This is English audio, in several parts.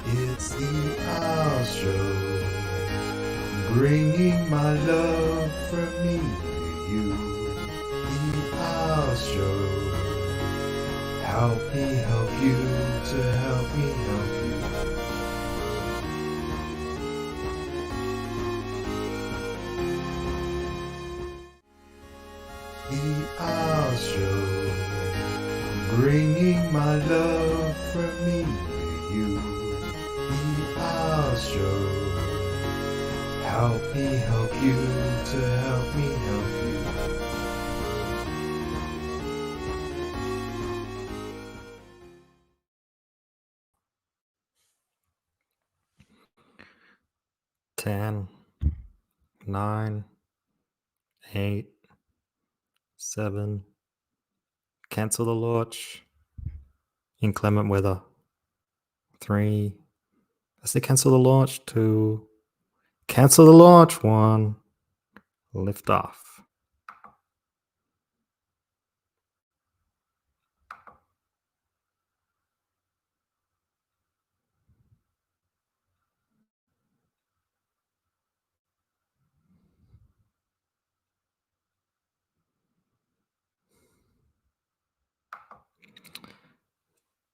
It's the Owl Show, bringing my love from me to you. The Owl Show, help me help you to help me help you. The Owl Show, bringing my love from me to you. The Owl Show, help me help you to help me help you. Ten, 9, 8, 7. Cancel the launch. Inclement weather. 3. I say cancel the launch. 2. Cancel the launch. 1. Lift off.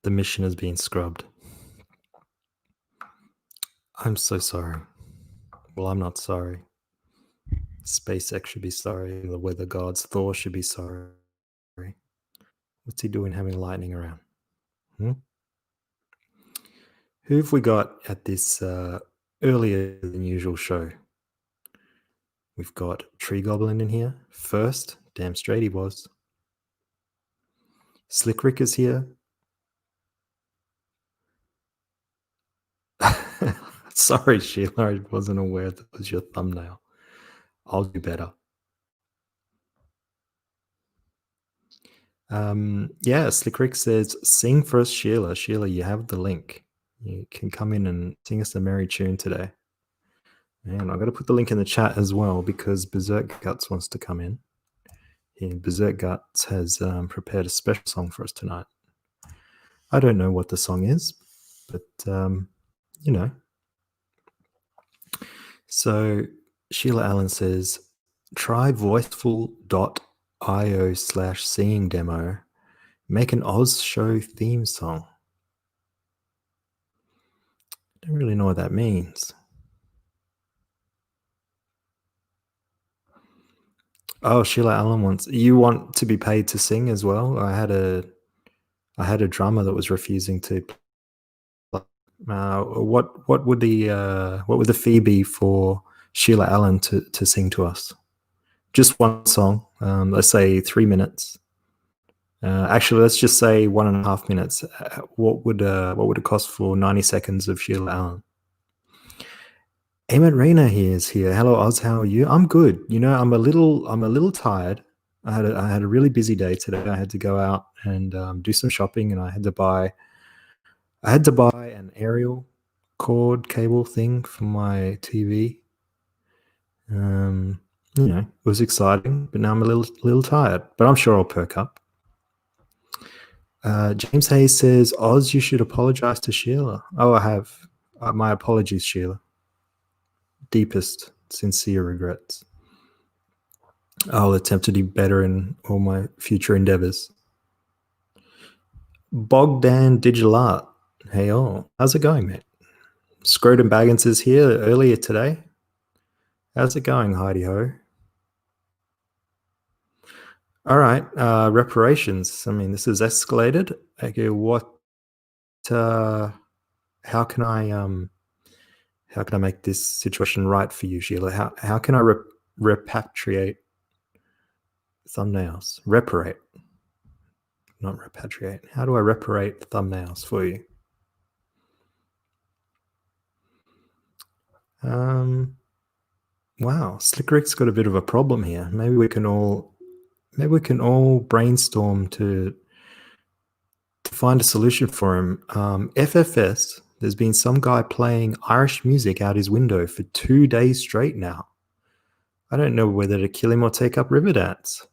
The mission is being scrubbed. I'm so sorry. Well, I'm not sorry. SpaceX should be sorry. The weather gods, Thor, should be sorry. What's he doing having lightning around? Who have we got at this earlier than usual show? We've got Tree Goblin in here. First, damn straight he was. Slick Rick is here. Sorry, Sheila, I wasn't aware that was your thumbnail. I'll do better. Yeah, Slick Rick says, sing for us, Sheila. Sheila, you have the link. You can come in and sing us a merry tune today. And I've got to put the link in the chat as well because Berserk Guts wants to come in. Berserk Guts has prepared a special song for us tonight. I don't know what the song is, but, you know. So Sheila Allen says, try voiceful.io/singing demo. Make an Oz show theme song. I don't really know what that means. Oh, Sheila Allen wants, you want to be paid to sing as well? I had a drummer that was refusing to. What would the fee be for Sheila Allen to sing to us? Just one song. Let's say 3 minutes. Actually, let's just say 1.5 minutes. What would it cost for 90 seconds of Sheila Allen? Ahmed Rayner is here. Hello, Oz. How are you? I'm good. You know, I'm a little tired. I had a really busy day today. I had to go out and do some shopping, and I had to buy an aerial cord cable thing for my TV. You know, it was exciting, but now I'm a little tired. But I'm sure I'll perk up. James Hayes says, Oz, you should apologize to Sheila. Oh, I have. My apologies, Sheila. Deepest, sincere regrets. I'll attempt to do better in all my future endeavors. Bogdan Digital Art. Hey, all. How's it going, mate? Scrotum Baggins is here earlier today. How's it going, Heidi Ho? All right, reparations. I mean, this is escalated. Okay, what? How can I make this situation right for you, Sheila? How can I repatriate thumbnails? Reparate, not repatriate. How do I reparate thumbnails for you? Wow, Slick Rick's got a bit of a problem here. Maybe we can all brainstorm to find a solution for him. FFS, There's been some guy playing Irish music out his window for 2 days straight now. I don't know whether to kill him or take up Riverdance.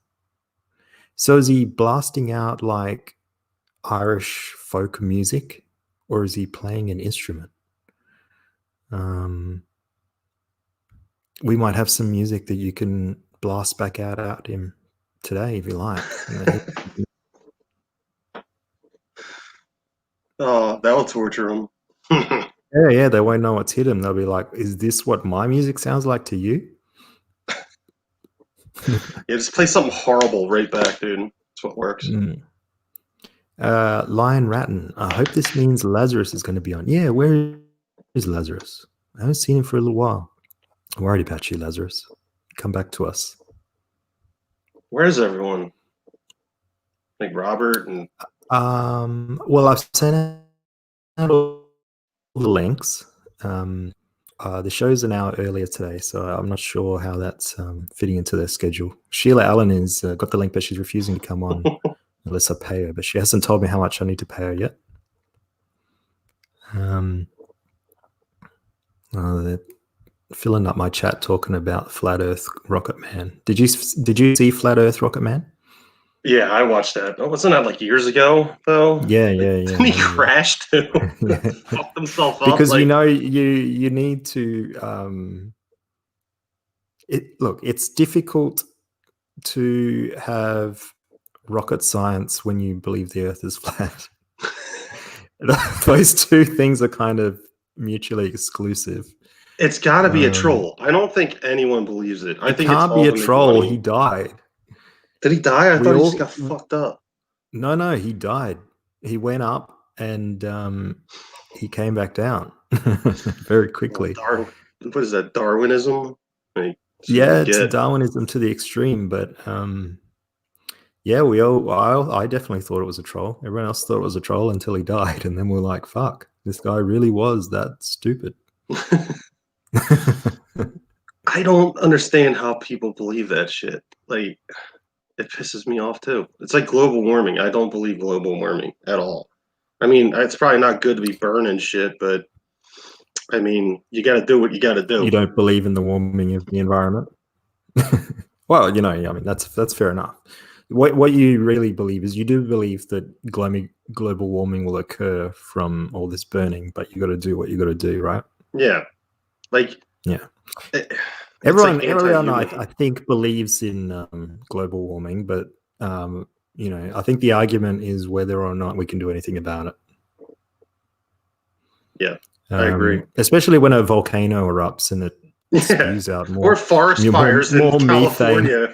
So is he blasting out like Irish folk music, or is he playing an instrument? We might have some music that you can blast back out at him today if you like. Oh, that'll torture him. Yeah, they won't know what's hit him. They'll be like, is this what my music sounds like to you? Yeah, just play something horrible right back, dude. That's what works. Lion Ratton, I hope this means Lazarus is going to be on. Yeah, where is Lazarus? I haven't seen him for a little while. I'm worried about you, Lazarus. Come back to us. Where's everyone? Like Robert and well, I've sent out all the links. The shows are now earlier today, so I'm not sure how that's fitting into their schedule. Sheila Allen has got the link, but she's refusing to come on unless I pay her. But she hasn't told me how much I need to pay her yet. They're filling up my chat talking about Flat Earth Rocket Man. Did you see Flat Earth Rocket Man? Yeah, I watched that. Oh, wasn't that like years ago though? Yeah. Didn't he crash too? Fucked himself up. Because you need to look, it's difficult to have rocket science when you believe the Earth is flat. Those two things are kind of mutually exclusive. It's got to be a troll. I don't think anyone believes it. I think it can't be a troll. He died. Did he die? I thought he just got fucked up. No, he died. He went up and he came back down very quickly. What is that, Darwinism? Yeah, it's Darwinism to the extreme, but yeah, I definitely thought it was a troll. Everyone else thought it was a troll until he died, and then we're like, fuck, this guy really was that stupid. I don't understand how people believe that shit. Like, it pisses me off too. It's like global warming. I don't believe global warming at all. I mean, it's probably not good to be burning shit, but I mean, you got to do what you got to do. You don't believe in the warming of the environment? Well, I mean, that's fair enough. What you really believe is you do believe that global warming will occur from all this burning, but you got to do what you got to do, right? Yeah. Yeah. Everyone I think believes in global warming, but I think the argument is whether or not we can do anything about it. Yeah, I agree. Especially when a volcano erupts and it spews out more, or forest fires in California.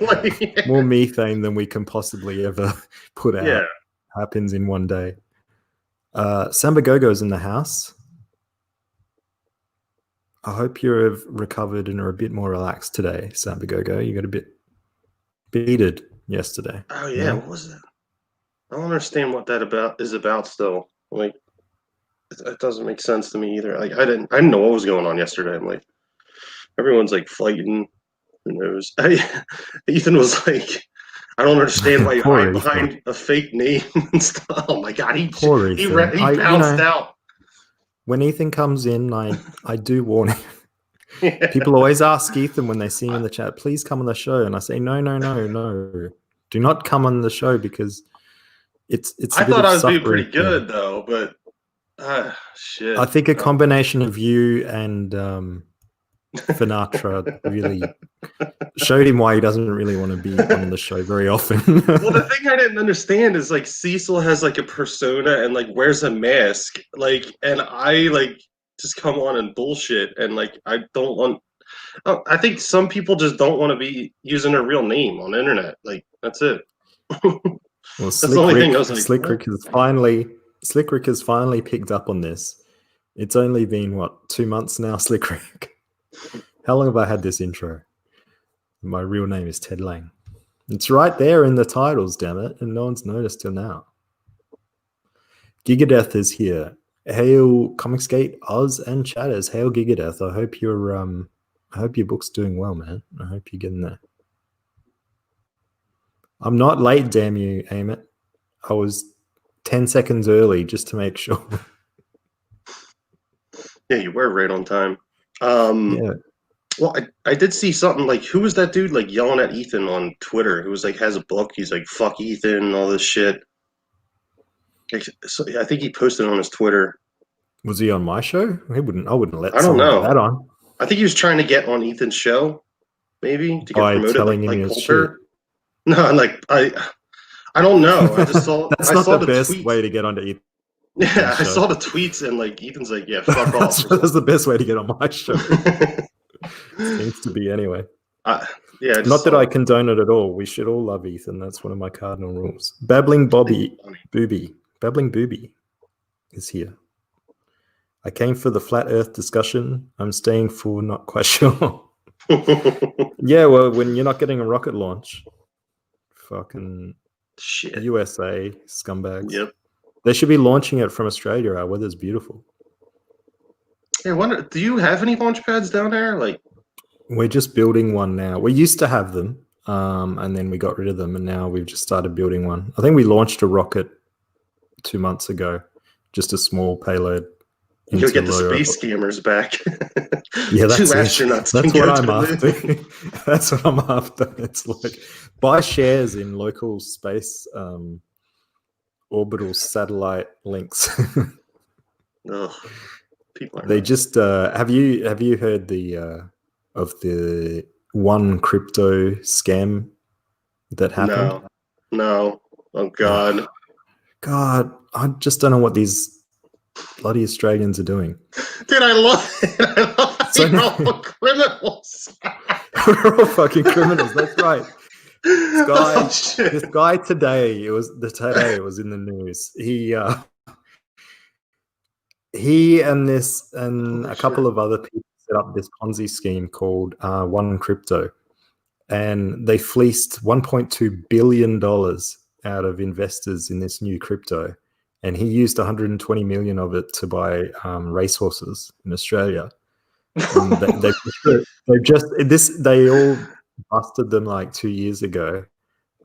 More methane than we can possibly ever put out happens in one day. Sambagogo's in the house. I hope you've recovered and are a bit more relaxed today, Sambagogo. You got a bit heated yesterday. Oh yeah, what was that? I don't understand what that is about still. Like, it doesn't make sense to me either. Like, I didn't know what was going on yesterday. I'm like, everyone's like fighting. Who knows? Ethan was like, I don't understand why you hide behind a fake name and stuff. Oh my god, he bounced out. When Ethan comes in, I do warn him. People always ask Ethan when they see him in the chat, please come on the show. And I say, no. Do not come on the show because it's I thought I was being pretty good though, but shit. I think a combination of you and Finatra really showed him why he doesn't really want to be on the show very often. Well, the thing I didn't understand is like Cecil has like a persona and like wears a mask, like, and I like just come on and bullshit, and like I don't want. I think some people just don't want to be using their real name on the internet. Like, that's it. Well, Slick Rick has finally picked up on this. It's only been 2 months now, Slick Rick. How long have I had this intro? My real name is Ted Lang. It's right there in the titles, damn it, and no one's noticed till now. Gigadeath is here. Hail Comicsgate, Oz, and Chatters. Hail Gigadeath. I hope your book's doing well, man. I hope you're getting there. I'm not late, damn you, Amit. I was 10 seconds early just to make sure. Yeah, you were right on time. Um, Yeah. well, I did see something like who was that dude like yelling at Ethan on Twitter? Who was like has a book? He's like fuck Ethan and all this shit. So, I think he posted on his Twitter. Was he on my show? He wouldn't. I wouldn't let I don't someone like know. that on I think he was trying to get on Ethan's show, maybe to get by promoted telling him like his shit. Coulter. No, like I don't know. That's I not saw the the best tweets. way to get onto Ethan's Yeah, I show. saw the tweets and like Ethan's like, yeah, fuck off. That's the best way to get on my show. Seems to be anyway. Yeah, I just Not that saw I it. condone it at all. We should all love Ethan. That's one of my cardinal rules. Babbling Bobby Booby. Babbling Booby is here. I came for the flat earth discussion. I'm staying for not quite sure. Yeah, well, when you're not getting a rocket launch, fucking Shit. USA scumbags. Yep. They should be launching it from Australia. Our weather's beautiful. Hey, wonder, do you have any launch pads down there? Like, We're just building one now. We used to have them, and then we got rid of them, and now we've just started building one. I think we launched a rocket 2 months ago, just a small payload. you'll get the low space Earth. scammers back. Yeah, that's Two it. astronauts. That's can what go I'm to the after. moon. That's what I'm after. It's like buy shares in local space orbital satellite links. Ugh, people are They nuts. just have you heard of the one crypto scam that happened? No. Oh God. God, I just don't know what these bloody Australians are doing. Dude, I love it. I love how So you're all criminals. we're all fucking criminals. That's right. Oh, shit. This guy today, it was in the news. He and Holy a couple shit. of other people set up this Ponzi scheme called One Crypto, and they fleeced $1.2 billion out of investors in this new crypto. And he used 120 million of it to buy racehorses in Australia. And they all busted them like 2 years ago.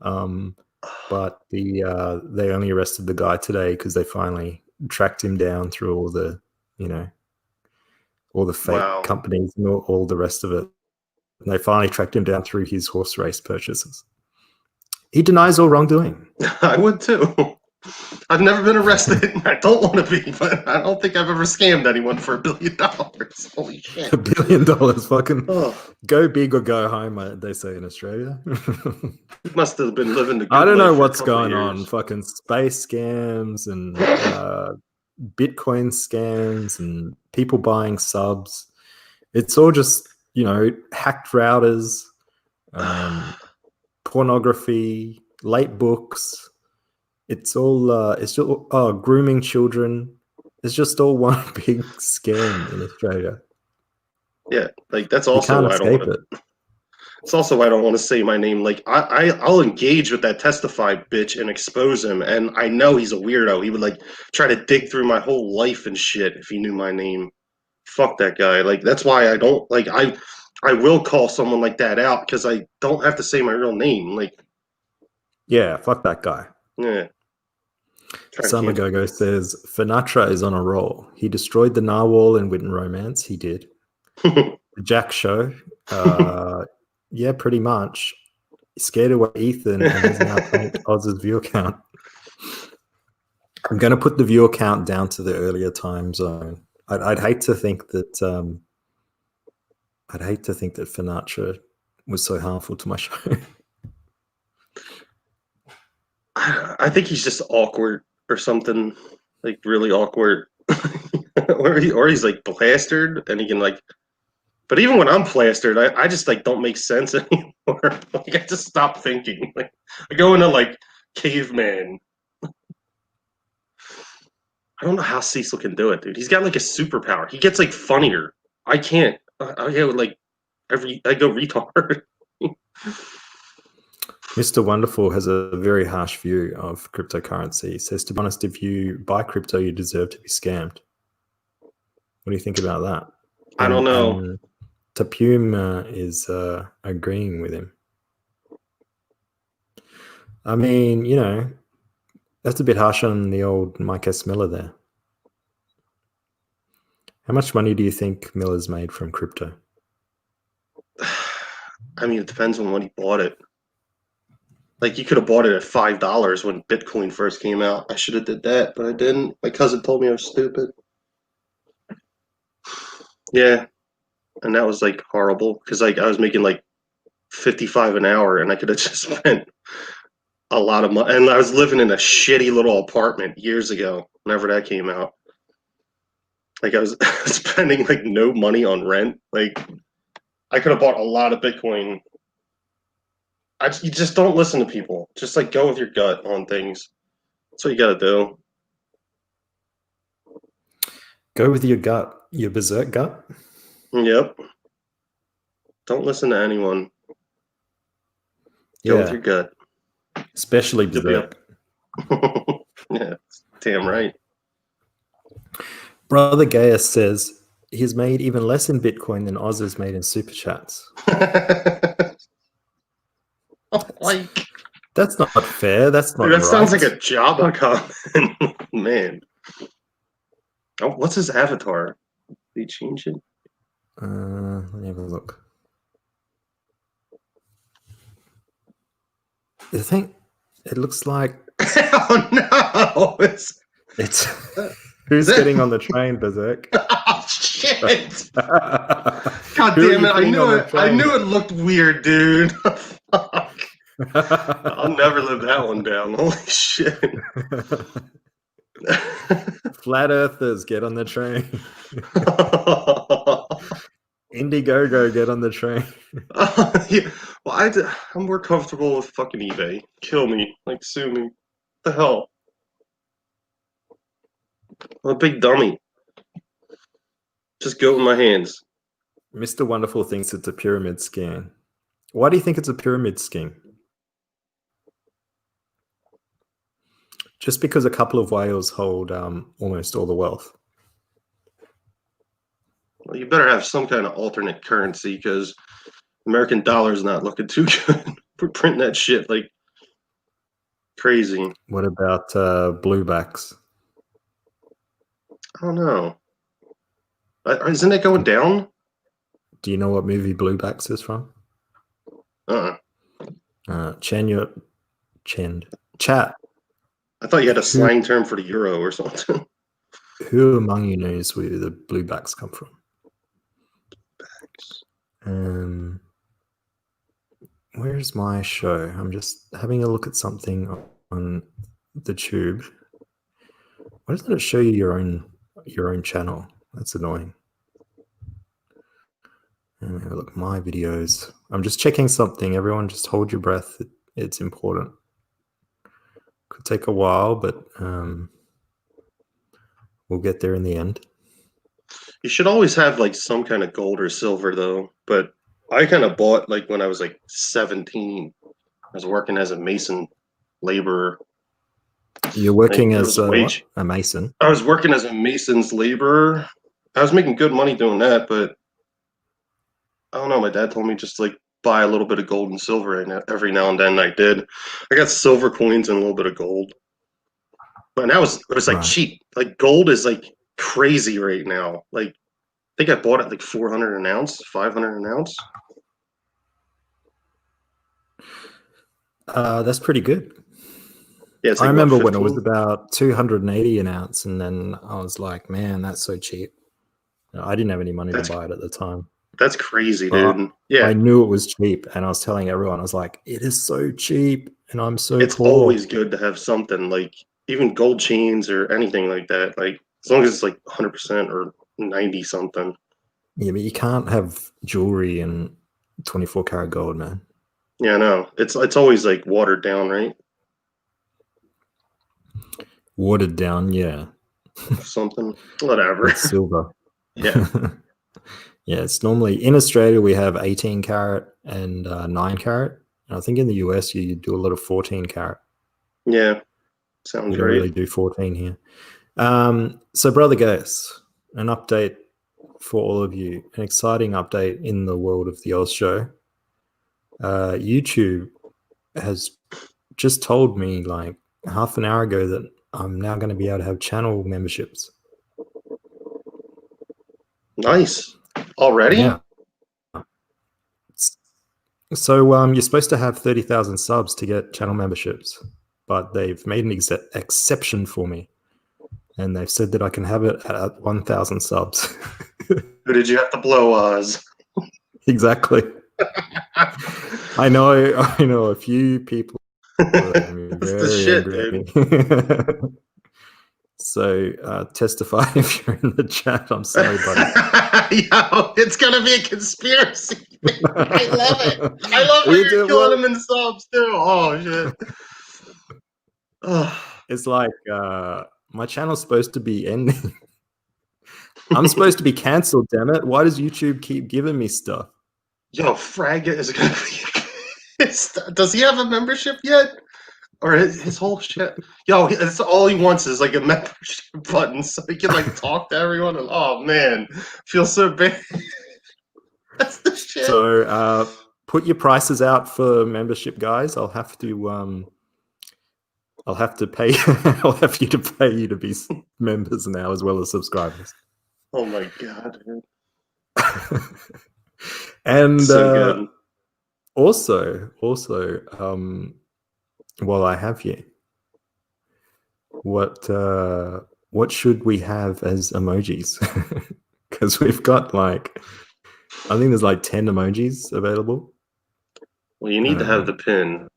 But they only arrested the guy today because they finally tracked him down through all the fake Wow. companies and all the rest of it. And they finally tracked him down through his horse race purchases. He denies all wrongdoing. I would too. I've never been arrested. I don't want to be, but I don't think I've ever scammed anyone for $1 billion. Holy shit. $1 billion, fucking Oh, go big or go home, they say in Australia. he must have been living the good I don't know life for a what's couple going years. on. Fucking space scams and Bitcoin scams and people buying subs. It's all just, hacked routers, pornography, late books. It's all grooming children. It's just all one big scam in Australia. Yeah, like that's You also can't why I don't escape want it. to. It's also why I don't want to say my name. Like I'll engage with that testify bitch and expose him, and I know he's a weirdo. He would like try to dig through my whole life and shit if he knew my name. Fuck that guy. Like that's why I don't like I will call someone like that out because I don't have to say my real name. Like Yeah, fuck that guy. yeah. Try to cancel. Samagogo says Finatra is on a roll. He destroyed the narwhal in Wit and Romance. He did. The Jack Show. Yeah, pretty much. He scared away Ethan and he's now tanked Oz's viewer count. I'm going to put the viewer count down to the earlier time zone. I'd hate to think that Finatra was so harmful to my show. I think he's just awkward or something, like really awkward, or he's like plastered and he can like. But even when I'm plastered, I just like don't make sense anymore. Like I just stop thinking. Like I go into like caveman. I don't know how Cecil can do it, dude. He's got like a superpower. He gets like funnier. I can't. I go like I go retard. Mr. Wonderful has a very harsh view of cryptocurrency. He says, to be honest, if you buy crypto, you deserve to be scammed. What do you think about that? I don't know. And Tapume is agreeing with him. I mean, that's a bit harsh on the old Mike S. Miller there. How much money do you think Miller's made from crypto? I mean, it depends on when he bought it. Like, you could have bought it at $5 when Bitcoin first came out. I should have did that, but I didn't. My cousin told me I was stupid. Yeah, and that was like horrible because like I was making like 55 an hour, and I could have just spent a lot of money. And I was living in a shitty little apartment years ago, whenever that came out. Like I was spending like no money on rent. Like I could have bought a lot of Bitcoin. You just don't listen to people. Just like go with your gut on things. That's what you got to do. Go with your gut, your berserk gut. Yep. Don't listen to anyone. Go with your gut. Especially You'll be berserk. Yeah, damn right. Brother Gaius says he's made even less in Bitcoin than Oz has made in super chats. Like, That's not fair. That's not dude, that right. sounds like a Jabba comment. Man. Oh, what's his avatar? Did he change it? Let me have a look. I think it looks like Oh no! it's who's getting on the train, Berserk? Oh shit! God Who are damn you it! I putting knew on the it. I train? knew it looked weird, dude. Fuck. I'll never live that one down. Holy shit! Flat Earthers, get on the train. Indiegogo, get on the train. Yeah. Well, I'm more comfortable with fucking eBay. Kill me, like sue me. What the hell? I'm a big dummy. Just go with my hands. Mr. Wonderful thinks it's a pyramid scheme. Why do you think it's a pyramid scheme? Just because a couple of whales hold almost all the wealth. Well, you better have some kind of alternate currency because American dollar's not looking too good. We're printing that shit like crazy. What about bluebacks? I don't know. Isn't it going down? Do you know what movie Bluebacks is from? Chat. I thought you had a slang term for the euro or something. Who among you knows where the bluebacks come from? Where's my show? I'm just having a look at something on the tube. Why doesn't it show you your own channel? That's annoying. Look, my videos. I'm just checking something. Everyone just hold your breath. It's important. Could take a while, but we'll get there in the end. You should always have like some kind of gold or silver though. But I kind of bought like when I was like 17. I was working as a mason laborer. You're working like, as a mason? I was working as a mason's laborer. I was making good money doing that, but I don't know. My dad told me just like buy a little bit of gold and silver every now and then. I did. I got silver coins and a little bit of gold. But it was like cheap. Like gold is like crazy right now. Like I think I bought it like 400 an ounce, 500 an ounce. That's pretty good. Yeah, it's like, I remember when it was about 280 an ounce, and then I was like, man, that's so cheap. I didn't have any money to buy it at the time. That's crazy, dude. Yeah. I knew it was cheap, and I was telling everyone, I was like, it is so cheap, and I'm so It's poor. always good to have something like even gold chains or anything like that. Like as long as it's like 100% or 90 something. Yeah, but you can't have jewelry and 24 karat gold, man. Yeah, no. It's always like watered down, right? Watered down, yeah. Something. Whatever. With silver. Yeah. Yeah, it's normally in Australia we have 18 karat and 9 karat. And I think in the US you do a lot of 14 karat. Yeah. Sounds we don't right. really do 14 here. So Brother Gaius, an update for all of you, an exciting update in the world of the Oz show. YouTube has just told me like half an hour ago that I'm now going to be able to have channel memberships. Nice. Already? Yeah. So you're supposed to have 30,000 subs to get channel memberships, but they've made an exception for me, and they've said that I can have it at 1,000 subs. Who did you have to blow, Oz? Exactly. I know a few people are That's the very shit, angry dude. at me. So testify if you're in the chat. I'm sorry, buddy. Yo, it's gonna be a conspiracy. I love it. I love when you're killing them in subs too. Oh shit. It's like my channel's supposed to be ending. I'm supposed to be cancelled, damn it. Why does YouTube keep giving me stuff? Yo, Frag is gonna be. Does he have a membership yet? Or his whole shit? Yo, it's all he wants is like a membership button so he can like talk to everyone. And oh man, feel so bad. That's the shit. So put your prices out for membership, guys. I'll have to pay. I'll have you to pay you to be members now as well as subscribers. Oh my god, dude. And so good. Also, while I have you, what should we have as emojis? Because we've got like, I think there's like 10 emojis available. Well, you need to have the pin.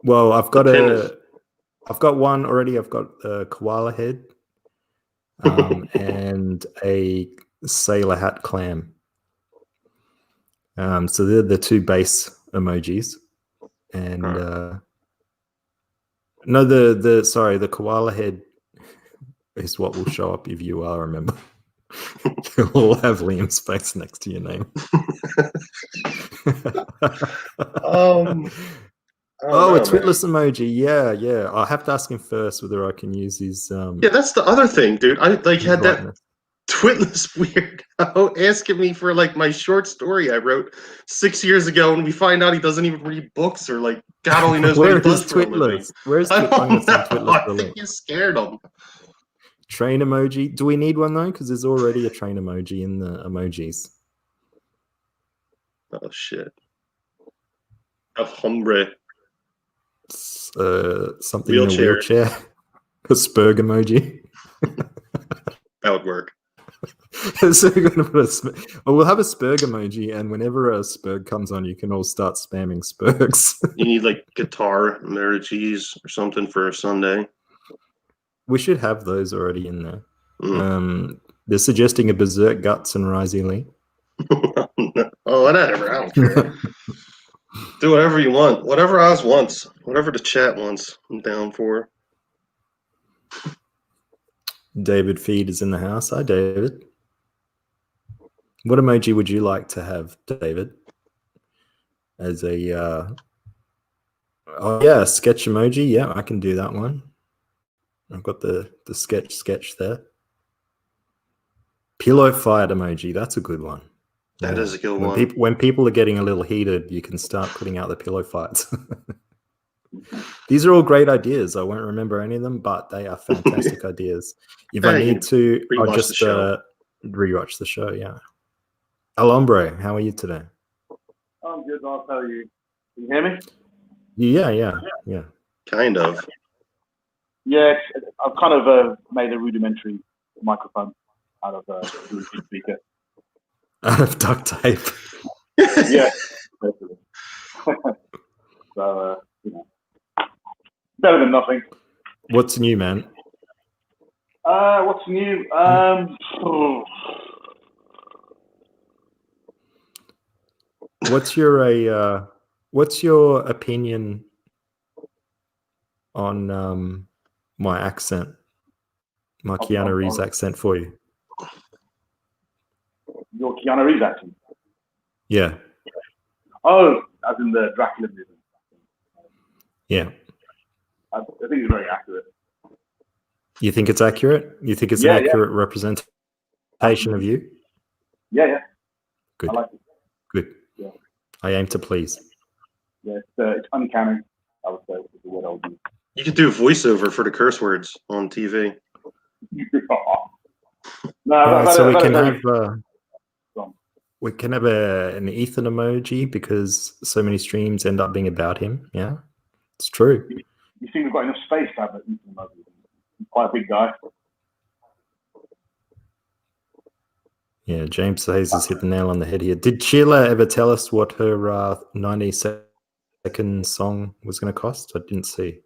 Well, I've got one already. I've got a koala head and a sailor hat clam. So they're the two base emojis, and no, the koala head is what will show up if you are a member. You'll have Liam's face next to your name. A Twitless emoji. Yeah. I'll have to ask him first whether I can use his. Yeah, that's the other thing, dude. I like had that Twitless weirdo asking me for like my short story I wrote 6 years ago, and we find out he doesn't even read books, or like God only knows what he does for a living. Where's Twitless? I think you scared him. Train emoji. Do we need one though? Because there's already a train emoji in the emojis. Oh shit. A hombre. Something in a wheelchair. A Spurg emoji. That would work. So we're gonna we'll have a Spurg emoji, and whenever a Spurg comes on, you can all start spamming Spurgs. You need like guitar emojis or something for Sunday. We should have those already in there. They're suggesting a Berserk Guts and Risey Lee. Oh, whatever. I don't care. Do whatever you want. Whatever Oz wants. Whatever the chat wants. I'm down for. David Feed is in the house. Hi, David. What emoji would you like to have, David? As a sketch emoji. Yeah, I can do that one. I've got the sketch there. Pillow fight emoji. That's a good one. That is a good one. When people are getting a little heated, you can start putting out the pillow fights. These are all great ideas. I won't remember any of them, but they are fantastic ideas. If I need to, I'll just rewatch the show. Yeah. Alombre, how are you today? I'm good. I'll tell you. Can you hear me? Yeah. Kind of. Yeah, I've kind of made a rudimentary microphone out of a Bluetooth speaker. Out of duct tape. Yeah. So, better than nothing. What's new, man? What's new? What's your opinion on my accent, my Keanu Reeves accent for you? Your Keanu Reeves accent? Yeah. Oh, as in the Dracula movie. Yeah. I think it's very accurate. You think it's accurate? You think it's an accurate representation of you? Yeah. Good. I like it. Good. Yeah. I aim to please. Yeah, it's uncanny, I would say, is the word I would use. You could do voiceover for the curse words on TV. No, Alright, so we can have Go on. we can have an Ethan emoji because so many streams end up being about him. Yeah, it's true. You think we've got enough space to have it? He's quite a big guy. Yeah, James Hayes has hit the nail on the head here. Did Sheila ever tell us what her 90-second song was going to cost? I didn't see.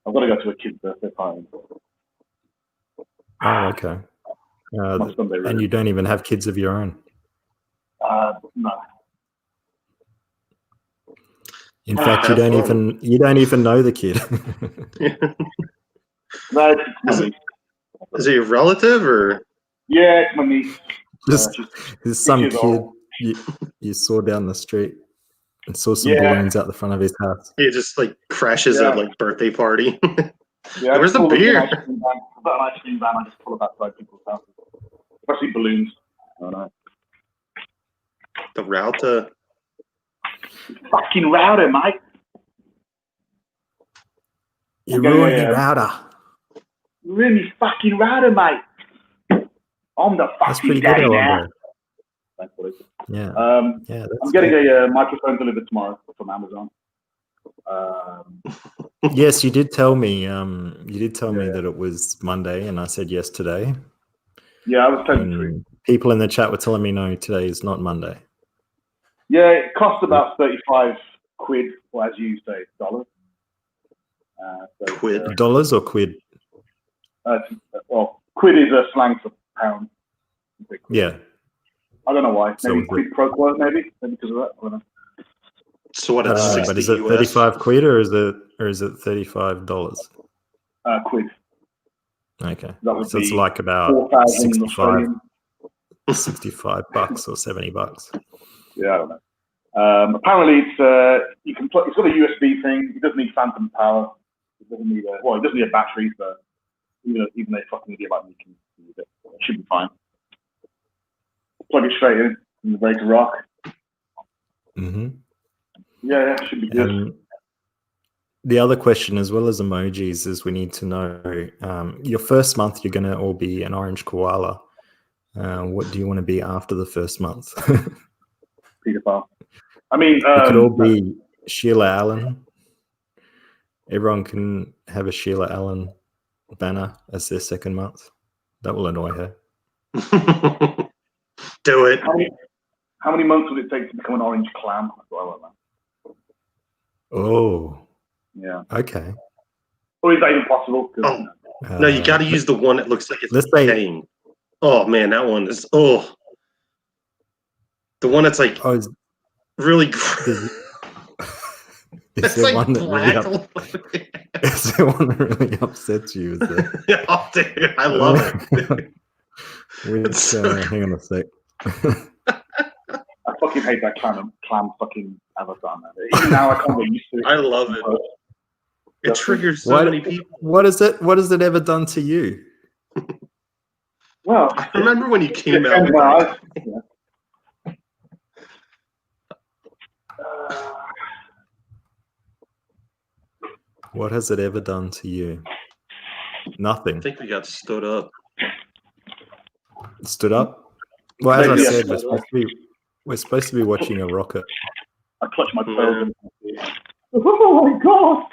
I've got to go to a kid's birthday party. Oh, okay. My Sunday And really. you don't even have kids of your own. No. In fact, you Have don't fun. even know the kid. No, it's my Is niece. Is he a relative or? Yeah, it's my niece. Just She's there's some 6 years kid old. you saw down the street and saw some Yeah. balloons out the front of his house. He just like crashes Yeah. at like birthday party. Yeah, Where's the I've got beer? an ice cream van. I've got an ice cream van. I just pull it outside people's houses. Especially balloons. I don't know. The router. Fucking router, mate. You Okay, ruined yeah. your router. Really fucking router, mate. I'm the That's fucking pretty good, daddy now. Orlando. Thanks, buddy. Yeah, yeah. That's I'm getting good. a microphone delivered tomorrow from Amazon. Yes, you did tell me. You did tell me Yeah. that it was Monday, and I said yes today. Yeah, I was telling you. And people in the chat were telling me no, today is not Monday. Yeah, it cost about 35 quid, or as you say, dollars. So, Quid. Dollars or quid? well, quid is a slang for pound. Yeah. I don't know why. So Maybe is it- quid pro quo, maybe because of that. I don't know. So what? I It's don't know, 60 but is it US. 35 quid or is it $35? Quid. Okay, That would so it's be like about 4,000 65 Australian. $65 or $70. Yeah, I don't know. Apparently, you can plug. It's got a USB thing. It doesn't need phantom power. It doesn't need it doesn't need a battery. So even a fucking idiot like me can use it. It should be fine. Plug it straight in and ready to rock. Mm-hmm. Yeah, it should be good. And the other question, as well as emojis, is we need to know your first month. You're going to all be an orange koala. What do you want to be after the first month? Peter Pan. I mean, We could all be Sheila Allen. Everyone can have a Sheila Allen banner as their second month. That will annoy her. Do it. How many months would it take to become an orange clam? That's what I want, man. Oh, Yeah. okay. Or is that even possible? 'Cause, Oh. No, you got to use the one that looks like it's Let's say- decaying. Oh man, that one is the one that's like Oh, is really. Is there one that really is there one that really upsets you? Is there? Oh, dude, I love it. Which, hang on a sec. I fucking hate that clam fucking avatar, man. Even now, I can't get used to it. I love it. It triggers so Why- many people. What is it? What has it ever done to you? Well, I remember when you came out. and with my that. eyes. Yeah. What has it ever done to you? Nothing. I think we got stood up. Stood up. Well, as I Yeah. said, we're supposed to be watching a rocket. I clutch my pearls. Oh my god!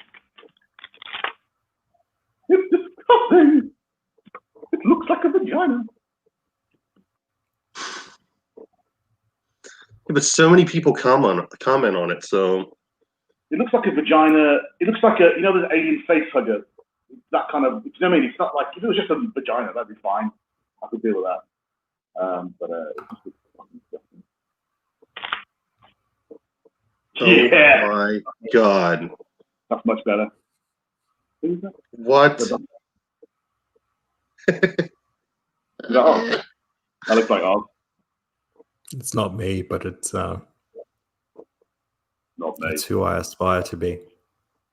It's disgusting. It looks like a vagina. Yeah, but so many people comment on it. So It looks like a vagina. It looks like a those alien face hugger. That kind of. You know what I mean? It's not like if it was just a vagina, that'd be fine. I could deal with that. But it's just fucking disgusting. Yeah. Oh my god. That's much better. Who's that? What? Is that Oz? That looks like Oz. It's not me, but it's Not me. it's who I aspire to be.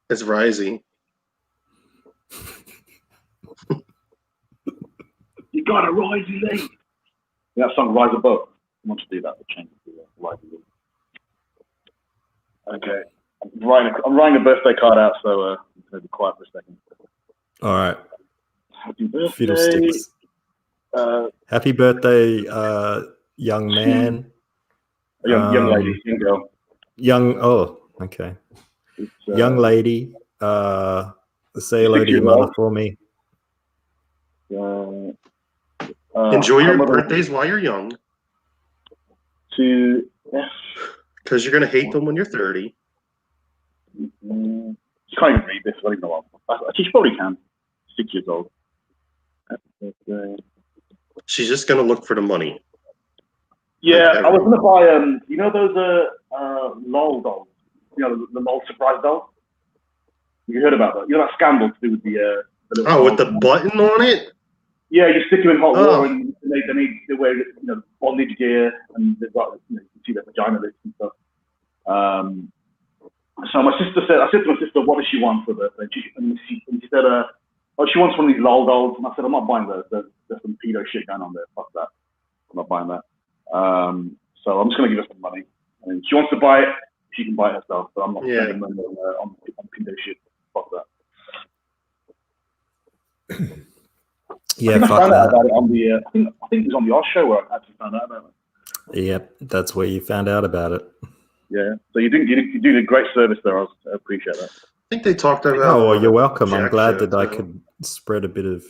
It's Rising. You got to rise, Lee. Yeah, that song Rise Above. I want to do that. We'll change it to Rise Above. Okay. I'm writing a birthday card out, so I'm going to be quiet for a second. All right. Happy birthday. Fiddlesticks. Happy birthday, young man. Young lady, young girl. Oh, okay. It's, Young lady. Say hello 6 to your years mother old. for me. Enjoy her your mother birthdays while you're young, to because you're gonna hate them when you're 30. she can't even read this. I don't even know what. She probably can. 6 years old. Happy birthday. She's just gonna look for the money. Yeah, Like I was gonna buy you know those LOL dolls, you know the LOL surprise dolls. You heard about that? You know that scandal to do with the little Oh, with the dolls? button on it? Yeah, you stick them in hot Oh. water and they wear bondage gear and they've got you can see their vagina lips and stuff. So my sister said, I said to my sister, what does she want for her birthday? And she said, oh, she wants one of these LOL dolls. And I said, I'm not buying those. There's some pedo shit going on there. Fuck that. I'm not buying that. So I'm just going to give her some money. I mean, she wants to buy it, she can buy it herself. But I'm not spending money on pedo shit. Fuck that. Yeah, I think I fuck found out that. about it on the. I think it was on the Oz show where I actually found out about it. Yep, that's where you found out about it. Yeah. So you did a great service there. I appreciate that. I think they talked about. Oh, well, you're welcome. I'm Jack glad show, that I too. could spread a bit of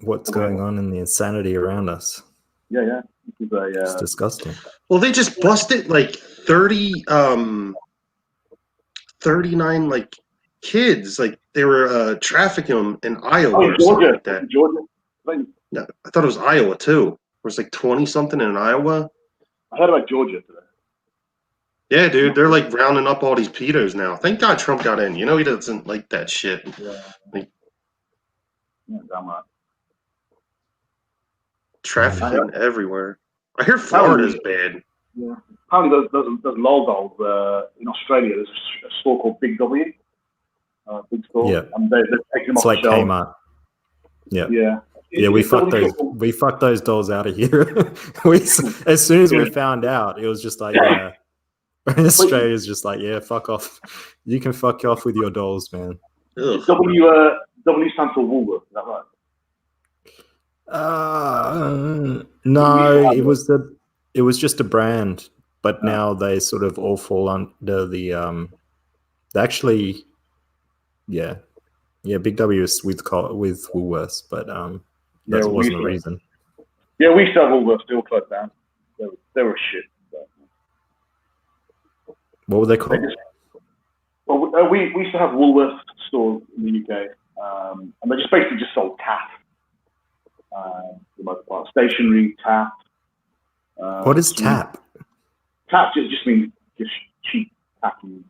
what's going on in the insanity around us. Yeah. This is It's disgusting. Well, they just busted like 39 like kids. Like they were trafficking them in Iowa or something Georgia. like that. Georgia. No, I thought it was Iowa too. It was like 20 something in Iowa. I heard about Georgia today. Yeah, dude, they're like rounding up all these pedos now. Thank God Trump got in. You know he doesn't like that shit. Yeah. Like, Damn right. trafficking everywhere. I hear Florida's bad. Yeah. Apparently, those LOL dolls in Australia. There's a store called Big W. Big store. Yeah. And they're taking them It's off like the shelf. Kmart. Yeah. Yeah. Yeah, we fucked those dolls out of here. As soon as we found out, it was just like, yeah. Australia's just like, yeah, fuck off. You can fuck off with your dolls, man. Ugh. W stands for Woolworth. Is that right? No, it was just a brand, but now they sort of all fall under the actually, yeah, Big W is with Woolworths, but that wasn't a reason. Yeah, we still have Woolworths. They all closed down. They were shit. What were they called? We used to have Woolworths stores in the UK, and they just basically just sold TAF. For the most part, stationery, TAF. What is TAP? TAP just means just cheap packing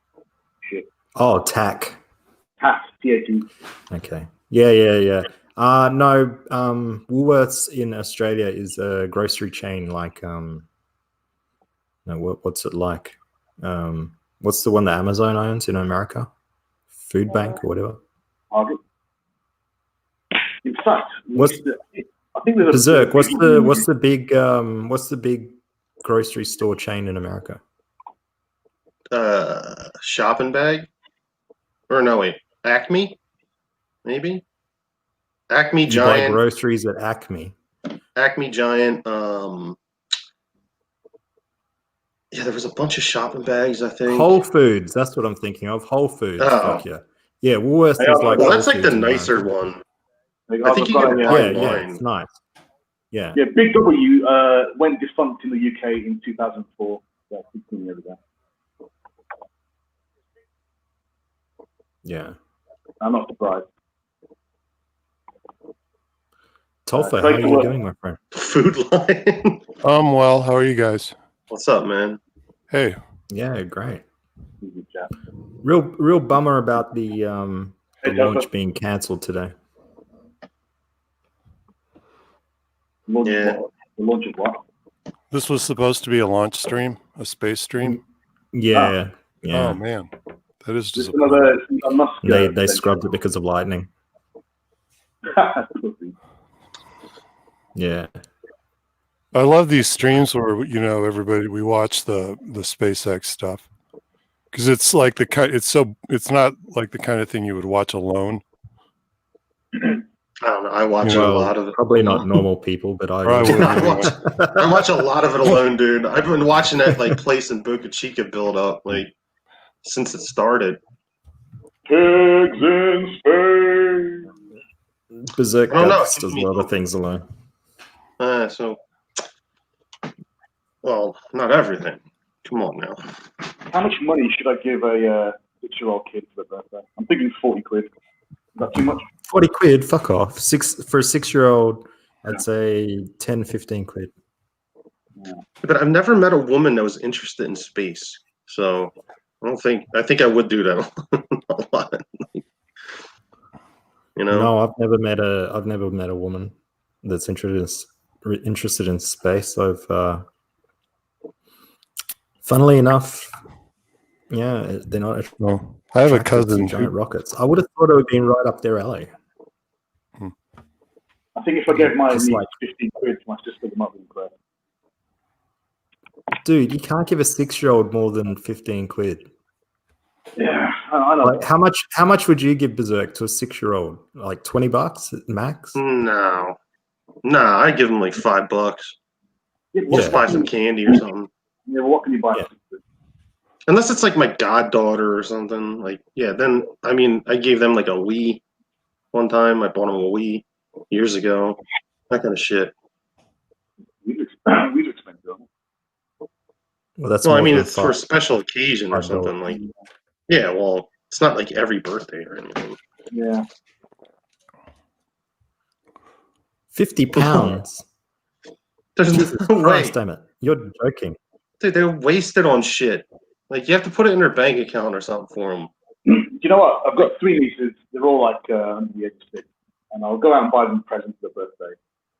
shit. Oh, tack. TAF, TAT. Okay. Yeah. No, Woolworths in Australia is a grocery chain like no, what's it like? What's the one that Amazon owns in America? Food Bank or whatever. Target. In fact, I think there's Berserk. What's the big grocery store chain in America? Shopping bag? Or no, wait, Acme? Maybe? Acme You Giant. buy groceries at Acme. Acme Giant. Yeah, there was a bunch of shopping bags, I think. Whole Foods, that's what I'm thinking of. Whole Foods. Oh. Fuck yeah. Yeah, Woolworths is like. Well, that's like the nicer one. I think you can buy wine. Yeah, it's nice. Yeah. Yeah, Big W went defunct in the UK in 2004. Yeah, 15 years ago. Yeah. I'm not surprised. Tolfa, how are you doing, my friend? Food Line. Well, how are you guys? What's up, man? Hey. Yeah, great. Real bummer about the launch being cancelled today. The launch of what? This was supposed to be a launch stream, a space stream. Yeah. Oh man, that is disappointing. They scrubbed it because of lightning. Yeah. I love these streams where everybody we watch the SpaceX stuff. Because it's like the kind. It's not like the kind of thing you would watch alone. I don't know. I watch a Well, lot of it. probably not normal people, but Or I I. would. I watch a lot of it alone, dude. I've been watching that like place in Boca Chica build up like since it started. Pigs in space. Berserk I don't know. Guts does a lot of things alone. Well, not everything. Come on now. How much money should I give a 6-year-old kid for their birthday? I'm thinking 40 quid. Is that too much? 40 quid, fuck off. For a 6-year-old, I'd say 10, 15 quid. But I've never met a woman that was interested in space. So I think I would do that a lot. You know? No, I've never met a woman that's interested in space. Funnily enough, yeah, they're not. No, I have a attracted to cousin. giant rockets. I would have thought it would have been right up their alley. I think if I gave my Just niece like- 15 quid, my sister would not be impressed. Dude, you can't give a 6-year-old more than 15 quid. Yeah, I know. Like, how much would you give Berserk to a 6-year-old? Like $20 max? No. Nah, I give them like $5. Just buy some candy or something. Yeah, what can you buy? Yeah. Unless it's like my goddaughter or something. Like, yeah, then I mean I gave them like a Wii one time. I bought them a Wii years ago. That kind of shit. We'd expensive. Well, that's Well, I more mean than it's for a $5. special occasion or $5. something. Like, yeah, well, it's not like every birthday or anything. Yeah. 50 pounds. There's Jesus no way. Christ, damn it. You're joking. Dude, they're wasted on shit. Like, you have to put it in their bank account or something for them. Do you know what? I've got 3 nieces. They're all like under the age of 6. And I'll go out and buy them presents for their birthday.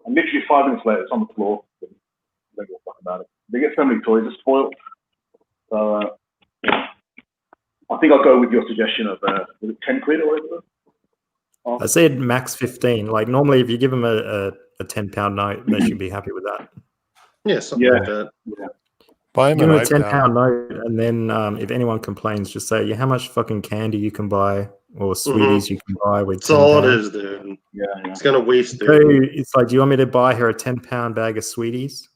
And literally 5 minutes later, it's on the floor. They don't give a fuck about it. They get so many toys, they're spoiled. So I think I'll go with your suggestion of was it 10 quid or whatever? I said max 15. Like, normally, if you give them a £10 note, they should be happy with that. Yeah, something like that. Buy him Give an them a iPad. £10 note, and then if anyone complains, just say, how much fucking candy you can buy or sweeties you can buy with That's all it £10. is, dude. Yeah. It's gonna waste So it. it's like, do you want me to buy her a £10 bag of sweeties?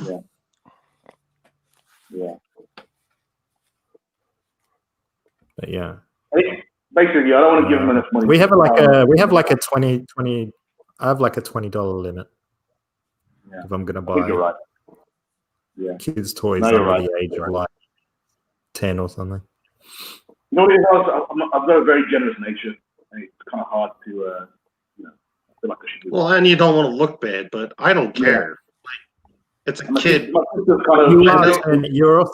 Yeah. But yeah. Basically, I don't want to give them enough money. We have like a 20. I have like a $20 limit. Yeah. If I'm gonna I think you're buy right. Yeah. kids' toys No, you're under right. the age of like 10 or something. You know what it was? I've got a very generous nature, and it's kind of hard to, I feel like I should do that. Well, and you don't want to look bad, but I don't care. Like, it's a And my kid. My sister's kind of, You're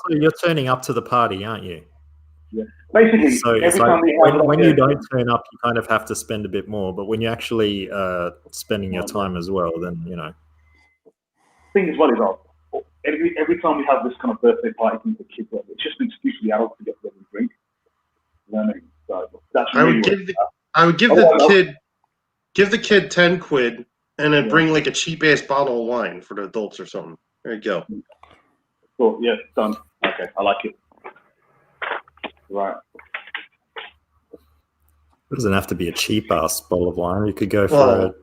turning up to spending aren't you? basically, So it's every like time we have when you don't turn up, you kind of have to spend a bit more. But when you're actually spending your time as well, then thing is, what is all every time we have this kind of birthday party thing for kids, it's just an excuse for the adults to get them a drink. You know what I mean? So that's I really would give the kid 10 quid and then bring like a cheap ass bottle of wine for the adults or something. There you go. cool. Yeah, done. Okay, I like it. Right. it doesn't have to be a cheap ass bottle of wine. You could go for Well,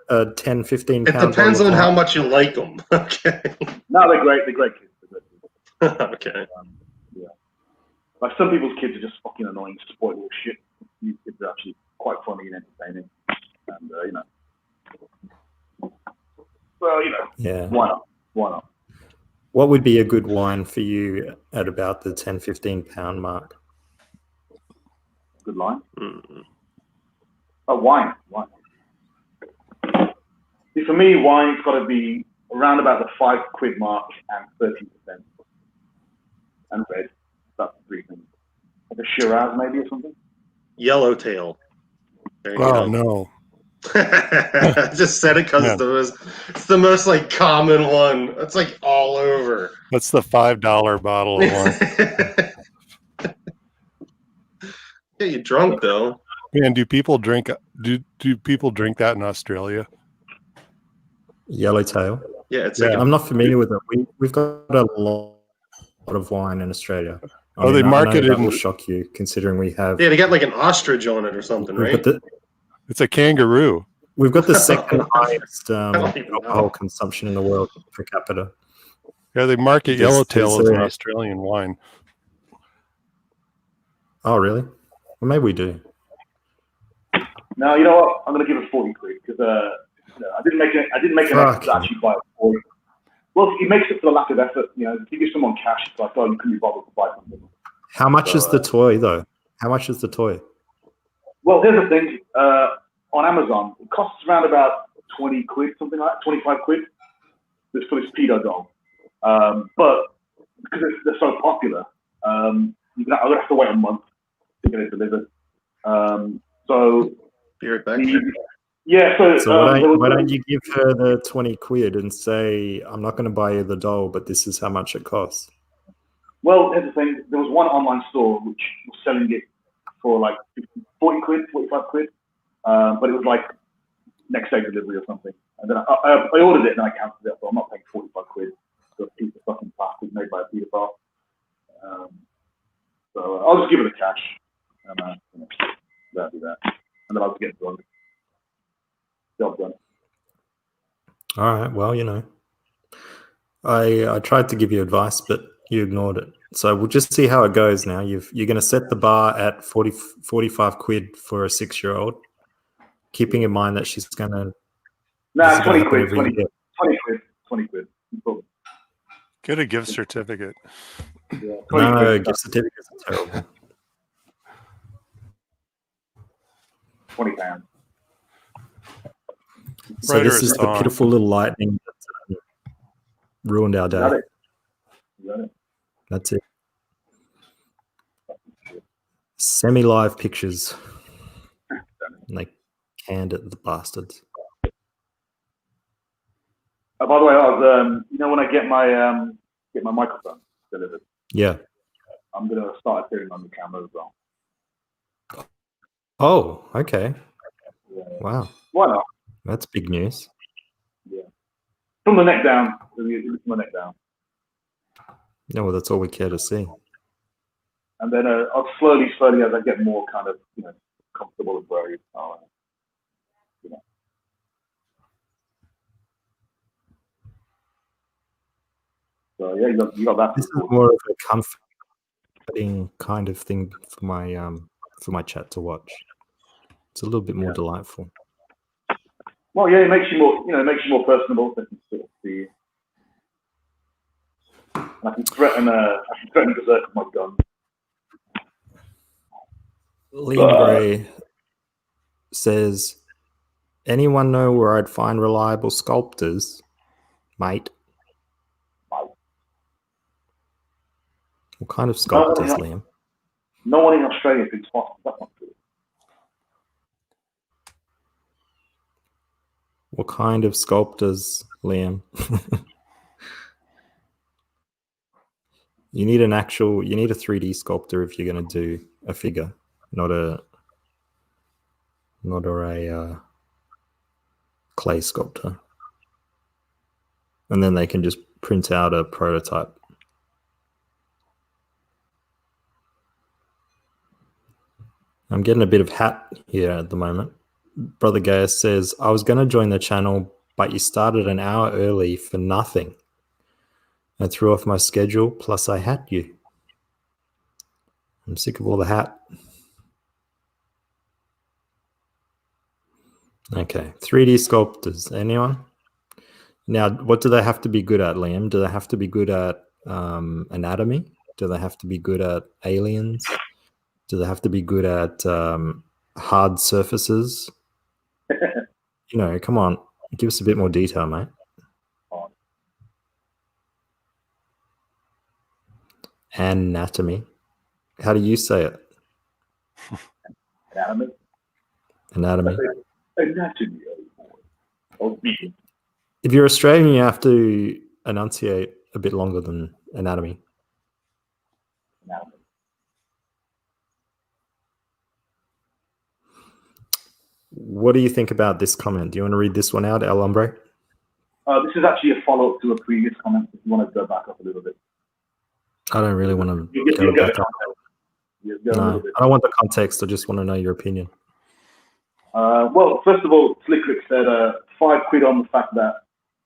a 10, 15 it pound. depends bottle on of how wine. much you like them. Okay. No, they're great. They're great kids. They're great kids. Okay. Yeah. Like some people's kids are just fucking annoying, spoiled little shit. These kids are actually quite funny and entertaining. And, well, Yeah. why not? Why not? What would be a good wine for you at about the 10, 15 pound mark? Good line. Mm. Oh, wine. See, for me, wine's got to be around about the 5 quid mark and 30%. And red. That's the 3 things. Like a Shiraz, maybe, or something. Yellowtail. There you Oh go. no. I just said it because it's the most like common one. It's like all over. That's the $5 bottle of wine. Yeah, you drunk though. Man, do people drink that in Australia? Yellowtail. Yeah, it's Yeah. like I'm not familiar with it. We've got a lot. of wine in Australia. Oh, they I know market it that will in- shock you, considering we have. Yeah, they got like an ostrich on it or something, we've right? got the It's a kangaroo. we've got the second highest don't even know. alcohol consumption in the world per capita. Yeah, they market There's- Yellowtail there's as an a- Australian wine. Oh, really? Well, maybe we do. No, you know what? I'm gonna give it 40 quid because I didn't make an effort to Fuck. actually buy it for you. Well, it makes it for the lack of effort. You know, if you give someone cash, it's like, oh, you couldn't be bothered to buy something. How much So, is the toy, though? How much is the toy? Well, here's the thing. On Amazon, it costs around about 20 quid, something like that, 25 quid. This for this pedo doll. But because they're so popular, I'm gonna have to wait a month to get it delivered. So Be right back. yeah, so, So there was- why don't you give her the 20 quid and say, I'm not going to buy you the doll, but this is how much it costs? well, here's the thing. There was one online store which was selling it for like 40 quid, 45 quid. But it was like next day delivery or something. And then I ordered it and then I cancelled it. So I'm not paying 45 quid for a piece of fucking plastic made by a pedophile. So I'll just give it the cash. And that'll do that. And then I'll just get drunk. Job done. All right. Well, I tried to give you advice, but you ignored it. So we'll just see how it goes now. You're going to set the bar at 45 quid for a 6-year-old, keeping in mind that she's going to... Nah, 20 quid, every 20 year. 20 quid. No problem. Get a gift certificate. Yeah, 20 No, quid, gift certificates are terrible. 20 pounds. So Right, or this is it's the on. pitiful little lightning that ruined our You got day. it. You got it. That's it. Semi-live pictures. And they canned it, the bastards. By the way, I was, when I get my microphone delivered, Yeah. I'm gonna start appearing on the camera as well. Oh, okay. Yeah. Wow. Why not? That's big news. Yeah. From the neck down. From the neck down. No, well, that's all we care to see. And then I'll slowly, as I get more kind of, comfortable and brave, I'll, So yeah, you got that. This is more of a comforting kind of thing for my chat to watch. It's a little bit more delightful. Well, yeah, it makes you more personable. So I can sort of see you. And I can threaten dessert with my gun. Liam Gray says, anyone know where I'd find reliable sculptors, mate? What kind of sculptors, yeah. Liam? No one in Australia thinks fast. That's not true. What kind of sculptors, Liam? You need a 3D sculptor if you're going to do a figure, not a clay sculptor. And then they can just print out a prototype. I'm getting a bit of hat here at the moment. Brother Gaius says, I was going to join the channel, but you started an hour early for nothing. I threw off my schedule, plus I had you. I'm sick of all the hat. Okay, 3D sculptors. Anyone? Now, what do they have to be good at, Liam? Do they have to be good at anatomy? Do they have to be good at aliens? Do they have to be good at hard surfaces? Come on. Give us a bit more detail, mate. Anatomy. How do you say it? Anatomy. Anatomy. Anatomy. Oh, If you're Australian, you have to enunciate a bit longer than anatomy. Anatomy. What do you think about this comment? Do you want to read this one out, El Hombre? This is actually a follow-up to a previous comment, if you want to go back up a little bit. I don't really want to You'll go get back the up. context. You'll get a No, little bit. I don't want the context. I just want to know your opinion. Well, first of all, Slickrick said £5 on the fact that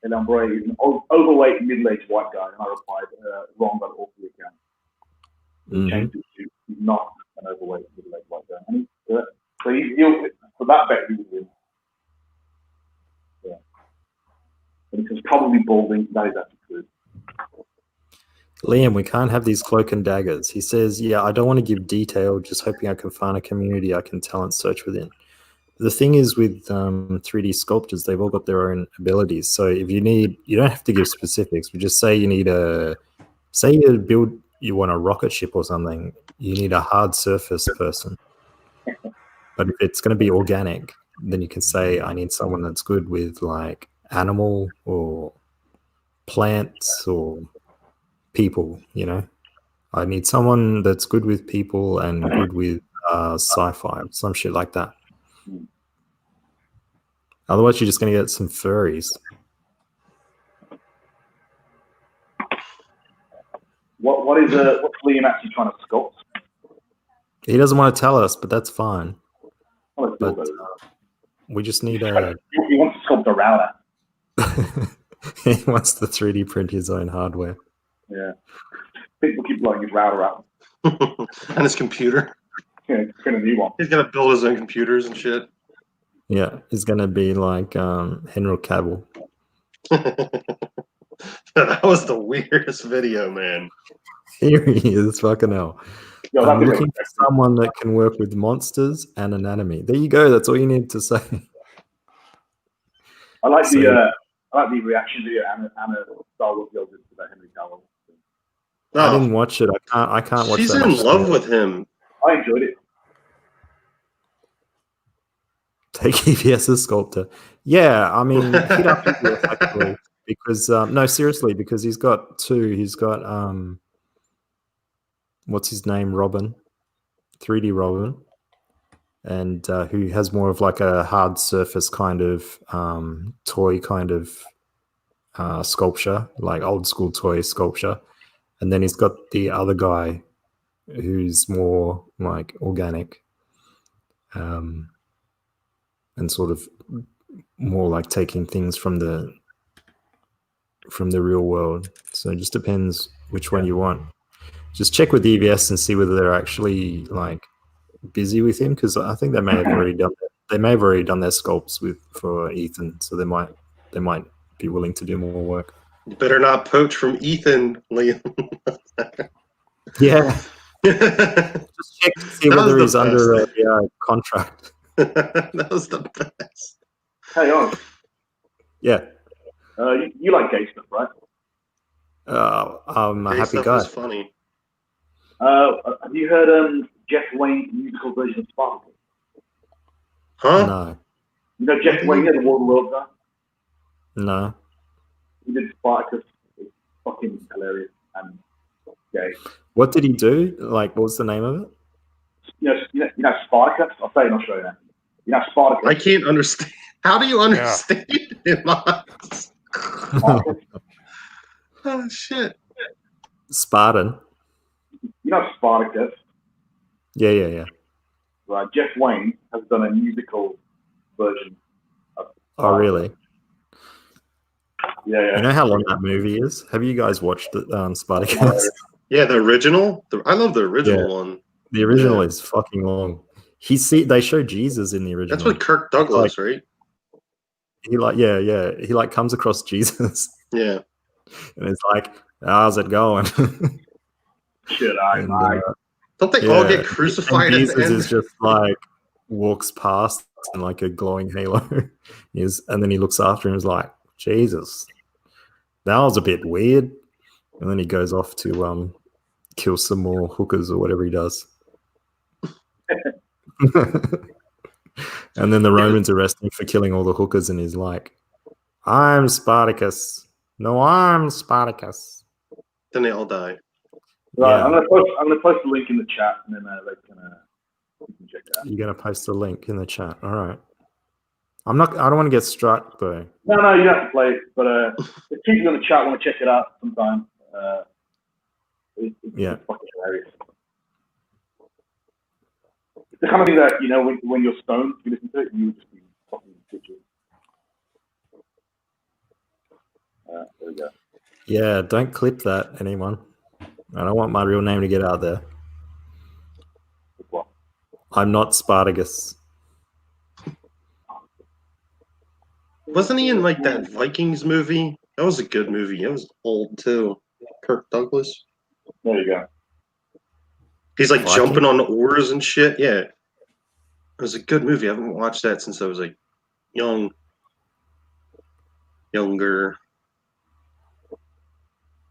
El Hombre is an overweight, middle-aged white guy, and I replied, wrong on all 3 accounts. He changed it to he's not an overweight, middle-aged white guy. And so he'll, for that bet, he would win. Yeah. But because probably balding, that is actually true. Liam, we can't have these cloak and daggers. He says, yeah, I don't want to give detail, just hoping I can find a community I can talent search within. The thing is with 3D sculptors, they've all got their own abilities. So if you need, you don't have to give specifics. We just say you need you want a rocket ship or something, you need a hard surface person. But if it's going to be organic, then you can say, I need someone that's good with like animal or plants or people, you know. I need someone that's good with people and good with sci-fi, some shit like that. Otherwise, you're just going to get some furries. What's Liam actually trying to sculpt? He doesn't want to tell us, but that's fine. Well, But we just need he wants to sculpt a router. he wants to 3D print his own hardware. Yeah. People keep blowing his router up. And his computer. Yeah, print a new one. He's gonna build his own computers and shit. Yeah, he's going to be like Henry Cavill. That was the weirdest video, man. Here he is, fucking hell. Yo, I'm that'd be looking for someone that can work with monsters and anatomy. There you go. That's all you need to say. I like So- the reaction video Anna Star Wars girl did to that Henry Cavill. I didn't watch it. I can't watch She's that in much love stuff. with him. I enjoyed it. Take EVS's sculptor. Yeah, I mean, hit up EVS actually because no, seriously, because he's got two. He's got what's his name, Robin, 3D Robin, and who has more of like a hard surface kind of toy kind of sculpture, like old school toy sculpture, and then he's got the other guy who's more like organic. And sort of more like taking things from the real world. So it just depends which one you want. Just check with EVS and see whether they're actually like busy with him, because I think they may have already done their sculpts for Ethan, so they might be willing to do more work. You better not poach from Ethan, Liam. Yeah, just check to see That was whether the he's under best. a contract. That was the best. Hey, on. Yeah, You like gay stuff, right? I'm a Gay happy stuff guy. was funny. Have you heard Jeff Wayne's musical version of Spartacus? Huh? No, You know Jeff Wayne, the World guy? no. He did Spartacus. It's fucking hilarious and gay. What did he do? Like, what was the name of it? You know Spartacus? I'll say it in Australia. You know Spartacus? I can't understand. How do you understand him? Spartacus? Oh shit! Spartan. You know Spartacus? Yeah. Right. Jeff Wayne has done a musical version of Oh, really? Yeah. You know how long that movie is? Have you guys watched it, Spartacus? Yeah, the original. I love the original one. The original is fucking long. They show Jesus in the original. That's with Kirk Douglas, right? He he like comes across Jesus Yeah. and it's like, how's it going? Should I And, lie? Don't they all Yeah. get crucified and at Jesus the end? is just like walks past in like a glowing halo. And then he looks after him and is like, Jesus, that was a bit weird. And then he goes off to kill some more hookers or whatever he does. And then the Romans arrest him for killing all the hookers, and he's like, I'm Spartacus. No, I'm Spartacus. Then they all die. Right. Yeah. I'm gonna post the link in the chat, and then they can check it out. You're gonna post a link in the chat. All right. I don't want to get struck though. No, you don't have to play it, but if people in the chat want to check it out sometime, It's Yeah. fucking hilarious. It's the kind of thing that, you know, when you're stoned, you listen to it, you would just be fucking bitches. There we go. Yeah, don't clip that, anyone. I don't want my real name to get out there. What? I'm not Spartacus. Wasn't he in like that Vikings movie? That was a good movie. It was old too. Kirk Douglas. There you go. He's like Viking? jumping on the oars and shit. Yeah. It was a good movie. I haven't watched that since I was like younger.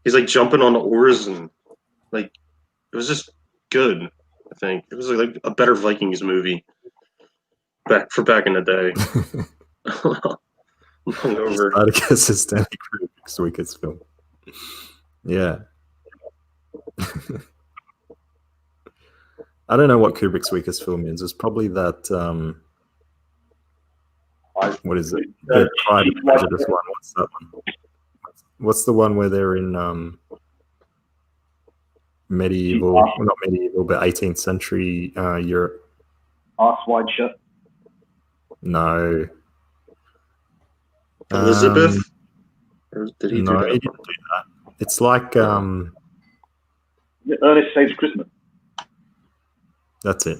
He's like jumping on the oars and like it was just good. I think it was like a better Vikings movie back in the day. Hungover. Spartacus is Stanley Kubrick's weakest film. Yeah. I don't know what Kubrick's weakest film is. It's probably that. What is it? The Pride and Prejudice one. What's that one? What's the one where they're in medieval, well, not medieval, but 18th century Europe? Arse Wide Shut. No. Elizabeth? Or did he No, do that? he didn't do that. It's like Ernest Saves Christmas. that's it.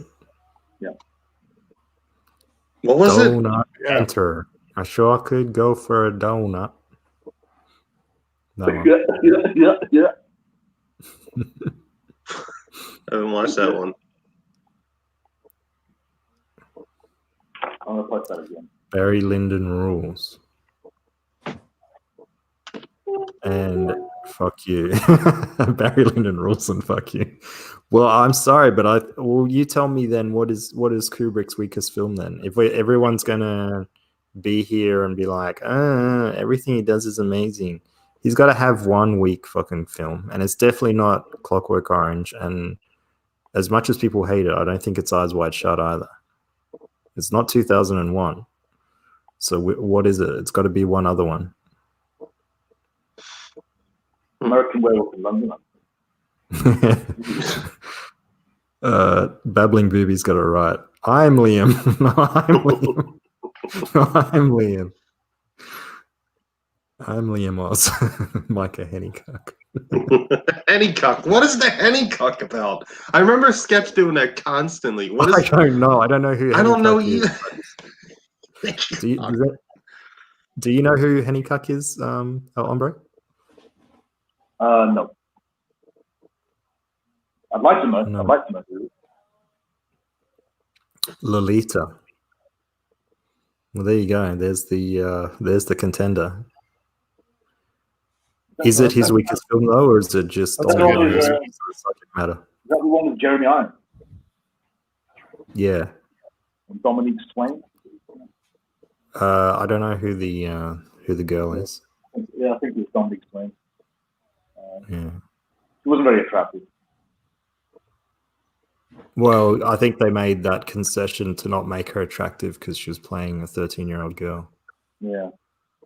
What was it? Donut Enter. I sure could go for a donut. That one. Yeah. I haven't watched that one. I'm gonna play that again. Barry Lyndon Rules. And fuck you. Barry Lyndon Rules and fuck you. Well, I'm sorry, but you tell me then what is Kubrick's weakest film then? If everyone's gonna be here and be like, everything he does is amazing, he's got to have one weak fucking film, and it's definitely not Clockwork Orange. And as much as people hate it, I don't think it's Eyes Wide Shut either. It's not 2001. So what is it? It's got to be one other one. American Werewolf in London. Babbling Boobies got it right. I'm Liam. I'm Liam. I'm Liam. I'm Liam Oz. Micah Hennicock. Hennicock. What is the Hennicock about? I remember Sketch doing that constantly. What is I don't know. I don't know who. I don't know Hennicock is. either. Do you know who Hennicock is, El Hombre? No. I'd like to know. No. I'd like to know who. Lolita. Well, there you go. There's the contender. Is it his weakest film though, or is it just That's all all his it subject matter? Is that the one with Jeremy Irons Yeah. and Dominique Swain? I don't know who the girl is. Yeah, I think it was Dominique Swain. Yeah. She wasn't very attractive. Well, I think they made that concession to not make her attractive because she was playing a 13-year-old girl. Yeah.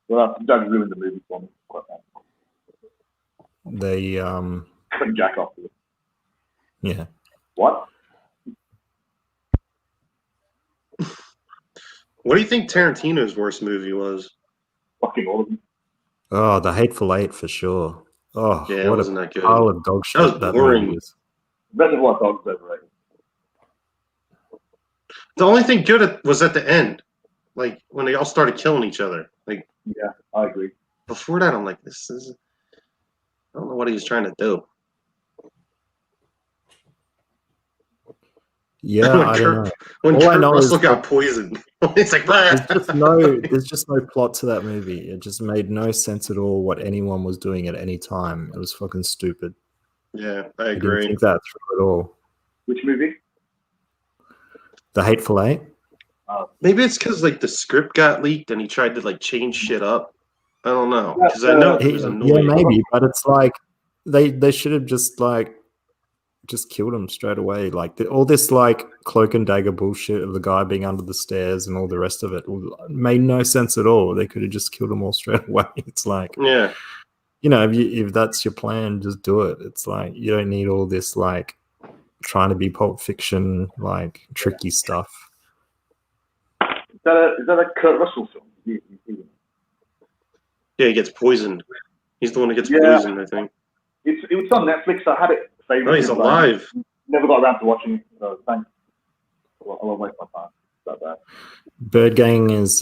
Well, that ruined the movie for me. Quite frankly. They Couldn't jack off to it. yeah. What? What do you think Tarantino's worst movie was? Fucking all of them. Oh, The Hateful Eight for sure. Oh, Yeah, it what wasn't a that good. pile of dog shit was that boring. movie is. Reservoir Dogs overrated. The only thing good was at the end, like when they all started killing each other. Like Yeah, I agree. before that, I'm like, I don't know what he was trying to do. Yeah, I don't know. When All I Kurt know is Russell got that- poisoned, it's like, There's just no plot to that movie. It just made no sense at all what anyone was doing at any time. It was fucking stupid. Yeah, I I didn't agree. think that through at all. Which movie? The Hateful Eight? Maybe it's because like the script got leaked and he tried to like change shit up. I don't know because I know it was Yeah, annoying. maybe, but it's like they should have just killed him straight away. Like all this like cloak and dagger bullshit of the guy being under the stairs and all the rest of it made no sense at all. They could have just killed him all straight away. It's like Yeah, you know, if that's your plan, just do it. It's like you don't need all this like trying to be Pulp Fiction like tricky stuff. Is that a Kurt Russell film? Yeah, he gets poisoned. He's the one who gets Yeah. poisoned, I think. It was on Netflix. I had it favorited. No, he's alive. Never got around to watching it. So thanks. I won't waste my time. It's that bad. Bird Gang is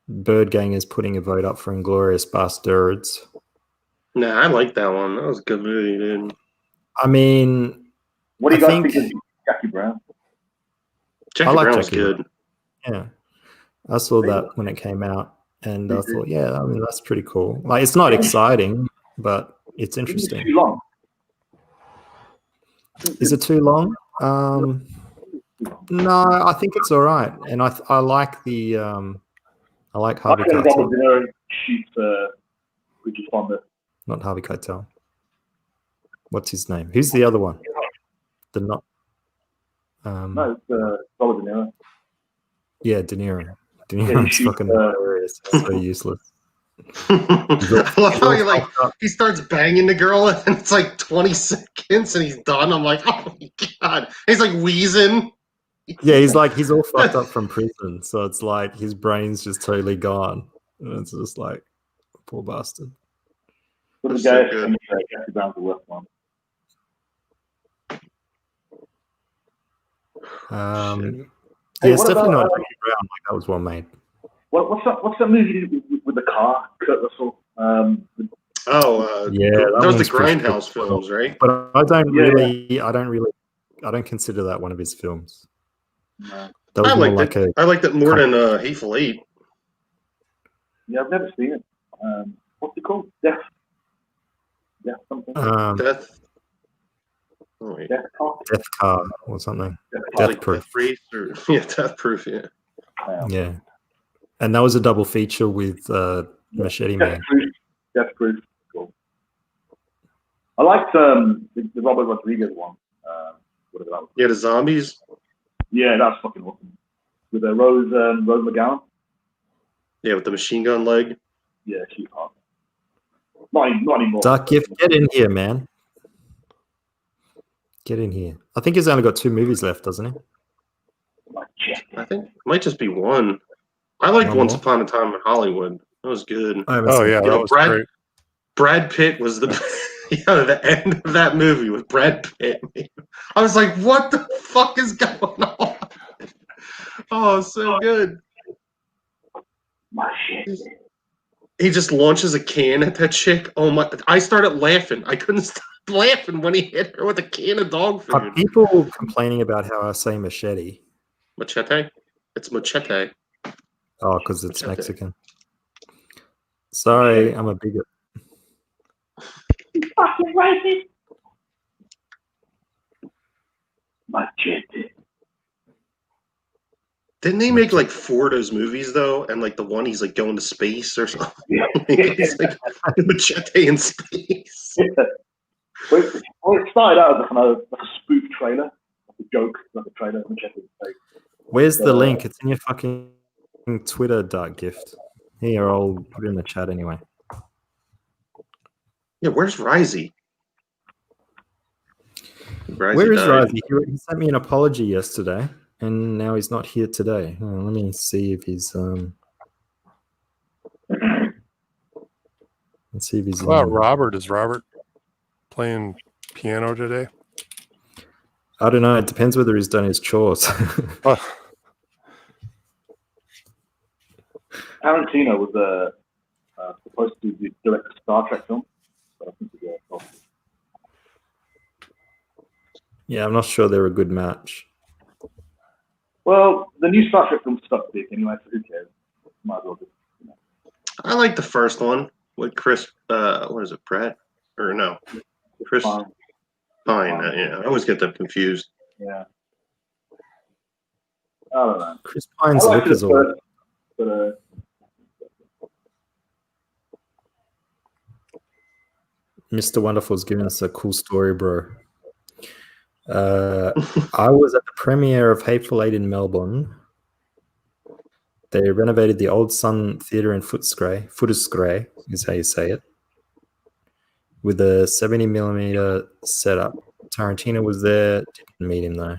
Bird Gang is putting a vote up for Inglourious Bastards. Nah, I like that one. That was a good movie, dude. I mean, What do you I guys think- think of Jackie Brown? Jackie like Brown was Jackie good. yeah, I saw that when it came out, and I thought, yeah, I mean that's pretty cool. Like, it's not exciting, but it's It's interesting. too long. Is it too long? No, I think it's all right, and I like the I like Harvey Like Robert Keitel, De Niro shoots Bridget Fonda. not Harvey Keitel. What's his name? Who's the other one? The not. No, it's Robert De Niro. Yeah, De Niro. De Yeah, he Niro's shoots, fucking hilarious. It's so useless. I love how he starts banging the girl and it's like 20 seconds and he's done. I'm like, oh my god. He's like wheezing. Yeah, he's all fucked up from prison, so it's like his brain's just totally gone. And it's just like, poor bastard. But the That's so guy good. Jackie Brown's the worst one. Yeah, Hey, it's what definitely about, not Jackie Brown. Like, that was well made. What's that movie you did with the car, Kurt Russell? Yeah, that those the one's pretty Grindhouse cool. films, right? But I don't Yeah. I don't consider that one of his films. No. That was I more liked like it. I liked it more than Hateful Eight. Yeah, I've never seen it. What's it called? Death something. Death. Oh wait. Death Car? Death Car or something. Death Death Like Proof. Death Race or yeah, Death Proof. Yeah. Car. Yeah, and that was a double feature with Machete Man. Death Proof. Cool. I liked the Robert Rodriguez one. Whatever that was. Yeah, the zombies. Yeah, that's fucking awesome. With Rose McGowan. Yeah, with the machine gun leg. Yeah, she's hot. Not anymore. Dark Gift, get in here, man. Get in here. I think he's only got 2 movies left, doesn't he? Like, yeah. I think it might just be one. I liked One Once more? Upon a Time in Hollywood. That was good. I haven't Oh seen yeah, it. You know, that was Brad- great. Brad Pitt was the the end of that movie with Brad Pitt. I was like, what the fuck is going on? Oh, so good. My shit. He just launches a can at that chick. Oh my! I started laughing. I couldn't stop laughing when he hit her with a can of dog Are food. people complaining about how I say machete? Machete. It's machete. Oh, because it's Machete. Mexican. Sorry, I'm a bigot. You fucking racist. My shit. Didn't they make like 4 of those movies though? And like the one he's like going to space or something. Yeah. It's like machete in space. Well, it started out as a kind of like a spoof trailer, like a joke, like a trailer. Where's the link? It's in your fucking Twitter, Dark Gift. Here, I'll put it in the chat anyway. Yeah, where's Risey? Where is died. Risey? He sent me an apology yesterday, and now he's not here today. Let me see if he's let's see if he's in Wow, here. Robert, is Robert playing piano today? I don't know. It depends whether he's done his chores. Oh, Tarantino was supposed to direct a Star Trek film, but I think he got off. Yeah, I'm not sure they're a good match. Well, the new Star Trek film sucked dick anyway, so who cares? Might as well just, I like the first one with Chris. What is it, Pratt? Or no, Chris fine. Pine. Yeah, I always get them confused. Yeah. I don't know. Chris Pine's I look liked it is at all. first, but Mr. Wonderful's giving us a cool story, bro. I was at the premiere of Hateful Eight in Melbourne. They renovated the Old Sun Theatre in Footscray is how you say it. with a 70mm setup. Tarantino was there. Didn't meet him though.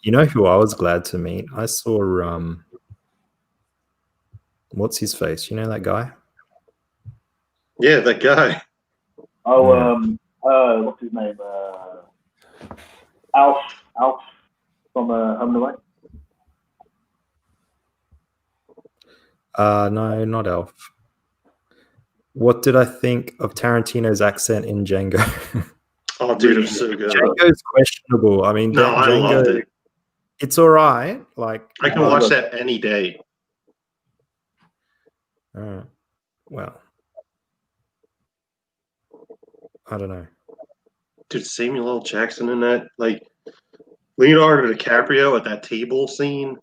You know who I was glad to meet? I saw what's his face? You know that guy? Yeah, that guy. Oh, what's his name? Alf from Home and Away. No, not Elf. What did I think of Tarantino's accent in Django? Oh, dude, it was so good. Django's questionable. I mean, No, I Django, loved it. it's all right. Like, I can watch that any day. Well, I don't know. Dude, Samuel L. Jackson in that, like Leonardo DiCaprio at that table scene.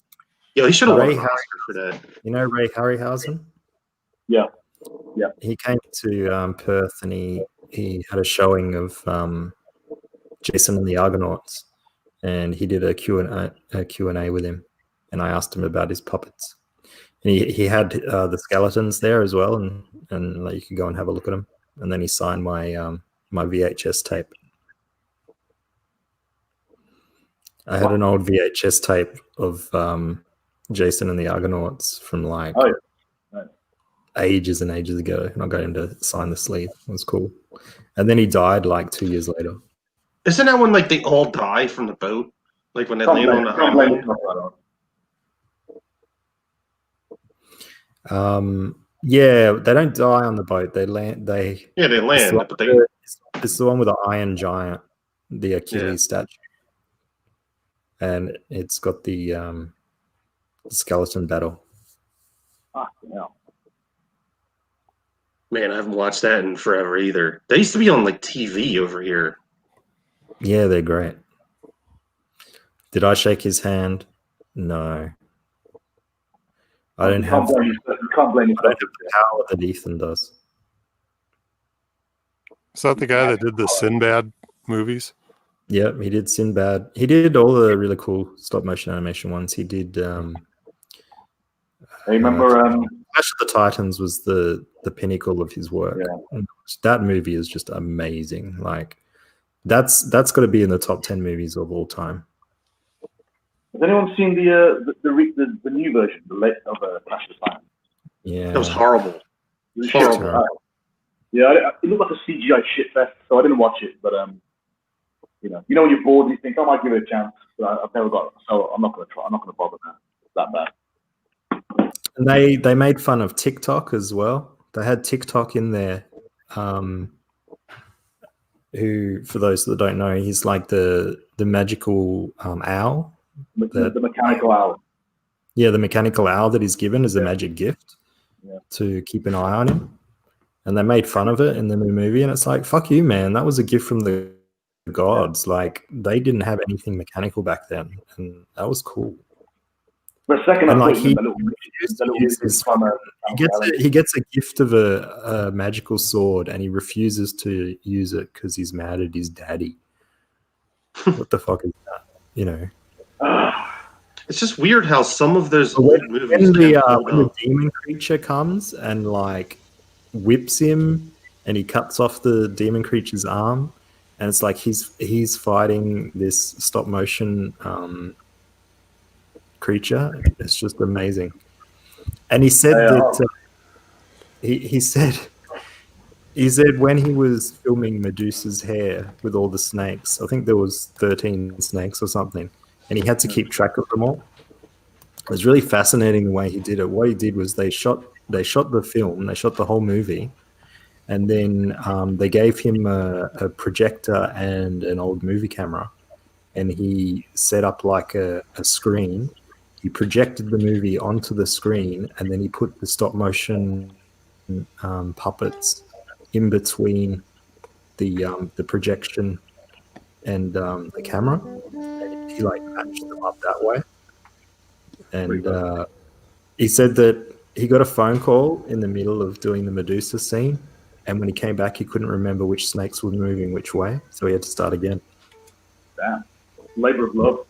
Yeah, he should have won an Oscar for that. You know Ray Harryhausen? Yeah. He came to Perth and he had a showing of Jason and the Argonauts, and he did a Q&A with him, and I asked him about his puppets. And he had the skeletons there as well, and like, you could go and have a look at them. And then he signed my my VHS tape. I had an old VHS tape of Jason and the Argonauts from like ages and ages ago, and I got him to sign the sleeve. It was cool. And then he died like 2 years later. Isn't that when like they all die from the boat? Like when they land on the island? Yeah, they don't die on the boat. They land. They land, but they. It's the one with the Iron Giant, the Achilles statue, and it's got the skeleton battle. Man, I haven't watched that in forever either. They used to be on like TV over here. Yeah, they're great. Did I shake his hand? No. I don't have the power that Ethan does. Is that the guy that did the Sinbad movies? Yeah, he did Sinbad. He did all the really cool stop motion animation ones. He did. I remember Clash of the Titans was the pinnacle of his work. Yeah. That movie is just amazing. Like that's got to be in the top 10 movies of all time. Has anyone seen the new version, the late of Clash of the Titans? Yeah, that was horrible. It was horrible. Yeah, it looked like a CGI shitfest, so I didn't watch it. But you know when you're bored, you think I might give it a chance. But I've never got it, so I'm not going to try. I'm not going to bother that bad. And they made fun of TikTok as well. They had TikTok in there. Who, for those that don't know, he's like the magical owl. The mechanical owl. Yeah, the mechanical owl that he's given as a magic gift to keep an eye on him. And they made fun of it in the new movie. And it's like, fuck you, man. That was a gift from the gods. Like, they didn't have anything mechanical back then. And that was cool. For a second, and I like he gets a gift of a magical sword, and he refuses to use it because he's mad at his daddy. What the fuck is that? You know, it's just weird how some of those old movies. When the demon creature comes and like whips him, and he cuts off the demon creature's arm, and it's like he's fighting this stop motion creature. It's just amazing. And he said that he said when he was filming Medusa's hair with all the snakes, I think there was 13 snakes or something, and he had to keep track of them all. It was really fascinating the way he did it. What he did was they shot the film, they shot the whole movie, and then they gave him a projector and an old movie camera, and he set up like a screen. He projected the movie onto the screen, and then he put the stop motion puppets in between the projection and the camera. And he like matched them up that way. And he said that he got a phone call in the middle of doing the Medusa scene, and when he came back, he couldn't remember which snakes were moving which way, so he had to start again. Damn, labor of love.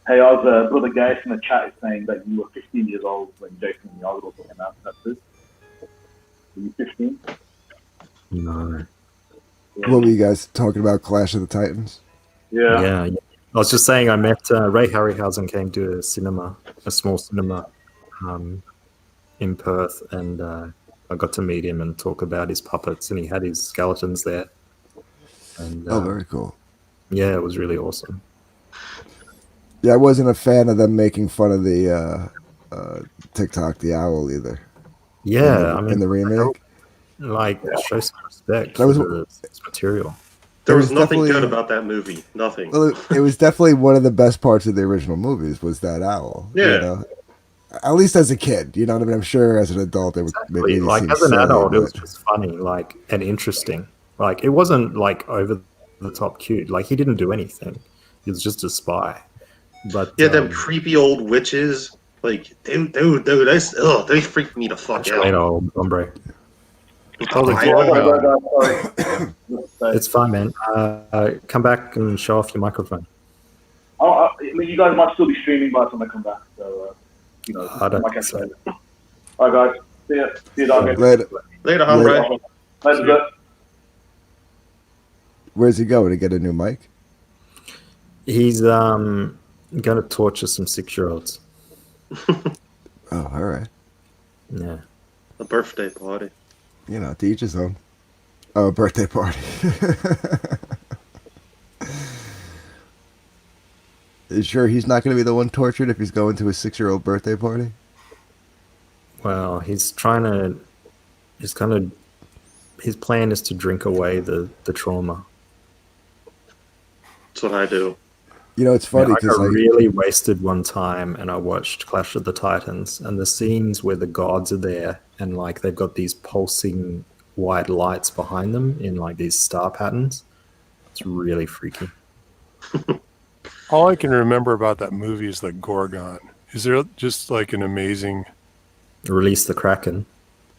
Hey, I was Brother Gaius in the chat is saying that you were 15 years old when Jason and the Argonauts came out. That's it. Were you 15? No. What were you guys talking about? Clash of the Titans? Yeah. I was just saying I met Ray Harryhausen came to a small cinema in Perth, and I got to meet him and talk about his puppets, and he had his skeletons there. And Oh, very cool. yeah, it was really awesome. Yeah, I wasn't a fan of them making fun of the TikTok the owl either. Yeah, I mean, in the remake, show some respect That was- for the source material. There It was was nothing good definitely- about that movie. Nothing. well, it was definitely one of the best parts of the original movies was that owl. Yeah. You know? At least as a kid, you know what I mean. I'm sure as an adult it would Exactly. maybe Like seem as an silly, adult, it was but- just funny, and interesting. Like it wasn't like over the top cute. Like he didn't do anything. He was just a spy. But Yeah, them creepy old witches. Like, dude, they freak me the fuck straight out. old hombre. Oh, the I- Gorgon. It's fine, man. Come back and show off your microphone. I mean, you guys might still be streaming by the time I come back, so you know, I don't like I think said. All right, guys. See ya. See you, dog. Later. Later, hombre. Later, guys. Where's he going to get a new mic? He's gonna torture some 6-year-olds. Oh, all right. Yeah. A birthday party. You know, to each his own. Oh, a birthday party. You sure he's not going to be the one tortured if he's going to his 6-year-old birthday party? Well, his plan is to drink away the trauma. That's what I do. You know, it's funny I because got really wasted one time, and I watched Clash of the Titans, and the scenes where the gods are there, and like they've got these pulsing white lights behind them in like these star patterns. It's really freaky. All I can remember about that movie is the Gorgon. Is there just like an amazing? Release the Kraken.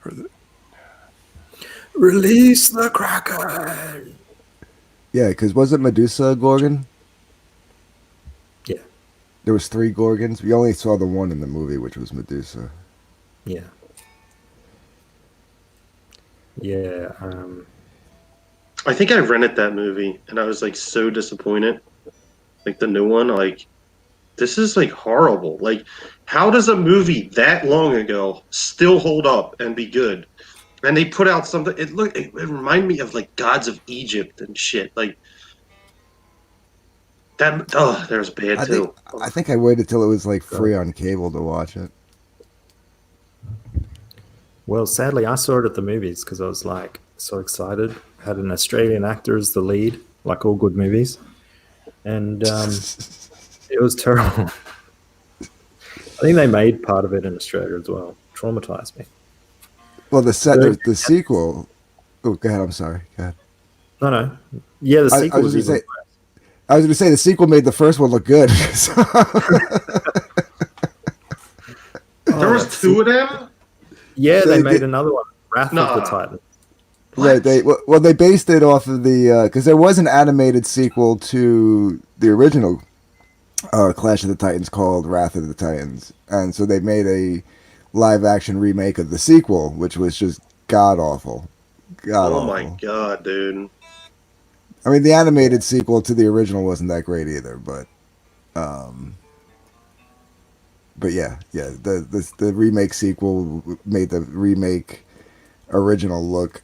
Or the- Release the Kraken. yeah, because wasn't Medusa a Gorgon? Yeah. There was 3 Gorgons. We only saw the one in the movie, which was Medusa. Yeah. Yeah. I think I rented that movie, and I was like so disappointed. Like the new one, like this is like horrible. Like, how does a movie that long ago still hold up and be good? And they put out something. It reminded me of like Gods of Egypt and shit. Like that. Oh, that was bad too. I think I waited till it was like free on cable to watch it. Well, sadly, I saw it at the movies because I was like so excited. Had an Australian actor as the lead, like all good movies, and it was terrible. I think they made part of it in Australia as well. Traumatized me. Well, the sequel. Oh, go ahead. I'm sorry. Go ahead. No. Yeah, the I sequel was was gonna even say- I was going to say the sequel made the first one look good. So- There was 2 of them. Yeah, So they they made did- another one, Wrath Nah. of the Titan. Right. They based it off of the because there was an animated sequel to the original Clash of the Titans called Wrath of the Titans, and so they made a live action remake of the sequel, which was just god awful. Oh my god, dude. I mean, the animated sequel to the original wasn't that great either, but yeah, the remake sequel made the remake original look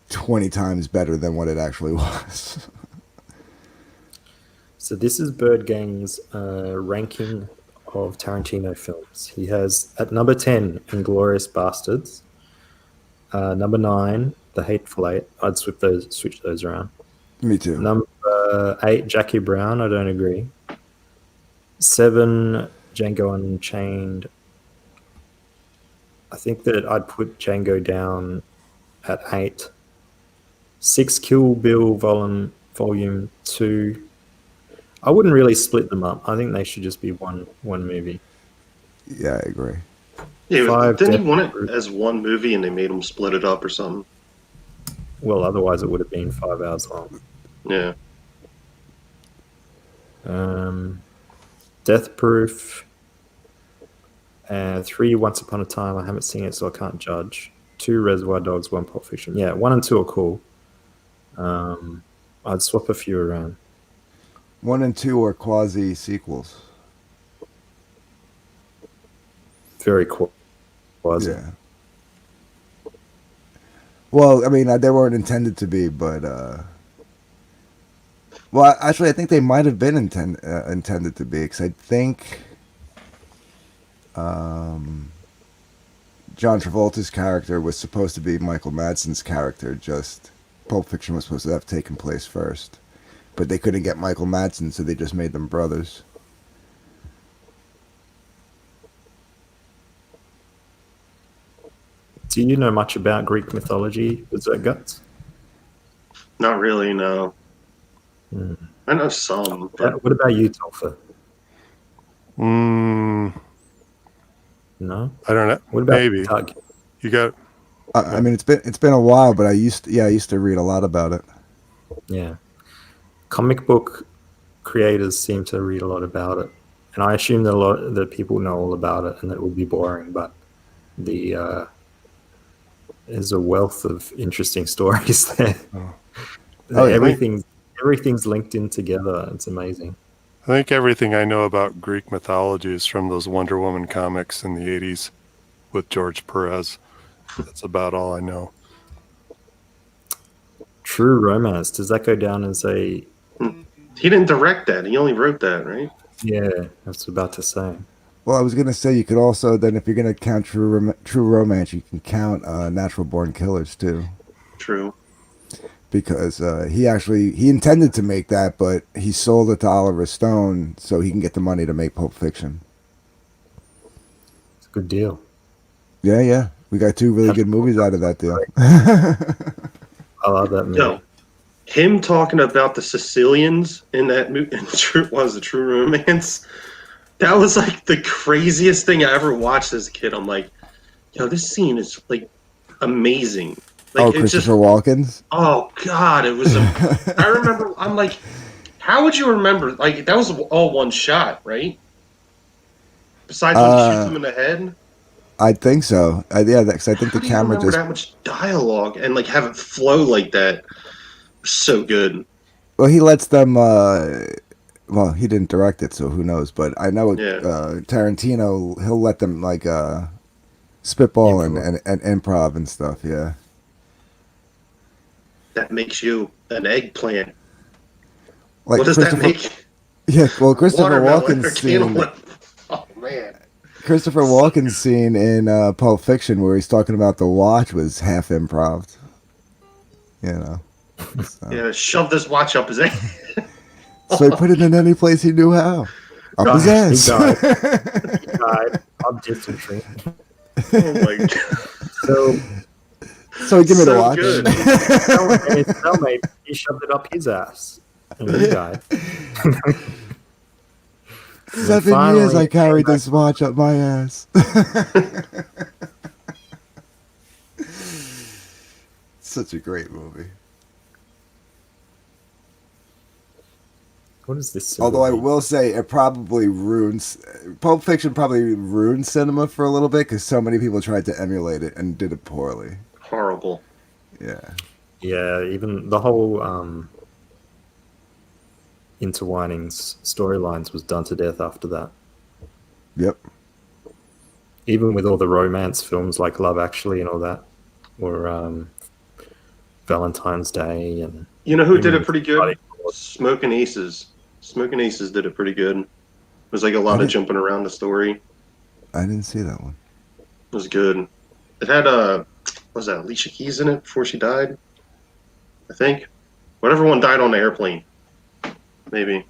20 times better than what it actually was. So this is Bird Gang's ranking of Tarantino films. He has at number 10, Inglourious Bastards. Number 9, The Hateful Eight. I'd switch those around. Me too. Number 8, Jackie Brown. I don't agree. 7, Django Unchained. I think that I'd put Django down at 8. 6, Kill Bill Volume 2. I wouldn't really split them up. I think they should just be one movie. Yeah, I agree. Yeah, 5, didn't he Death want Proof. it as one movie and they made him split it up or something? Well, otherwise it would have been 5 hours long. Yeah. Death Proof. 3, Once Upon a Time. I haven't seen it, so I can't judge. 2 Reservoir Dogs, 1 Pulp Fiction. Yeah, 1 and 2 are cool. I'd swap a few around. 1 and 2 are quasi sequels. Very quasi. Yeah. Well, I mean, they weren't intended to be, but well, actually, I think they might have been intended to be, because I think John Travolta's character was supposed to be Michael Madsen's character. Just Pulp Fiction was supposed to have taken place first, but they couldn't get Michael Madsen, so they just made them brothers. Do you know much about Greek mythology, Berserk Guts? Not really, no. I know some. But What about you, Tolfa? Mm, No? I don't know. What about Maybe Tug? you got. I mean, it's been a while, but I used to read a lot about it. Yeah. Comic book creators seem to read a lot about it. And I assume that people know all about it and that it will be boring, but there's a wealth of interesting stories there. Oh, yeah. Everything's linked in together. It's amazing. I think everything I know about Greek mythology is from those Wonder Woman comics in the 80s with George Perez. That's about all I know. True Romance, does that go down as a... he didn't direct that. He only wrote that, right? Yeah, I was about to say. Well, I was gonna say you could also then, if you're gonna count True Romance, you can count Natural Born Killers too. True. Because he intended to make that, but he sold it to Oliver Stone so he can get the money to make Pulp Fiction. It's a good deal. Yeah. We got 2 really good movies out of that deal. I love that movie. No. Him talking about the Sicilians in that movie, was the True Romance. That was like the craziest thing I ever watched as a kid. I'm like, yo, this scene is like amazing. Like, Christopher Walken's? Oh God, it was. I remember. I'm like, how would you remember? Like, that was all one shot, right? Besides when he shoots him in the head. I think so. Because I think the camera just. That much dialogue and like have it flow like that. So good. Well, he lets them. Well, he didn't direct it, so who knows? But I know Tarantino. He'll let them like spitball and improv and stuff. Yeah. That makes you an eggplant. Like what does that make? Yeah, well, Christopher Walken's scene. Oh man. Christopher Walken's scene in Pulp Fiction where he's talking about the watch was half improv. You know. So. Yeah, shove this watch up his ass. So he put it in any place he knew how. Up his ass. He died of dysentery. Oh my God. So he gave me the watch. Good. And his cellmate, he shoved it up his ass. And he died. 7 years I carried this watch up my ass. Such a great movie. What is this? Although I will say it probably ruins Pulp Fiction probably ruined cinema for a little bit because so many people tried to emulate it and did it poorly. Horrible. Yeah. Yeah, even the whole intertwining storylines was done to death after that. Yep. Even with all the romance films like Love Actually and all that, or Valentine's Day, and you know who did it pretty good? Smoking Aces. Smoking Aces did it pretty good. It was like a lot of jumping around the story. I didn't see that one. It was good. It had what was that, Alicia Keys in it before she died? I think. Whatever one died on the airplane. Maybe.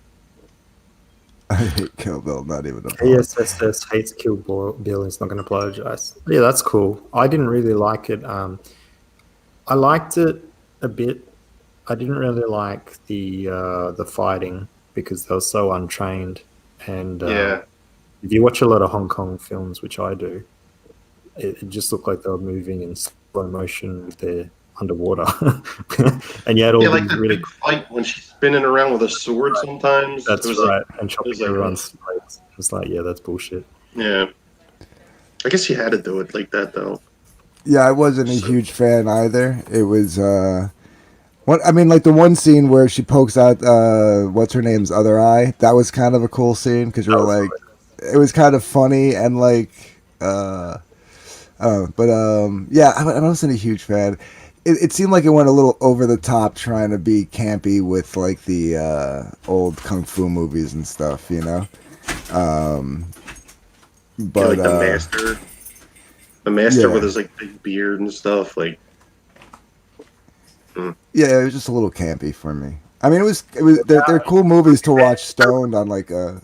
I hate Kill Bill, not even a ASSS hates Kill Bill. He's not going to apologize. Yeah, that's cool. I didn't really like it. I liked it a bit. I didn't really like the fighting because they were so untrained. And if you watch a lot of Hong Kong films, which I do, it just looked like they were moving in slow motion with their underwater. And you had all like these that really big fight when she's spinning around with a sword sometimes. That's it was right. Like, and chopping everyone's legs. It's like, yeah, that's bullshit. yeah. I guess you had to do it like that, though. Yeah, I wasn't a So- huge fan either. It was I mean, like the one scene where she pokes out what's her name's other eye. That was kind of a cool scene because you're like, it was kind of funny and like, but yeah, I wasn't a huge fan. It seemed like it went a little over the top trying to be campy with like the old kung fu movies and stuff, you know. But like the master yeah. with his like big beard and stuff. Like, Yeah, it was just a little campy for me. I mean, it was they're cool movies to watch stoned on like a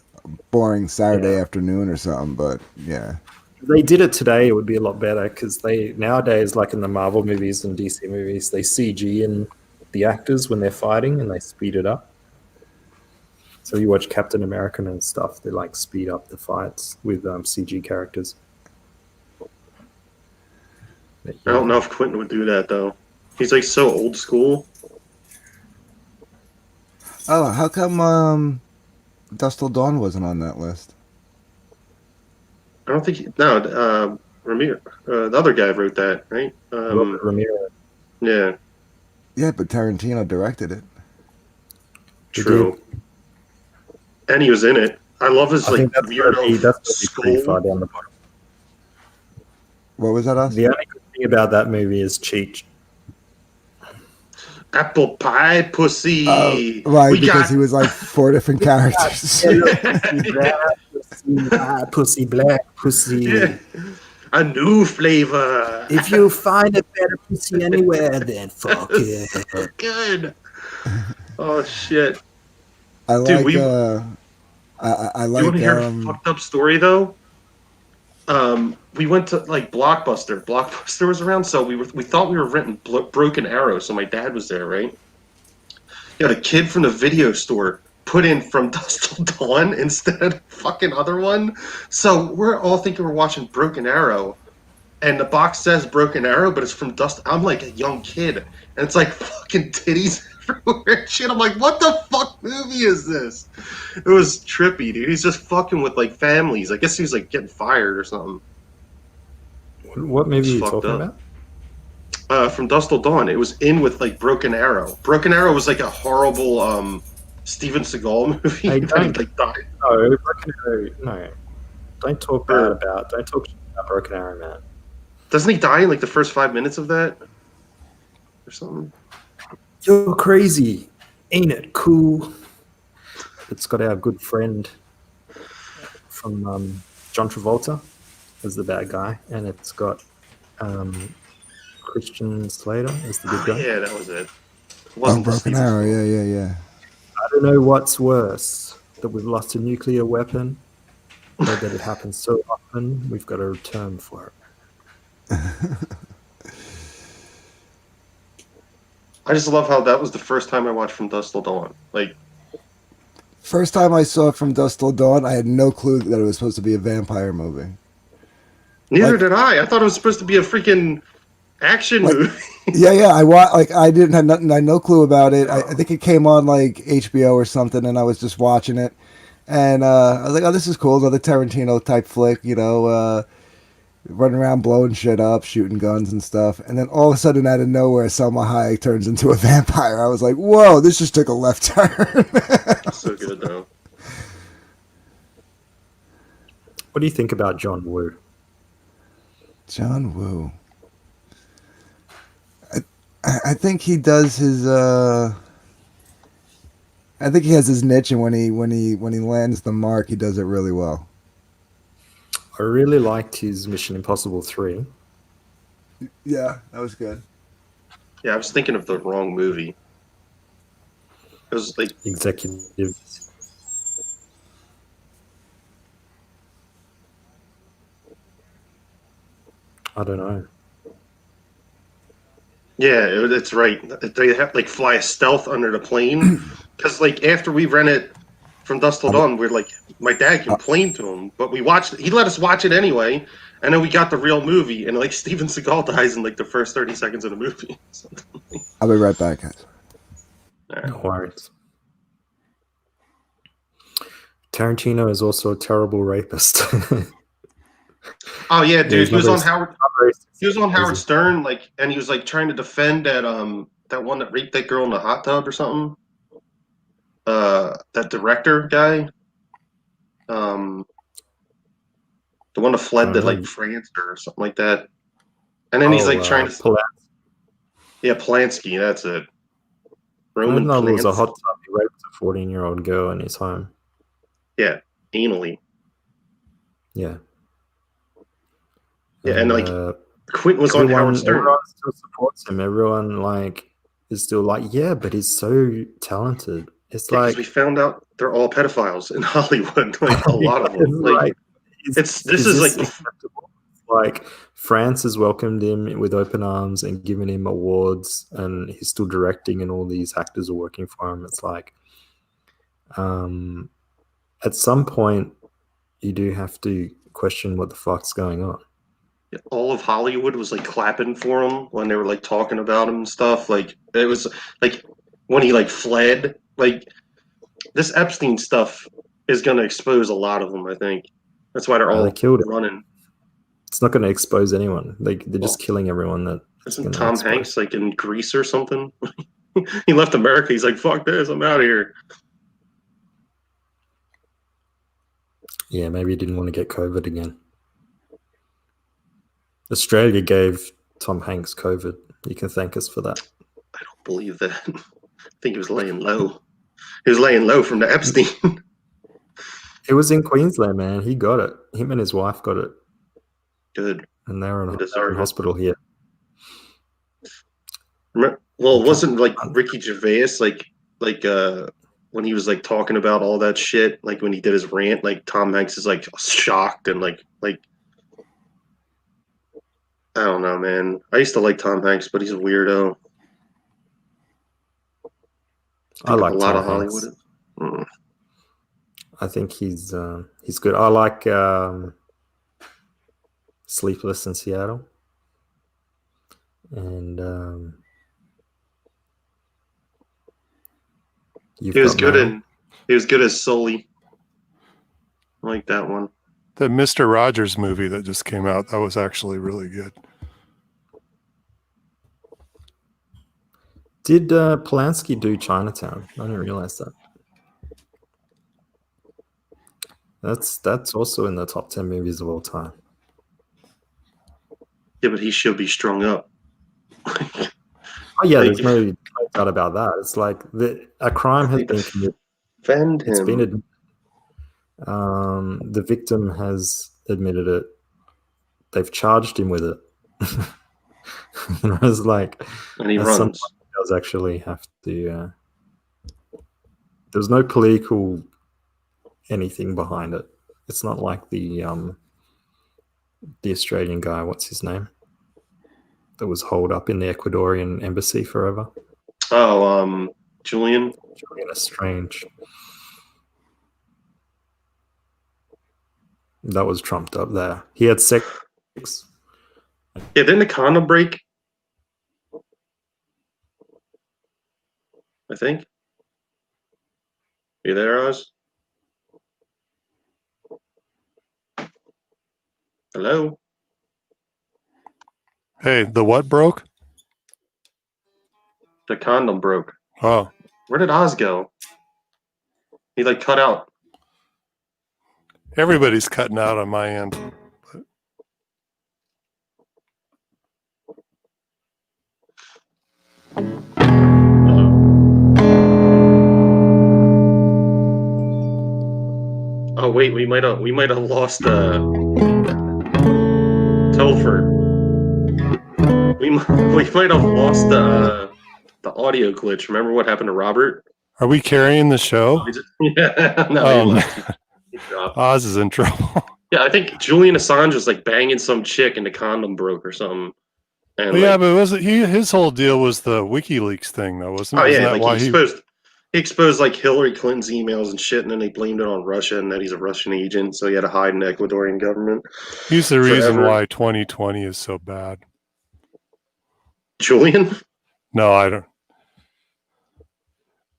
boring Saturday Yeah. afternoon or something. But yeah, If they did it today, it would be a lot better because they nowadays, like in the Marvel movies and DC movies, they CG in the actors when they're fighting and they speed it up. So you watch Captain America and stuff, they like speed up the fights with CG characters. But, I don't know if Quentin would do that though. He's like so old school. oh, how come Dust Till Dawn wasn't on that list? I don't think Ramir, the other guy wrote that, right? Robert Ramiro. Yeah, Yeah, but Tarantino directed it. He true. And he was in it. I love his I like think that's weirdo that's pretty far skull. down the bottom. What was that? Us? The only good thing about that movie is Cheech. Apple pie pussy. Right, we because got he was like 4 different characters. Pussy black, pussy. yeah, a new flavor. If you find a better pussy anywhere, then fuck it. So good. Oh shit. I like. Dude, we- I You like. want to hear a fucked up story though? We went to like Blockbuster. Blockbuster was around, so we thought we were renting Broken Arrow. So my dad was there, right? Yeah, the kid from the video store put in From Dusk Till Dawn instead of fucking other one. So we're all thinking we're watching Broken Arrow, and the box says Broken Arrow, but it's From Dusk. I'm like a young kid, and it's like fucking titties everywhere and shit. I'm like, what the fuck movie is this? It was trippy, dude. He's just fucking with like families. I guess he's like getting fired or something. What movie are you It's fucked talking up. about? From Dusk Till Dawn. It was in with like Broken Arrow. Broken Arrow was like a horrible Steven Seagal movie. I that he, don't- like, died. No, Broken Arrow. No, don't talk bad about. Don't talk shit about Broken Arrow, man. Doesn't he die in like the first 5 minutes of that? Or something? You're crazy, ain't it cool? It's got our good friend from John Travolta as the bad guy, and it's got Christian Slater as the good guy. Yeah, that was it. It Oh, wasn't the Broken Steven Arrow. Seagal. Yeah. I don't know what's worse, that we've lost a nuclear weapon, or that it happens so often we've got a term for it. I just love how that was the first time I watched From Dusk Till Dawn. Like, First time I saw From Dusk Till Dawn, I had no clue that it was supposed to be a vampire movie. neither Like- did I. I thought it was supposed to be a freaking action Like- movie. Yeah. I didn't have nothing. I had no clue about it. I think it came on like HBO or something, and I was just watching it, and I was like, "Oh, this is cool." Another Tarantino type flick, you know, running around blowing shit up, shooting guns and stuff. And then all of a sudden, out of nowhere, Selma Hayek turns into a vampire. I was like, "Whoa, this just took a left turn." So good though. What do you think about John Woo? John Woo. I think he does his. I think he has his niche, and when he lands the mark, he does it really well. I really liked his Mission Impossible 3. Yeah, that was good. Yeah, I was thinking of the wrong movie. It was like Executive. I don't know. yeah, it's right. They have like fly stealth under the plane because like after we rented From Dusk Till Dawn, we're like my dad complained to him, but we watched. He let us watch it anyway, and then we got the real movie, and like Steven Seagal dies in like the first 30 seconds of the movie. I'll be right back, guys. No worries. Tarantino is also a terrible rapist. Oh yeah, He's dude, he not was very- on Howard. Not very He was on Howard crazy. Stern, like, and he was like trying to defend that one that raped that girl in the hot tub or something. That director guy, the one that fled to like France or something like that. And then he's like trying to, Polanski, that's it. Roman Even though it was a Polanski. hot tub, he raped a 14-year-old girl in his home. Yeah, anally. Yeah. Yeah, and like Quentin was on Howard Stern. Everyone still supports him. Everyone like is still like, yeah, but he's so talented. It's Yeah, 'cause like we found out they're all pedophiles in Hollywood. Like a lot of them. Like this is like acceptable? Like France has welcomed him with open arms and given him awards, and he's still directing, and all these actors are working for him. It's like, at some point, you do have to question what the fuck's going on. all of Hollywood was like clapping for him when they were like talking about him and stuff. Like it was like when he like fled. Like this Epstein stuff is going to expose a lot of them. I think that's why they're all They killed him. running. It's not going to expose anyone. They're just killing everyone. That isn't Tom Hanks like in Greece or something? He left America. He's like, fuck this, I'm out of here. Yeah, maybe he didn't want to get COVID again. Australia gave Tom Hanks COVID. You can thank us for that. I don't believe that. I think he was laying low. He was laying low from the Epstein. It was in Queensland, man. He got it. Him and his wife got it. Good. And they were in hospital here. Remember, well, it wasn't like Ricky Gervais, like when he was like talking about all that shit, like when he did his rant, like Tom Hanks is like shocked and like I don't know, man. I used to like Tom Hanks, but he's a weirdo. I like a lot Tom of Hollywood. I think he's good. I like Sleepless in Seattle, and he was good as Sully. I like that one. The Mr. Rogers movie that just came out, that was actually really good. Did Polanski do Chinatown? I didn't realize that. That's also in the top 10 movies of all time. Yeah, but he should be strung up. Oh yeah, there's no doubt about that. It's like a crime has been committed. Defend him. It's been admitted. The victim has admitted it. They've charged him with it. It's like, and he runs. He does actually have to. There's no political anything behind it. It's not like the Australian guy. What's his name? That was holed up in the Ecuadorian embassy forever. Oh, Julian Assange. That was trumped up there. He had sex. Yeah, didn't the condom break? I think. You there, Oz? Hello? Hey, the what broke? The condom broke. Oh. Where did Oz go? He like cut out. Everybody's cutting out on my end. Oh wait, we might have lost Telford. We might have lost the audio glitch. Remember what happened to Robert? Are we carrying the show? Yeah. No, Oz is in trouble. Yeah, I think Julian Assange was like banging some chick and the condom broke or something. And well, yeah, but wasn't his whole deal was the WikiLeaks thing, though, wasn't it? Oh yeah, like he exposed like Hillary Clinton's emails and shit, and then they blamed it on Russia and that he's a Russian agent, so he had to hide in the Ecuadorian government. He's the reason why 2020 is so bad. Julian? No, I don't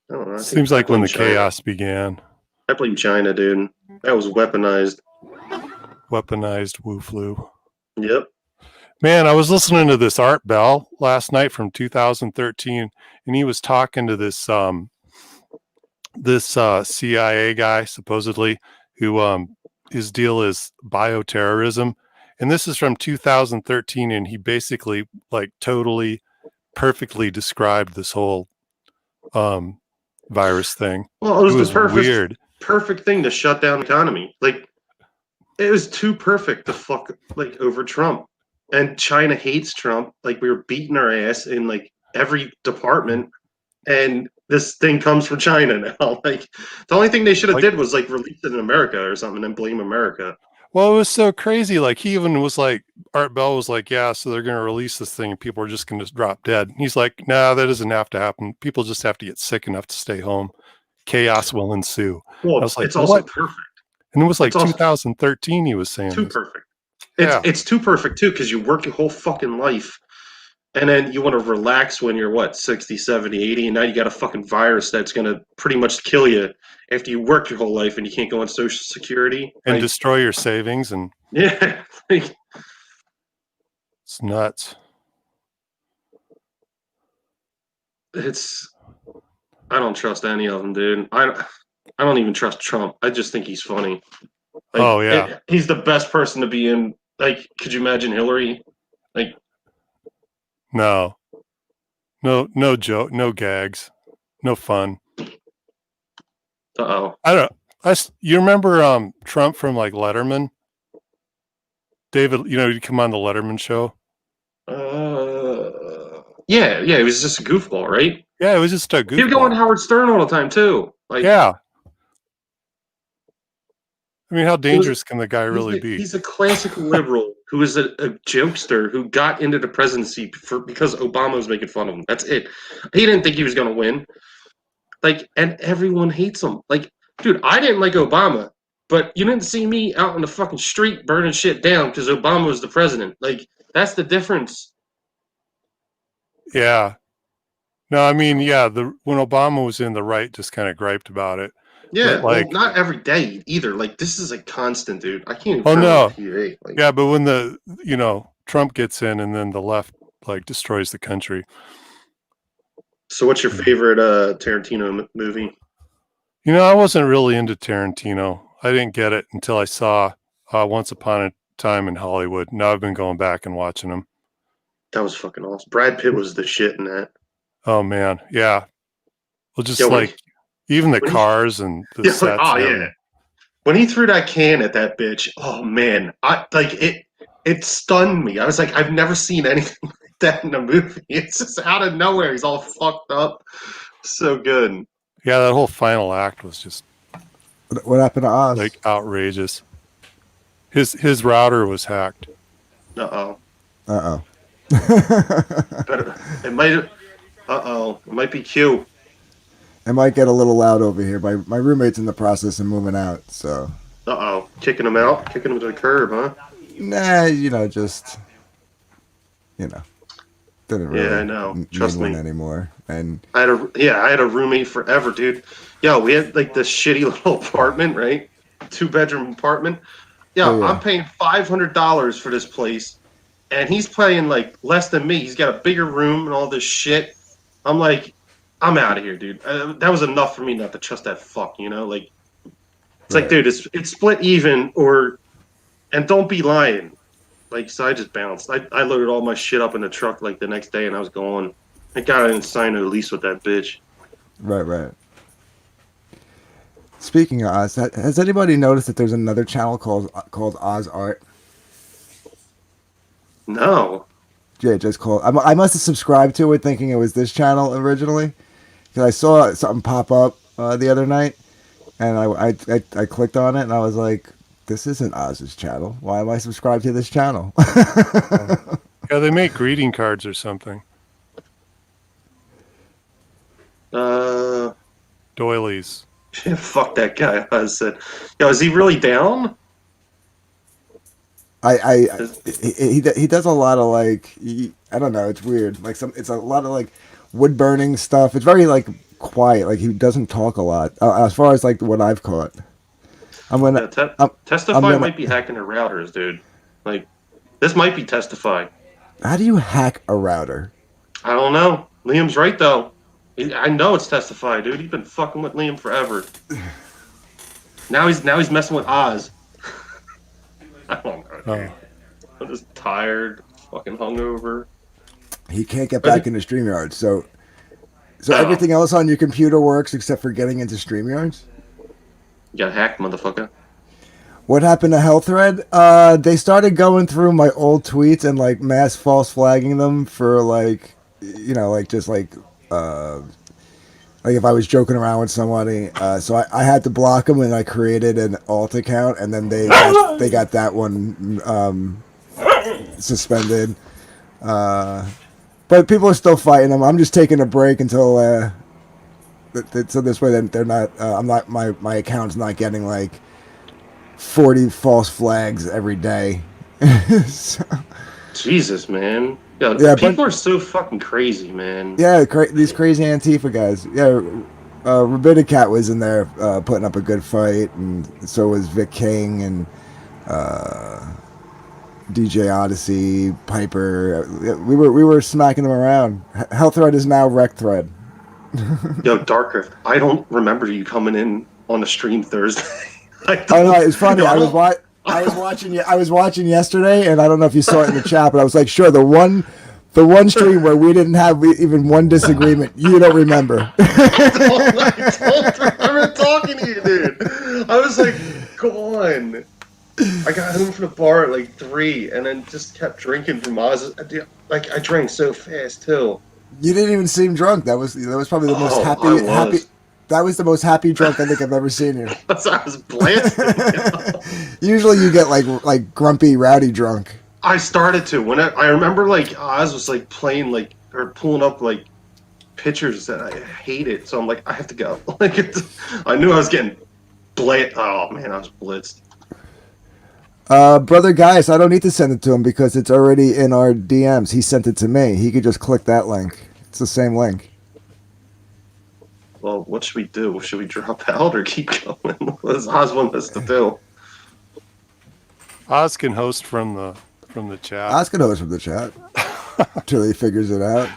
know. Seems like when the chaos began. I blame China, dude. That was weaponized. Weaponized Wu flu. Yep. Man, I was listening to this Art Bell last night from 2013, and he was talking to this CIA guy supposedly who his deal is bioterrorism, and this is from 2013, and he basically like totally perfectly described this whole virus thing. Well, it was the weird. perfect thing to shut down the economy. Like, it was too perfect to fuck like over Trump. And China hates Trump. Like, we were beating our ass in like every department, and this thing comes from China now. Like, the only thing they should have did was like release it in America or something and blame America. Well, it was so crazy. Like, he even was like, Art Bell was like, yeah, so they're going to release this thing and people are just going to drop dead. And he's like, no, that doesn't have to happen. People just have to get sick enough to stay home. Chaos will ensue. Well, I was like, it's also what? perfect. And it was like It's also 2013 he was saying too this. perfect. Yeah. It's too perfect too, because you work your whole fucking life, and then you want to relax when you're what, 60, 70, 80, and now you got a fucking virus that's going to pretty much kill you after you work your whole life and you can't go on Social Security And like, destroy your savings. And yeah, like, it's nuts. I don't trust any of them, dude. I don't even trust Trump. I just think he's funny. Like, Oh, yeah. he's the best person to be in. Like, could you imagine Hillary? Like, No joke, no gags, no fun. uh-oh. You remember Trump from like Letterman? David, he'd come on the Letterman show. Yeah, it was just a goofball, right? Yeah, it was just a goofball. He would go on Howard Stern all the time too. Like, yeah. I mean, how dangerous can the guy really be? He's a classic liberal who is a jokester who got into the presidency because Obama was making fun of him. That's it. He didn't think he was going to win. Like, and everyone hates him. Like, dude, I didn't like Obama, but you didn't see me out on the fucking street burning shit down because Obama was the president. Like, that's the difference. Yeah. No, I mean, yeah, when Obama was in, the right just kind of griped about it. Yeah, but, like, well, not every day either. Like, this is a constant, dude. I can't even Oh, turn no. on TV. Like, Yeah, but when Trump gets in and then the left like destroys the country. so what's your favorite Tarantino movie? I wasn't really into Tarantino. I didn't get it until I saw Once Upon a Time in Hollywood. Now I've been going back and watching them. That was fucking awesome. Brad Pitt was the shit in that. Oh man, yeah. Well, just Yeah, even the cars and the sets. Yeah. When he threw that can at that bitch, oh man, it stunned me. I was like, I've never seen anything like that in a movie. It's just out of nowhere. He's all fucked up. So good. Yeah, that whole final act was just What happened to Oz? like outrageous. His router was hacked. Uh-oh. Uh-oh. It might be Q. It might get a little loud over here. My roommate's in the process of moving out, so. Uh-oh. Kicking him to the curb, huh? Nah, just, didn't really I know. need Trust one me. anymore. And I had a roommate forever, dude. Yo, we had like this shitty little apartment, right? 2-bedroom apartment. Yo, Oh, yeah. I'm paying $500 for this place, and he's paying like less than me. He's got a bigger room and all this shit. I'm like, I'm out of here, dude. That was enough for me not to trust that fuck, Like, it's like, dude, it's split even, and don't be lying. Like, so I just bounced. I loaded all my shit up in the truck like the next day, and I was going. Thank God I didn't sign a lease with that bitch. Right. Speaking of Oz, has anybody noticed that there's another channel called Oz Art? No. Yeah, just called. I must have subscribed to it thinking it was this channel originally, because I saw something pop up the other night, and I clicked on it and I was like, this isn't Oz's channel. Why am I subscribed to this channel? Yeah, they make greeting cards or something. Doilies. Fuck that guy. I said, yo, is he really down? He does a lot of I don't know, it's weird. It's a lot of wood burning stuff. It's very quiet. He doesn't talk a lot as far as what I've caught. Testify might be hacking their routers, dude. Like, this might be Testify. How do you hack a router? I don't know. Liam's right though. I know it's Testify, dude. He's been fucking with Liam forever. Now he's messing with Oz. I don't know, dude. I'm just tired, fucking hungover. He can't get back into StreamYard, so Oh. everything else on your computer works except for getting into StreamYards? You got hacked, motherfucker. What happened to HealthThread? They started going through my old tweets and like mass false flagging them for like, you know, like just like if I was joking around with somebody. So I had to block them, and I created an alt account, and then they got that one suspended. But people are still fighting them. I'm just taking a break until so this way they're not. I'm not my account's not getting like 40 false flags every day. So, Jesus, man. Yeah, people are so fucking crazy, man. yeah, these crazy Antifa guys. Yeah, Rabidicat was in there putting up a good fight, and so was Vic King and DJ Odyssey, Piper. We were smacking them around. HealthThread is now RecThread. Yo, Darkrift, I don't remember you coming in on the stream Thursday. Oh no, it's funny. I was watching yesterday, and I don't know if you saw it in the chat, but I was like, sure, the one stream where we didn't have even one disagreement, you don't remember. I don't remember talking to you, dude. I was like, go on. I got home from the bar at like 3, and then just kept drinking from Oz. Like I drank so fast too. You didn't even seem drunk. That was probably the most happy. That was the most happy drunk I think I've ever seen you. I was blasted. Usually you get like grumpy, rowdy drunk. I started to when I remember like Oz was like playing like or pulling up like pictures that I hated. So I'm like, I have to go. Like I knew I was getting blitzed. Oh man, I was blitzed. Brother Gaius, I don't need to send it to him because it's already in our DMs. He sent it to me. He could just click that link. It's the same link. Well, what should we do? Should we drop out or keep going? What does Oz want us to do? Oz can host from the chat. Oz can host from the chat until he figures it out.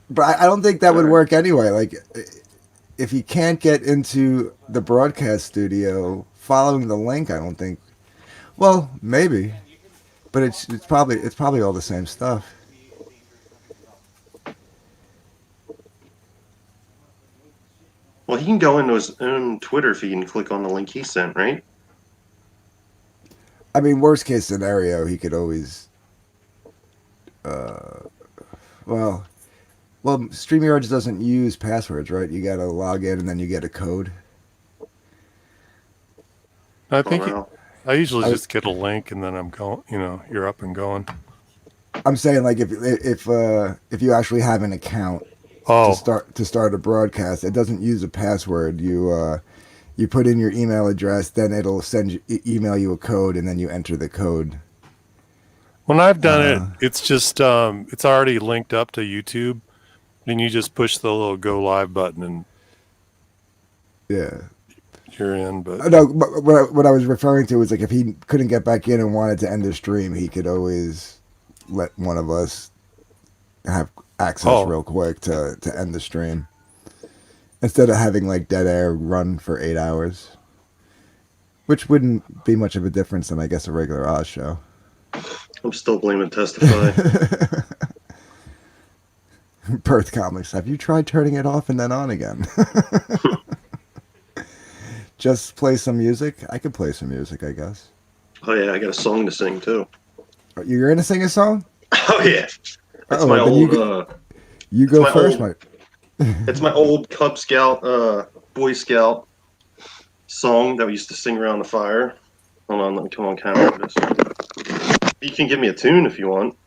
But I don't think that would work anyway. Like, if he can't get into the broadcast studio following the link, I don't think. Well, maybe, but it's probably all the same stuff. Well, he can go into his own Twitter feed and click on the link he sent, right? I mean, worst case scenario, he could always. Well, StreamYard doesn't use passwords, right? You got to log in and then you get a code. I think I usually just get a link and then I'm going. You know, you're up and going. I'm saying like if you actually have an account to start a broadcast, it doesn't use a password. You put in your email address, then it'll email you a code, and then you enter the code. When I've done it, it's just it's already linked up to YouTube, and you just push the little go live button, and you're in. But no, what I was referring to was like if he couldn't get back in and wanted to end the stream, he could always let one of us have access real quick to end the stream instead of having like dead air run for 8 hours, which wouldn't be much of a difference than I guess a regular Oz show. I'm still blaming Testify. Perth Comics, have you tried turning it off and then on again? Just play some music. I could play some music, I guess. Oh yeah, I got a song to sing too. You're gonna sing a song? Oh yeah, that's my old. You go first, Mike. It's my old Cub Scout, Boy Scout song that we used to sing around the fire. Hold on, let me come on camera with this. You can give me a tune if you want.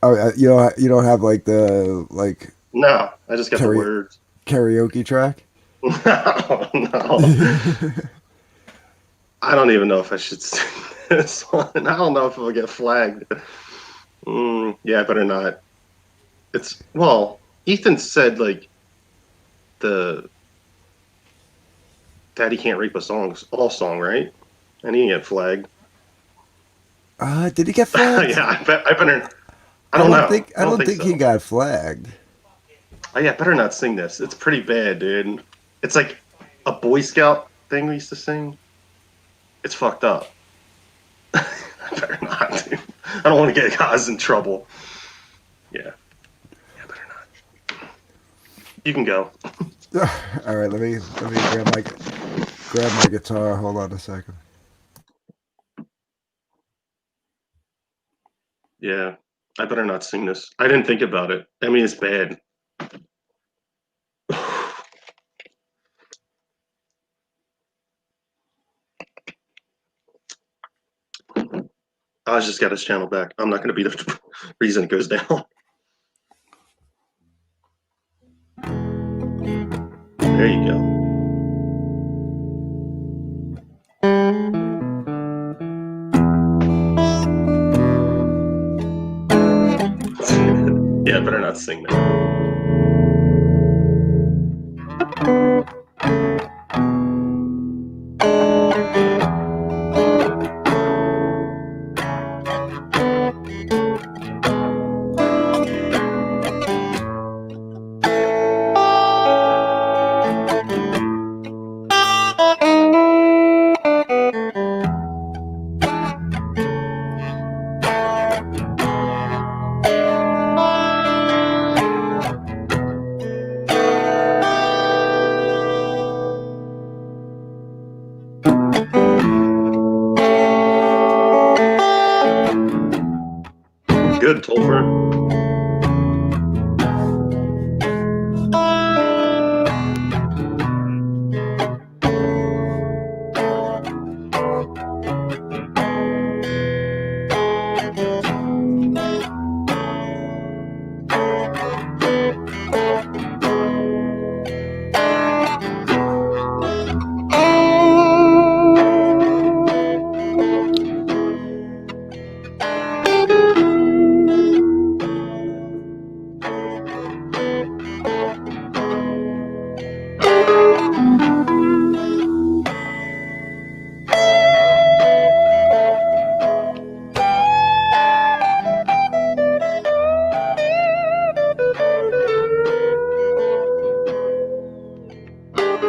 Oh, you don't have like the No, I just got the words. Karaoke track. No. I don't even know if I should sing this one. I don't know if I'll get flagged. Yeah, I better not. Ethan said like the Daddy Can't Rape a Song, right? And he didn't get flagged. Did he get flagged? Yeah, I better. I don't know. I don't think so. he got flagged. Oh yeah, I better not sing this. It's pretty bad, dude. It's like a Boy Scout thing we used to sing. It's fucked up. I better not, dude. I don't want to get guys in trouble. Yeah. Yeah, better not. You can go. All right, let me grab my guitar. Hold on a second. Yeah. I better not sing this. I didn't think about it. I mean, it's bad. I just got his channel back. I'm not going to be the reason it goes down. There you go. Yeah, I better not sing that. Good, Tolfer.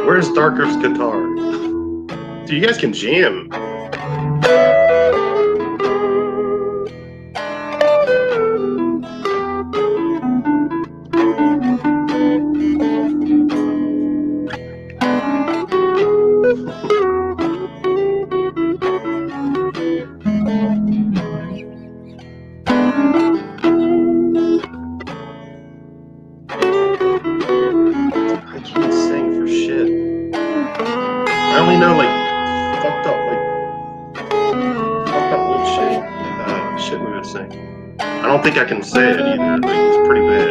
Where's Darker's guitar? Dude, you guys can jam. I can't sing for shit. I only know like fucked up old shit we would sing. I don't think I can say it either. Like, it's pretty bad.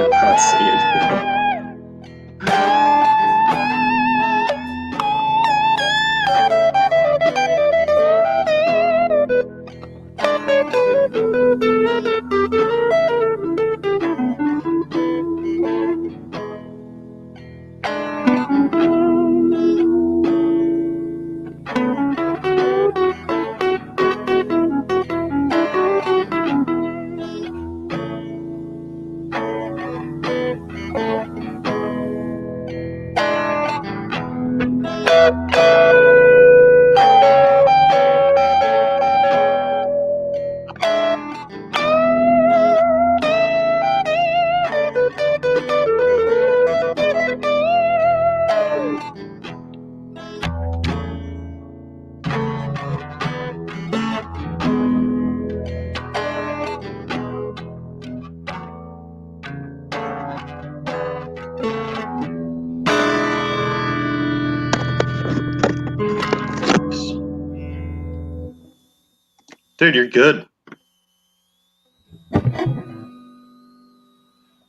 I'm not singing. Dude, you're good.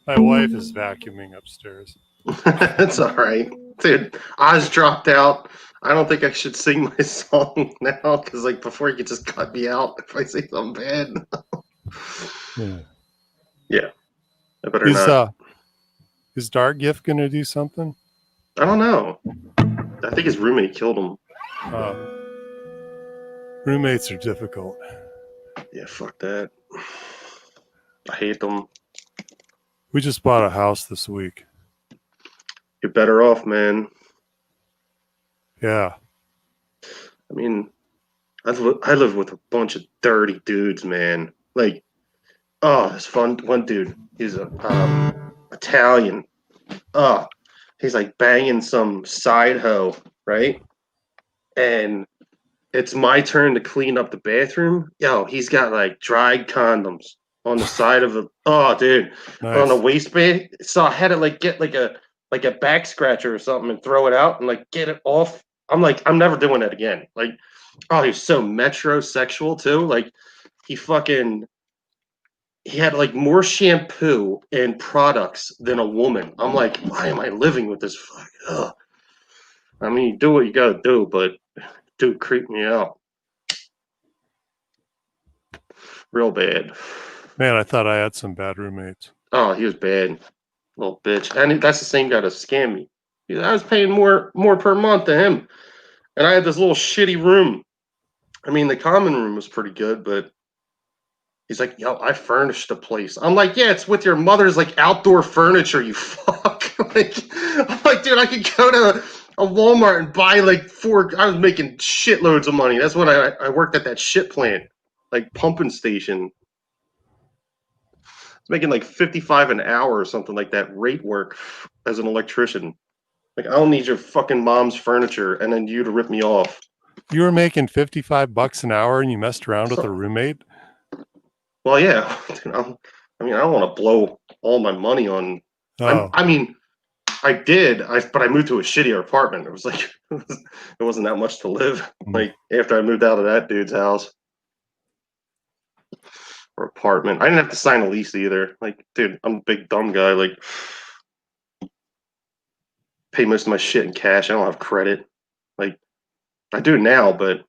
My wife is vacuuming upstairs. It's all right, dude. Oz dropped out. I don't think I should sing my song now because, like, before you could just cut me out if I say something bad. Yeah. I better not. Is Dark Gift gonna do something? I don't know. I think his roommate killed him. Roommates are difficult. Yeah, fuck that. I hate them. We just bought a house this week. You're better off, man. Yeah. I mean, I live with a bunch of dirty dudes, man. Like, oh, this one dude. He's a Italian. Oh, he's like banging some side hoe, right? And it's my turn to clean up the bathroom. Yo, he's got like dried condoms on the side of the. Oh, dude, Nice. on the waistband. So I had to like get like a back scratcher or something and throw it out and like get it off. I'm like, I'm never doing that again. Like, oh, he's so metrosexual too. Like, he had like more shampoo and products than a woman. I'm like, why am I living with this fuck? Ugh. I mean, do what you gotta do, but dude, creep me out real bad. Man, I thought I had some bad roommates. Oh, he was bad, little bitch. And that's the same guy that scammed me. I was paying more per month than him, and I had this little shitty room. I mean, the common room was pretty good, but he's like, yo, I furnished the place. I'm like, yeah, it's with your mother's like outdoor furniture, you fuck. I'm like, dude, I could go to a Walmart and buy like I was making shitloads of money. That's when I worked at that shit plant, like pumping station. I was making like 55 an hour or something like that rate work as an electrician. Like, I don't need your fucking mom's furniture and then you to rip me off. You were making $55 an hour and you messed around with a roommate? Well, yeah. I mean, I don't want to blow all my money on. Oh. I mean, I did, but I moved to a shittier apartment. It was like it wasn't that much to live. Like, after I moved out of that dude's house or apartment, I didn't have to sign a lease either. Like, dude, I'm a big dumb guy. Like, pay most of my shit in cash. I don't have credit. Like, I do now, but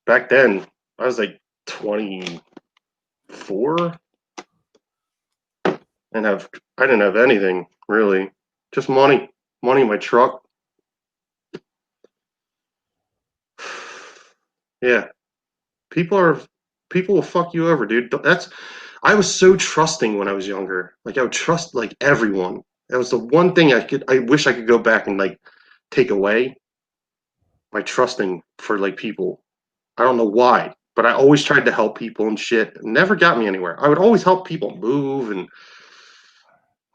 back then I was like 24 and I didn't have anything really, just money in my truck. Yeah, people will fuck you over, dude. I was so trusting when I was younger. Like, I would trust like everyone. That was the one thing I wish I could go back and like take away my trusting for like people. I don't know why, but I always tried to help people and shit. It never got me anywhere. I would always help people move and.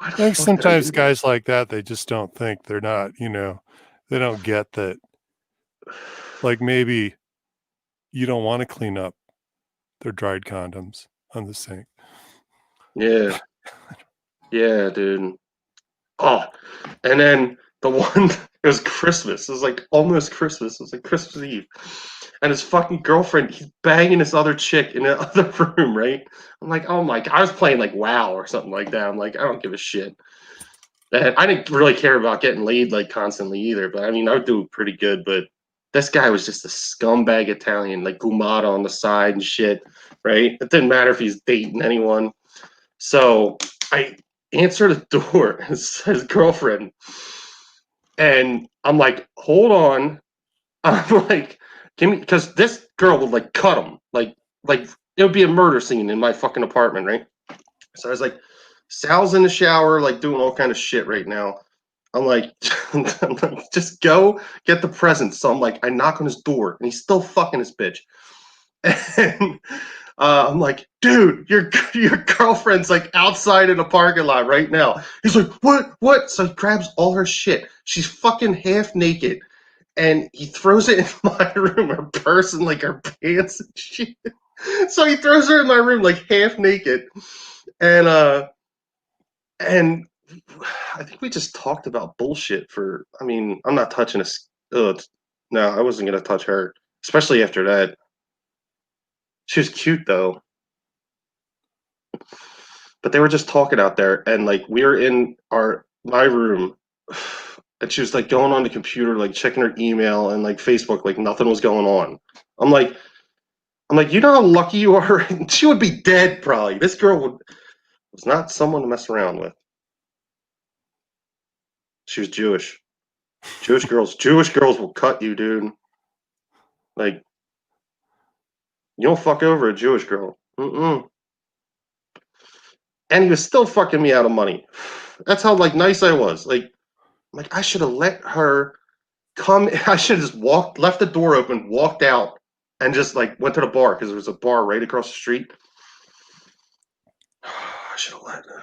I think sometimes guys like that, they just don't think they're not, they don't get that. Like, maybe you don't want to clean up their dried condoms on the sink. Yeah. Yeah, dude. Oh, and then the one, it was Christmas. It was like almost Christmas. It was like Christmas Eve. And his fucking girlfriend, he's banging this other chick in the other room, right? I'm like, oh my God. I was playing like WoW or something like that. I'm like, I don't give a shit. And I didn't really care about getting laid like constantly either. But I mean, I would do pretty good. But this guy was just a scumbag Italian, like Gumata on the side and shit, right? It didn't matter if he's dating anyone. So I answer the door, his girlfriend, and I'm like, hold on. I'm like, give me, because this girl would like cut him, like it would be a murder scene in my fucking apartment, right? So I was like, Sal's in the shower, like doing all kind of shit right now. I'm like, just go get the presents. So I'm like, I knock on his door, and he's still fucking his bitch. And I'm like, dude, your girlfriend's like outside in the parking lot right now. He's like, what? So he grabs all her shit. She's fucking half naked, and he throws it in my room, her purse and like her pants and shit. So he throws her in my room like half naked, and I think we just talked about bullshit for. I mean, I'm not touching no, I wasn't gonna touch her, especially after that. She was cute though. but they were just talking out there, and like we were in my room, and she was like going on the computer, like checking her email and like Facebook, like nothing was going on. I'm like, you know how lucky you are? She would be dead probably. This girl was not someone to mess around with. She was Jewish. Jewish girls will cut you, dude. Like, you don't fuck over a Jewish girl. Mm-mm. And he was still fucking me out of money. That's how like nice I was. Like I should have let her come. I should have just left the door open, walked out, and just like went to the bar because there was a bar right across the street. I should have let her.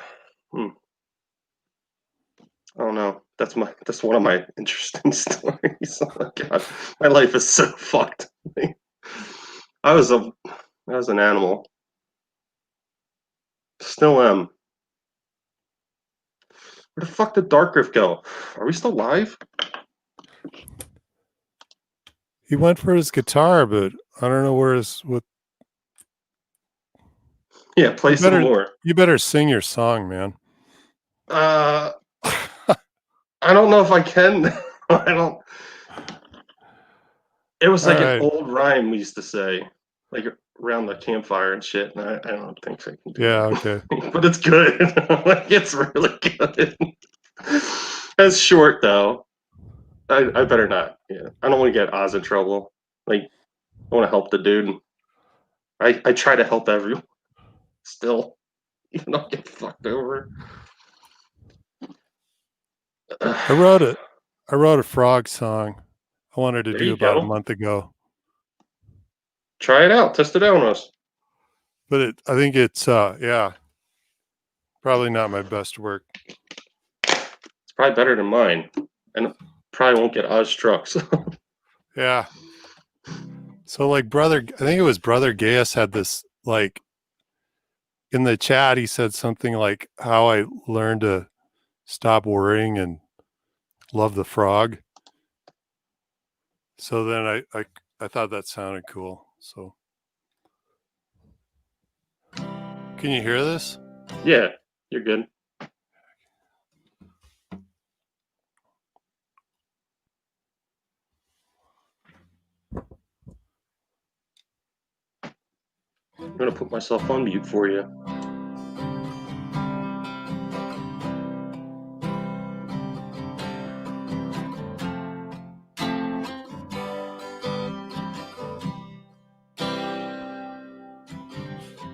I don't know. That's one of my interesting stories. Oh my god, my life is so fucked. I was an animal. Still am. Where the fuck did Darkriff go? Are we still live? He went for his guitar, but I don't know what. Yeah, play some more. You better sing your song, man. I don't know if I can. I don't. It was like an old rhyme we used to say, like around the campfire and shit. And I don't think I can do Yeah, it. okay. But it's good. Like, it's really good. It's short though. I better not. Yeah, I don't want to get Oz in trouble. Like, I want to help the dude. I try to help everyone. Still, even though I get fucked over. I wrote a frog song I wanted to There do you about go. a month ago. Try it out. Test it out on us. But I think it's probably not my best work. It's probably better than mine, and probably won't get Oz struck. So. Yeah. So like I think it was Brother Gaius had this, like, in the chat, he said something like how I learned to stop worrying and love the frog. So then I thought that sounded cool. So can you hear this? Yeah, you're good. I'm gonna put myself on mute for you.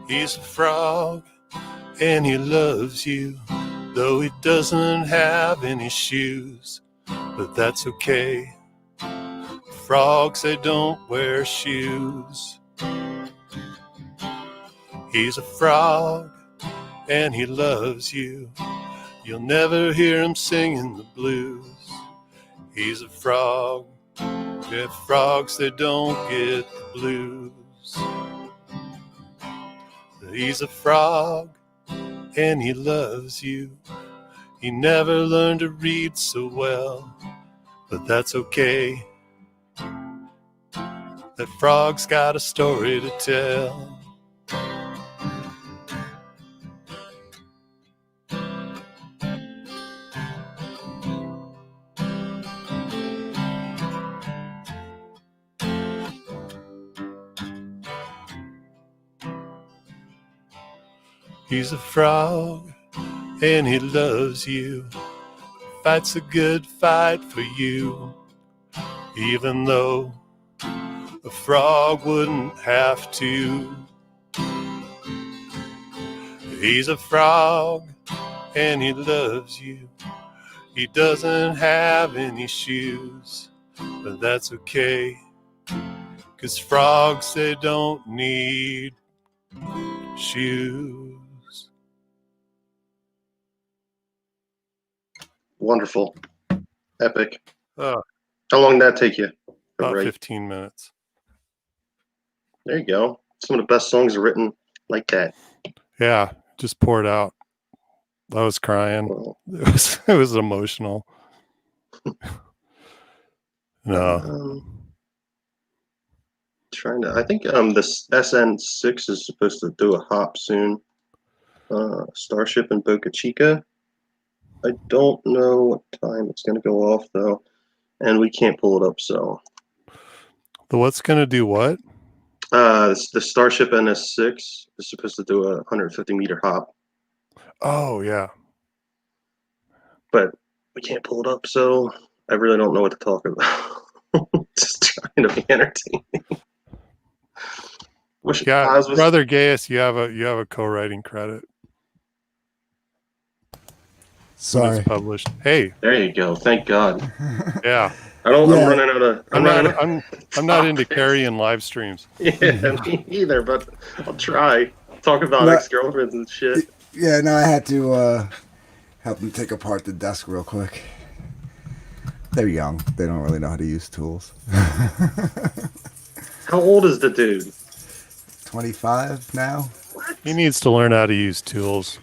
He's a frog and he loves you, though he doesn't have any shoes, but that's okay. Frogs, they don't wear shoes. He's a frog and he loves you. You'll never hear him singing the blues. He's a frog. Yeah, frogs, they don't get the blues. He's a frog and he loves you. He never learned to read so well, but that's okay. That frog's got a story to tell. He's a frog and he loves you. Fights a good fight for you, even though a frog wouldn't have to. He's a frog and he loves you. He doesn't have any shoes, but that's okay, 'cause frogs, they don't need shoes. Wonderful. Epic. Oh, How long did that take you? about Right. 15 minutes. There you go. Some of the best songs are written like that. Yeah, just poured out. I was crying. Well, It was emotional. No. I think this SN6 is supposed to do a hop soon. Starship in Boca Chica. I don't know what time it's going to go off though, and we can't pull it up. So The what's going to do what? the Starship NS6 is supposed to do a 150 meter hop, Oh, yeah. but we can't pull it up. So I really don't know what to talk about. Just trying to be entertaining. Yeah, Oz was- Brother Gaius, you have a co-writing credit when Sorry. it's published. Hey, There you go. Thank God. yeah. I'm Yeah. running out of. I'm not into topics. carrying live streams. Yeah, me either. But I'll try. Talk about No. ex-girlfriends and shit. Yeah, no, I had to help them take apart the desk real quick. They're young. They don't really know how to use tools. How old is the dude? 25 now? He needs to learn how to use tools.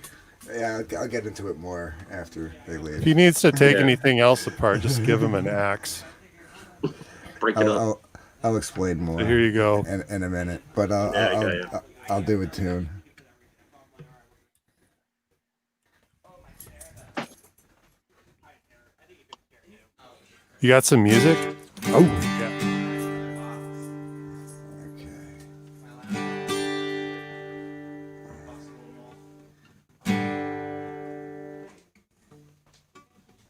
Yeah, I'll get into it more after they If leave. he needs to take Yeah. anything else apart, just give him an axe. Break it up. I'll explain more So here you go. in a minute, but Yeah, I got you. I'll do a tune. You got some music? Oh. Yeah.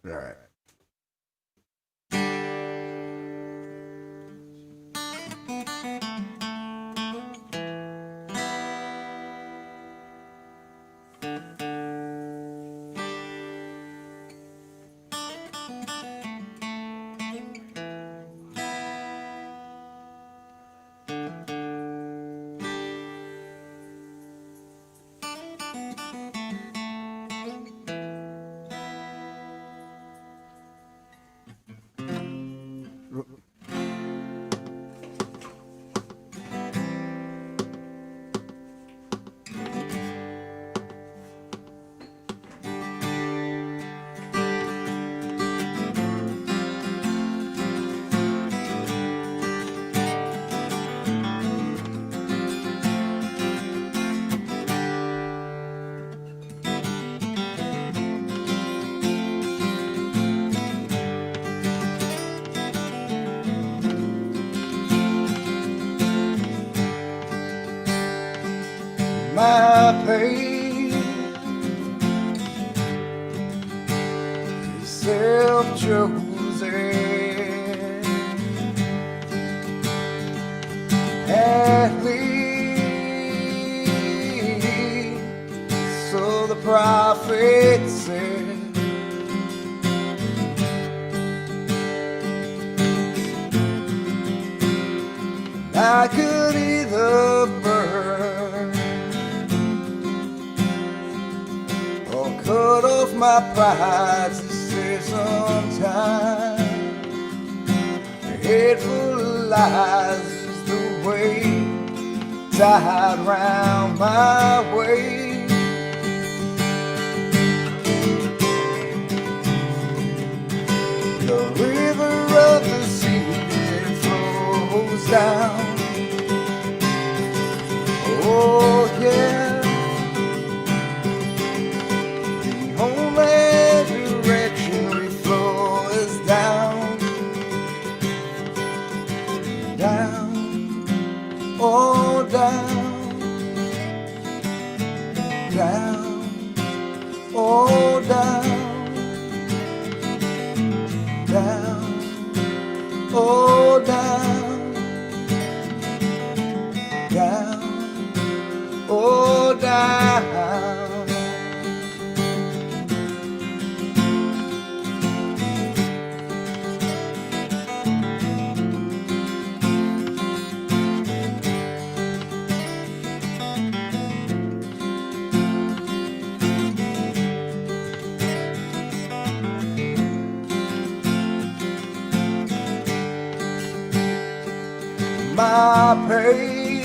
All right. My pain is self-chosen, at least so the prophet said. I could either burn or cut off my pride to say sometime. A head full of lies is the weight tied round my waist. The river of the sea flows down. Oh yeah. The only direction we flow is down. Down. Oh down. Down. Oh down. Down. Oh down. Down. Oh down. My pain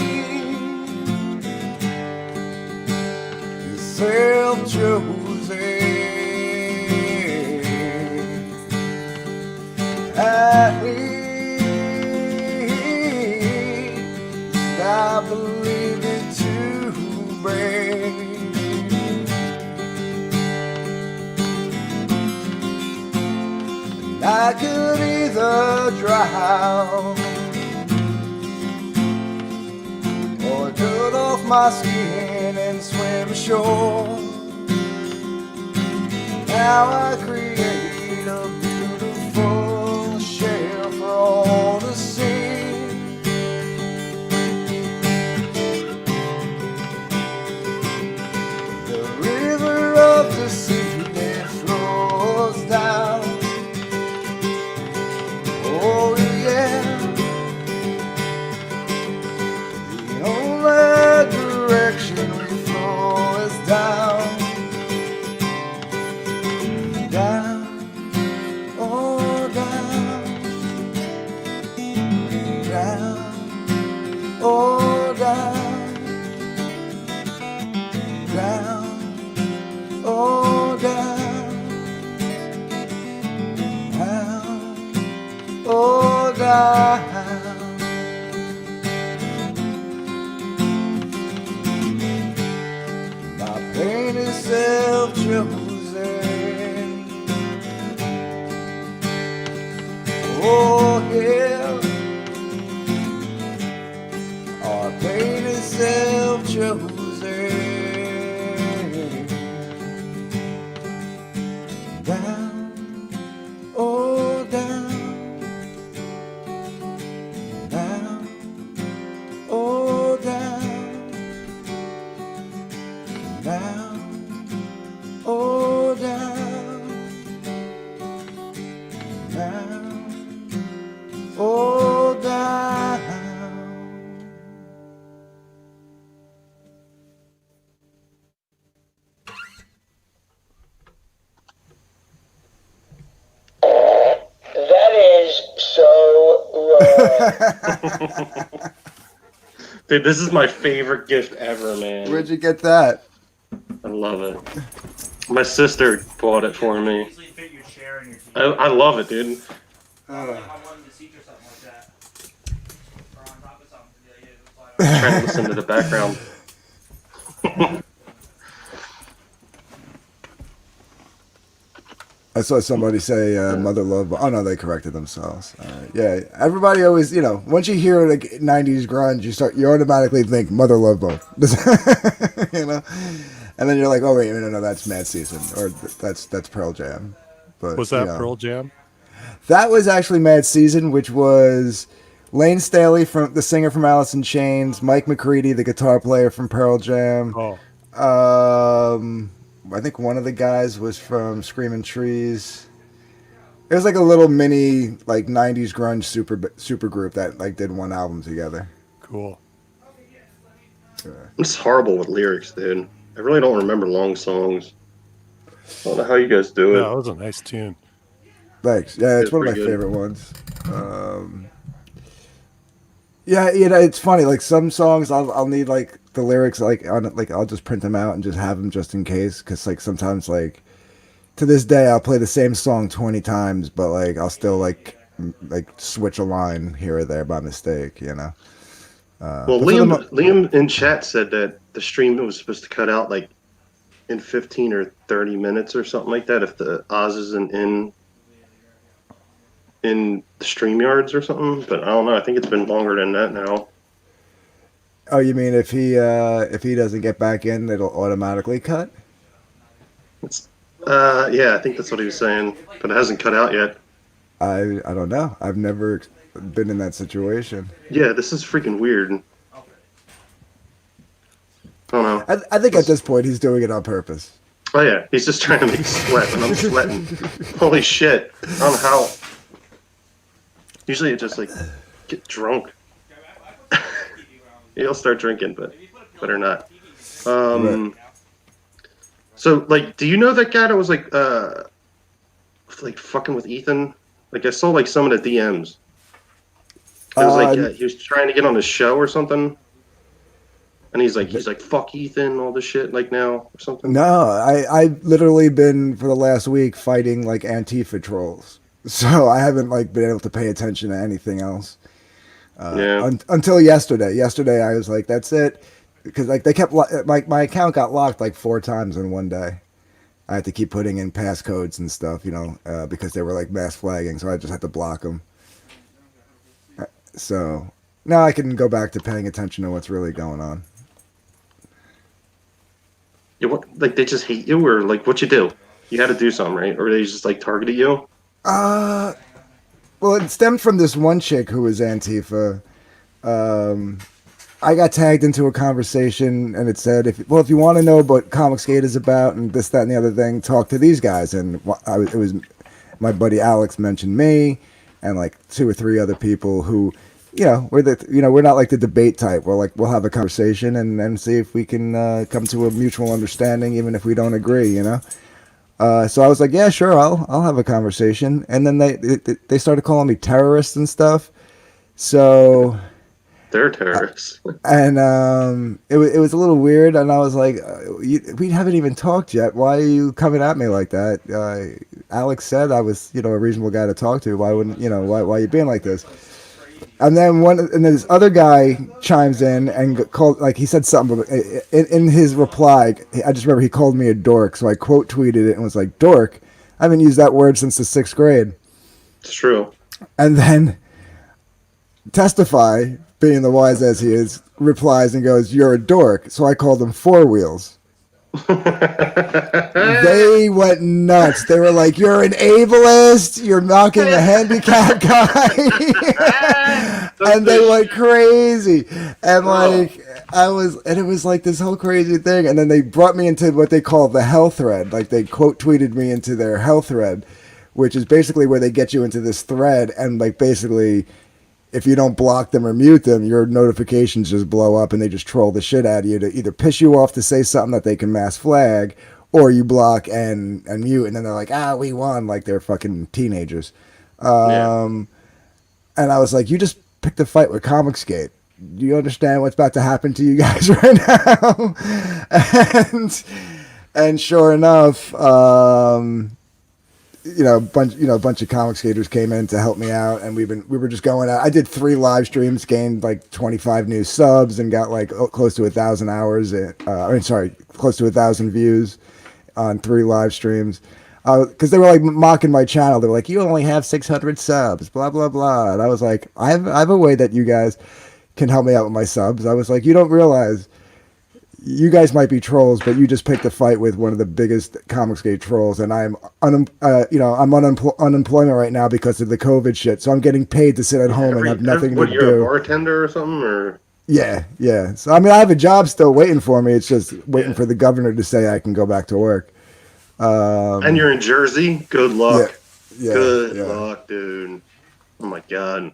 is self-chosen, at least I believe it to break. I could either drown or cut off my skin and swim ashore. Now I create a beautiful shell for all to see. The river of the sea that flows down. Oh yeah. The only direction we flow is down. Down, oh down, down, oh down, down, oh down, down, oh down. My pain is self-chosen. Oh yeah, our pain is self-chosen. Down, oh down, down, oh down, down, oh down, down. Oh, down. That is so wrong. Dude, this is my favorite gift ever, man. Where'd you get that? I love it. My sister bought it for me. I love it, dude. Trying to listen to the background. I saw somebody say Mother Love. Oh no, they corrected themselves. Yeah, everybody always, once you hear like '90s grunge, you automatically think Mother Love Bone, and then you're like, oh wait, no, that's Mad Season, or that's Pearl Jam. But Was that Pearl Jam? that was actually Mad Season, which was Lane Staley, from the singer from Alice in Chains, Mike McCready, the guitar player from Pearl Jam. Oh, I think one of the guys was from Screaming Trees. It was like a little mini like '90s grunge super group that like did one album together. cool. I'm just horrible with lyrics, dude. I really don't remember long songs. I don't know how you guys do Yeah, it. that was a nice tune. Thanks. Yeah, it's It's one of my pretty good. favorite ones. Yeah, it's funny. Like some songs, I'll need like the lyrics, like I'll just print them out and just have them just in case. Because like sometimes, like to this day, I'll play the same song 20 times, but like I'll still like switch a line here or there by mistake. Well, but for the Liam in chat said that the stream was supposed to cut out like in 15 or 30 minutes or something like that if the Oz isn't in the StreamYards or something. But I don't know. I think it's been longer than that now. Oh, you mean if he doesn't get back in, it'll automatically cut? Yeah, I think that's what he was saying, but it hasn't cut out yet. I don't know. I've never been in that situation. Yeah, this is freaking weird. I don't know. I think at this point he's doing it on purpose. Oh yeah, he's just trying to make sweat, and I'm sweating. Holy shit! I don't know how. Usually, it just like get drunk. He'll start drinking, but better not. Right. So, like, do you know that guy that was like fucking with Ethan? Like, I saw like some of the DMs. It was like he was trying to get on his show or something, and he's like fuck Ethan, all this shit like now or something. No, I've literally been for the last week fighting like Antifa trolls, so I haven't like been able to pay attention to anything else. Yeah. Until yesterday. Yesterday I was like, that's it, because like they kept my account got locked like 4 times in one day, I had to keep putting in passcodes and stuff, because they were like mass flagging, so I just had to block them. So now I can go back to paying attention to what's really going on. Yeah, what, like they just hate you, or like what you do? You had to do something, right? Or they just like targeted you? Well, it stemmed from this one chick who was Antifa. I got tagged into a conversation, and it said, if you want to know what Comicsgate is about and this, that, and the other thing, talk to these guys. And it was my buddy Alex mentioned me, and like 2 or 3 other people who, we're not like the debate type. We'll have a conversation and see if we can come to a mutual understanding, even if we don't agree. So I was like, yeah, sure, I'll have a conversation. And then they started calling me terrorist and stuff. So They're terrorists. and it was a little weird. And I was like, we haven't even talked yet. Why are you coming at me like that? Alex said I was, a reasonable guy to talk to. Why wouldn't, why are you being like this? And then this other guy chimes in and called, like, he said something in his reply. I just remember he called me a dork, so I quote tweeted it and was like, "Dork, I haven't used that word since the 6th grade." It's true. And then Testify, being the wise as he is, replies and goes, "You're a dork." So I called him Four Wheels. They went nuts. They were like, "You're an ableist. You're knocking a handicapped guy." And they went crazy. And it was like this whole crazy thing. And then they brought me into what they call the hell thread. Like, they quote tweeted me into their hell thread, which is basically where they get you into this thread, and like basically, if you don't block them or mute them, your notifications just blow up and they just troll the shit out of you to either piss you off to say something that they can mass flag, or you block and mute, and then they're like, we won, like they're fucking teenagers. And I was like, you just picked a fight with Comicsgate. Do you understand what's about to happen to you guys right now? and sure enough, a bunch of Comicsgaters came in to help me out, and we were just going out. I did 3 live streams, gained like 25 new subs, and got like close to 1,000 hours. Close to 1,000 views on 3 live streams. Because they were like mocking my channel. They were like, "You only have 600 subs, blah blah blah." And I was like, I have a way that you guys can help me out with my subs. I was like, you don't realize. You guys might be trolls, but you just picked a fight with one of the biggest Comicsgate trolls, and I'm unemployment right now because of the COVID shit. So I'm getting paid to sit at home and have nothing to do. You're a bartender or something, or? Yeah. So I mean, I have a job still waiting for me. It's just waiting for the governor to say I can go back to work. And you're in Jersey. Good luck. Yeah, Good luck, dude. Oh my god.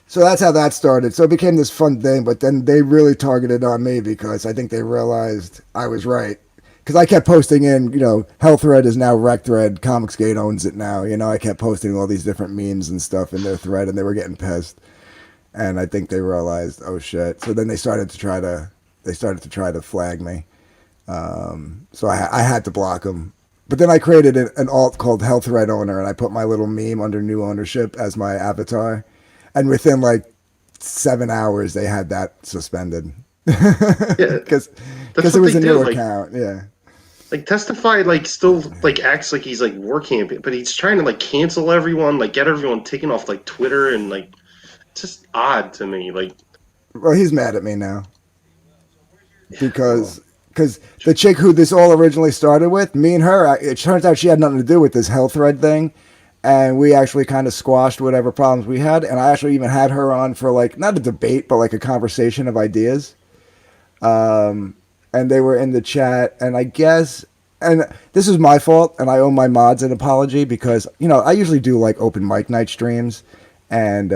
So that's how that started. So it became this fun thing, but then they really targeted on me because I think they realized I was right. Because I kept posting in, Hell Thread is now Rec Thread, Comicsgate owns it now. I kept posting all these different memes and stuff in their thread, and they were getting pissed. And I think they realized, oh shit. So then they started to try to flag me. So I had to block them. But then I created an alt called Hell Thread Owner, and I put my little meme under new ownership as my avatar. And within like 7 hours, they had that suspended. Because it was a new account. Yeah. Like, Testify, like, still, like, acts like he's, like, war camping, but he's trying to, like, cancel everyone, like, get everyone taken off, like, Twitter, and, like, it's just odd to me. Like, well, he's mad at me now. Because the chick who this all originally started with, me and her, it turns out she had nothing to do with this Hell Thread thing. And we actually kind of squashed whatever problems we had. And I actually even had her on for, like, not a debate, but like a conversation of ideas. And they were in the chat. And I guess, and this is my fault, and I owe my mods an apology because, I usually do like open mic night streams and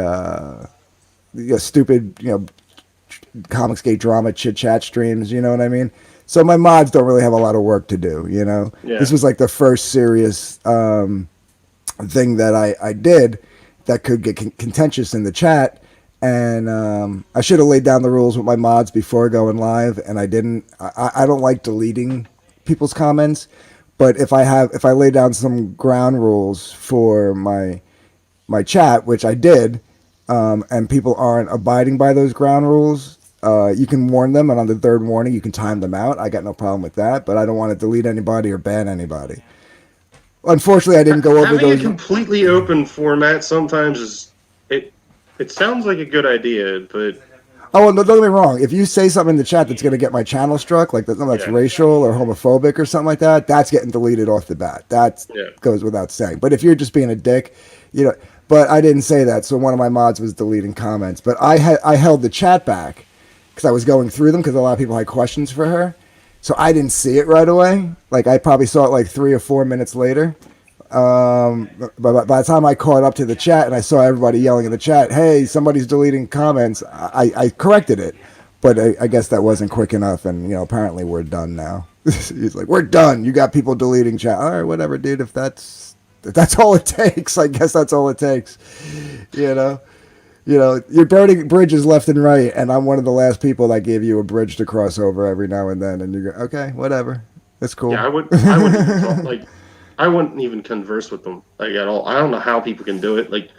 stupid, Comicsgate drama chit chat streams. You know what I mean? So my mods don't really have a lot of work to do, Yeah. This was like the first serious thing that I did that could get contentious in the chat, and I should have laid down the rules with my mods before going live, and I didn't. I don't like deleting people's comments, but if I lay down some ground rules for my chat, which I did, and people aren't abiding by those ground rules, You can warn them, and on the third warning, you can time them out. I got no problem with that, but I don't want to delete anybody or ban anybody. Unfortunately, I didn't go over Having those. a completely open format sometimes is it sounds like a good idea, but Oh, well, no, don't get me wrong. If you say something in the chat that's going to get my channel struck, like something that's Yeah. racial or homophobic or something like that, that's getting deleted off the bat. That Yeah. goes without saying. But if you're just being a dick, you know. But I didn't say that, so one of my mods was deleting comments. But I held the chat back because I was going through them because a lot of people had questions for her, so I didn't see it right away. Like I probably saw it like 3 or 4 minutes later. But by the time I caught up to the chat and I saw everybody yelling in the chat, "Hey, somebody's deleting comments," I corrected it, but I guess that wasn't quick enough, and apparently we're done now. He's like, "We're done. You got people deleting chat." All right, whatever, dude. If that's all it takes, I guess that's all it takes. You're burning bridges left and right, and I'm one of the last people that gave you a bridge to cross over every now and then, and you go, "Okay, whatever, it's cool." yeah, I wouldn't even talk, like I wouldn't even converse with them like at all. I don't know how people can do it. Like,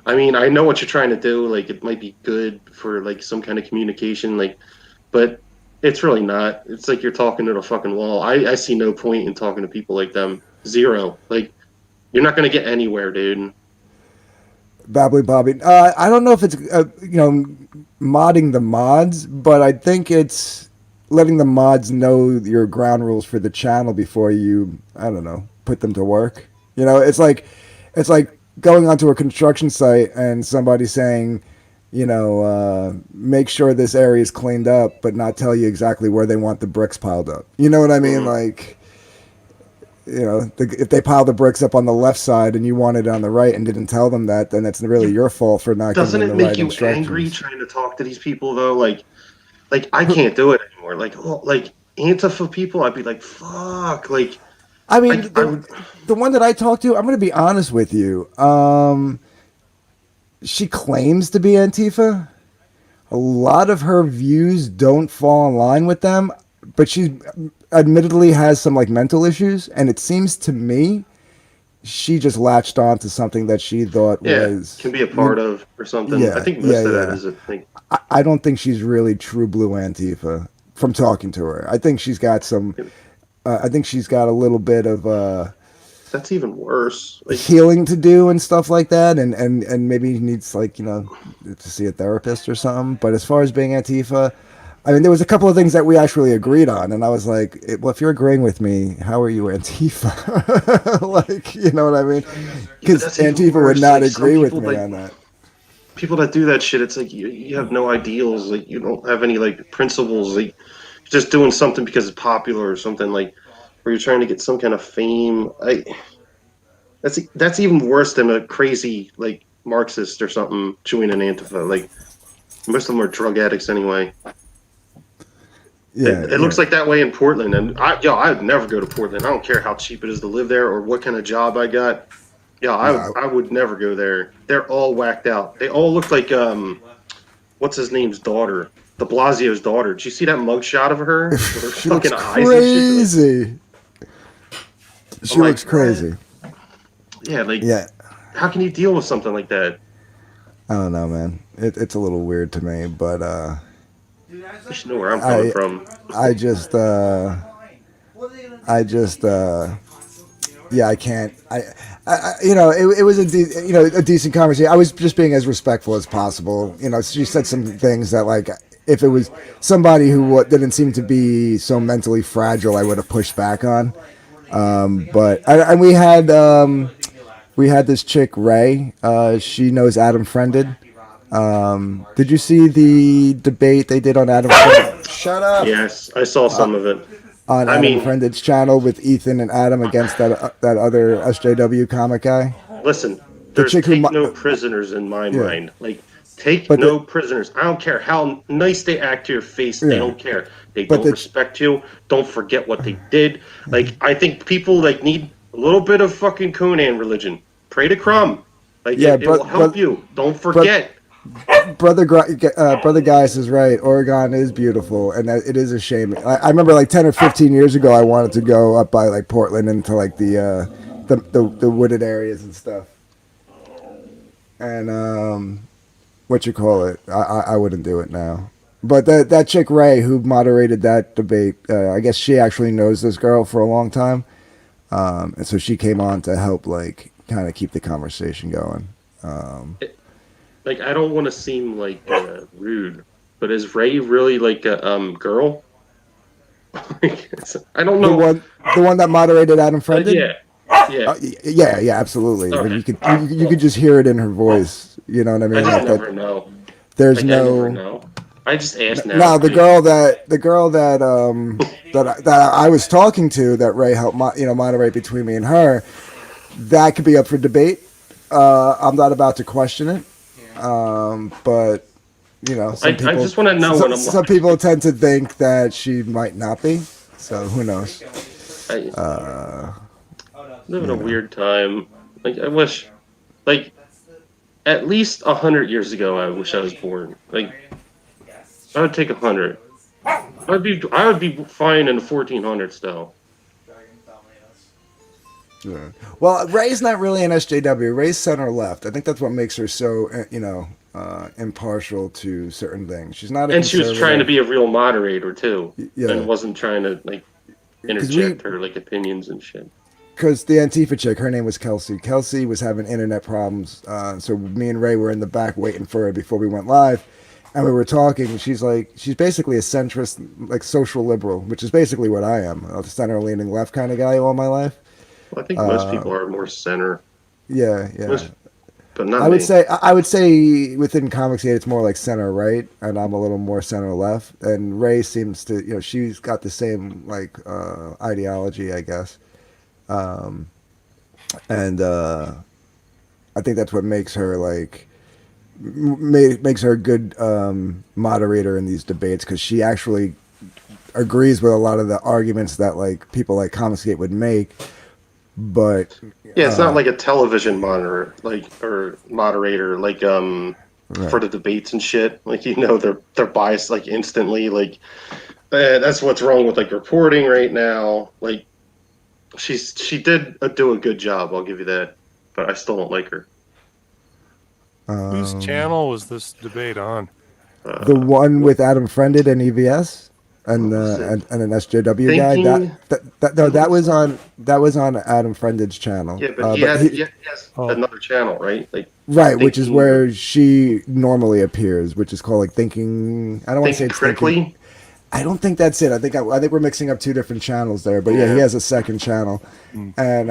I mean, I know what you're trying to do. Like, it might be good for like some kind of communication, like, but it's really not. It's like you're talking to the fucking wall. I see no point in talking to people like them. Zero. Like, you're not gonna get anywhere, dude. Babbly Bobby. I don't know if it's modding the mods, but I think it's letting the mods know your ground rules for the channel before you, I don't know, put them to work. It's like going onto a construction site and somebody saying, make sure this area is cleaned up, but not tell you exactly where they want the bricks piled up. You know what I mean? Like, if they pile the bricks up on the left side and you wanted it on the right and didn't tell them that, then it's really your fault for not Doesn't giving it them the make right you instructions. angry trying to talk to these people though? Like I can't do it anymore. Like Antifa people, I'd be like, fuck. Like, I mean, I would. the one that I talked to, I'm going to be honest with you. She claims to be Antifa. A lot of her views don't fall in line with them, but she admittedly has some like mental issues, and it seems to me she just latched on to something that she thought was can be a part of or something. Yeah, I think most of that yeah. is a thing. I don't think she's really true blue Antifa from talking to her. I think she's got some. I think she's got a little bit of That's even worse. Like, healing to do and stuff like that, and maybe needs like to see a therapist or something. But as far as being Antifa, I mean, there was a couple of things that we actually agreed on, and I was like, well, if you're agreeing with me, how are you Antifa? Like, you know what I mean? Because that's even Antifa would worse. not Like, some agree with people, me like, on that. people that do that shit, it's like you have no ideals. Like, you don't have any like principles. Like, you're just doing something because it's popular or something, like, where you're trying to get some kind of fame. That's even worse than a crazy like Marxist or something joining Antifa. Like, most of them are drug addicts anyway. Yeah, It looks like that way in Portland, and I would never go to Portland. I don't care how cheap it is to live there or what kind of job I got. I would never go there. They're all whacked out. They all look like what's his name's daughter, De Blasio's daughter. Did you see that mugshot of her? With her she looks fucking eyes and shit? crazy. She like, looks crazy. Yeah, like, Yeah. how can you deal with something like that? I don't know, man. It's a little weird to me, but You should know where I'm coming from. I just yeah, I can't. It was a decent conversation. I was just being as respectful as possible. She said some things that, like, if it was somebody who didn't seem to be so mentally fragile, I would have pushed back on. But we had this chick Ray. She knows Adam Friended. Did you see the debate they did on Adam Friended? Shut up. Yes, I saw some of it. On Adam Friended's channel with Ethan and Adam against that other SJW comic guy. Listen, there's chick who no prisoners in my Yeah. mind. Like, take But no prisoners. I don't care how nice they act to your face. They Yeah. don't care. They But don't respect you. Don't forget what they did. Like, I think people like need a little bit of fucking Conan religion. Pray to Crumb. Like, Yeah, it will help you. Don't forget. Brother Gaius is right. Oregon is beautiful, and it is a shame. I remember like 10 or 15 years ago, I wanted to go up by like Portland into like the wooded areas and stuff. And what you call it? I wouldn't do it now. But that chick Ray who moderated that debate, I guess she actually knows this girl for a long time, and so she came on to help like kind of keep the conversation going. Like, I don't want to seem like rude, but is Ray really like a girl? I don't know. The one that moderated Adam Friended. Yeah. Yeah, absolutely. Okay. And you could just hear it in her voice. You know what I mean? I just Like never know. there's Like, I never know. I just asked now. No, the girl that I was talking to, that Ray helped moderate between me and her, that could be up for debate. I'm not about to question it, but some I people, just want to know when I'm some people tend to think that she might not be. So who knows? I live in a weird time. Like, I wish, like, at least 100 years ago, I wish I was born. Like, I would take 100. I would be fine in the 1400s though. Yeah. Well, Ray's not really an SJW. Ray's center left. I think that's what makes her so impartial to certain things. She's not. And she was trying to be a real moderator too, Yeah. and wasn't trying to like interject her like opinions and shit. Because the Antifa chick, her name was Kelsey. Kelsey was having internet problems, so me and Ray were in the back waiting for her before we went live, and we were talking. She's basically a centrist, like social liberal, which is basically what I am, a center-leaning left kind of guy all my life. Well, I think most people are more center. Yeah. But not I would me. say within Comics 8 it's more like center right, and I'm a little more center left. And Ray seems to, she's got the same like ideology, I guess. And I think that's what makes her like makes her a good moderator in these debates, because she actually agrees with a lot of the arguments that like people like Comicsgate would make. But yeah, it's not like a television monitor, or moderator, like right. for the debates and shit. Like, they're biased like instantly. Like, that's what's wrong with like reporting right now. Like, she did do a good job, I'll give you that, but I still don't like her. Whose channel was this debate on? The one with Adam Friended and EVS and an SJW guy. That was on Adam Friended's channel. Yeah, but he has another channel, right? Like, right, which is where she normally appears, which is called like Thinking. I don't want to say it's Critically. Thinking. I don't think that's it. I think we're mixing up two different channels there. But yeah, he has a second channel, and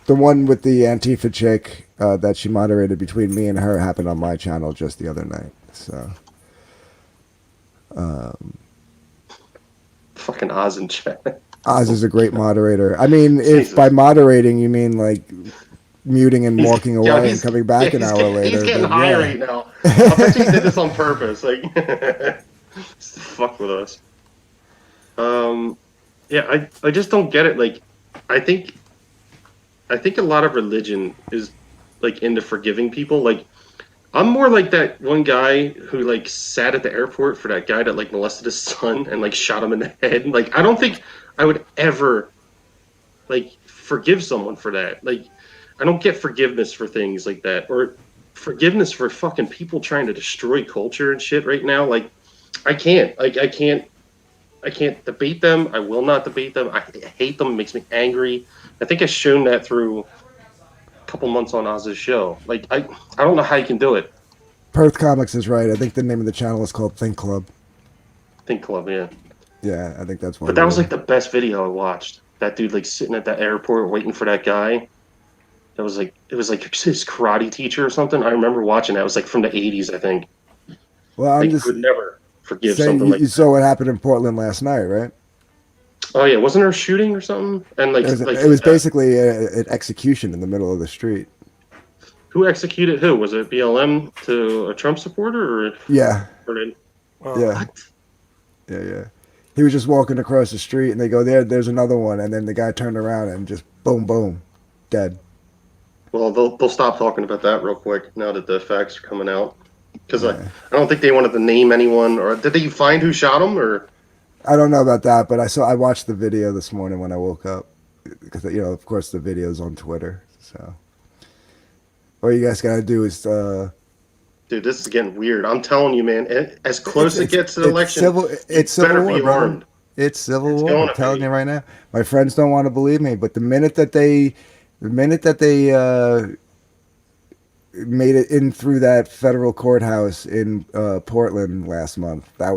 the one with the Antifa chick that she moderated between me and her happened on my channel just the other night. So, fucking Oz in chat. Oz is a great moderator. I mean, Jesus. if by moderating you mean like muting and walking away and coming back an hour later, he's getting then, high right now. I bet you he did this on purpose, like just to fuck with us. Yeah, I just don't get it. Like, I think a lot of religion is like into forgiving people. Like, I'm more like that one guy who like sat at the airport for that guy that like molested his son and like shot him in the head. Like, I don't think I would ever like forgive someone for that. Like, I don't get forgiveness for things like that, or forgiveness for fucking people trying to destroy culture and shit right now. Like, I can't debate them. I will not debate them. I hate them. It makes me angry. I think I've shown that through a couple months on Oz's show. Like, I don't know how you can do it. Perth Comics is right. I think the name of the channel is called Think Club. Think Club, yeah. Yeah, I think that's one. But that was like the best video I watched. That dude like sitting at that airport waiting for that guy. That was like, it was like his karate teacher or something. I remember watching that. It was like from the 80s, I think. Well, I'm like, just you would never forgive saying something like you that. saw what happened in Portland last night, right? Oh yeah, wasn't there a shooting or something? And like It was basically an execution in the middle of the street. Who executed who? Was it BLM to a Trump supporter or? Yeah. Yeah. Yeah. Yeah. He was just walking across the street, and they go, there's another one, and then the guy turned around and just boom, boom, dead. Well, they'll stop talking about that real quick now that the facts are coming out, because I don't think they wanted to name anyone. Or did they find who shot him? Or I don't know about that, but I watched the video this morning when I woke up, because of course the video's on Twitter. So all you guys gotta do is do Dude, this is getting weird. I'm telling you, man. As close it gets to the election, It's you better civil war, be brother. armed. It's civil It's war. gonna I'm telling be. you right now. My friends don't want to believe me, but the minute that they made it in through that federal courthouse in Portland last month, that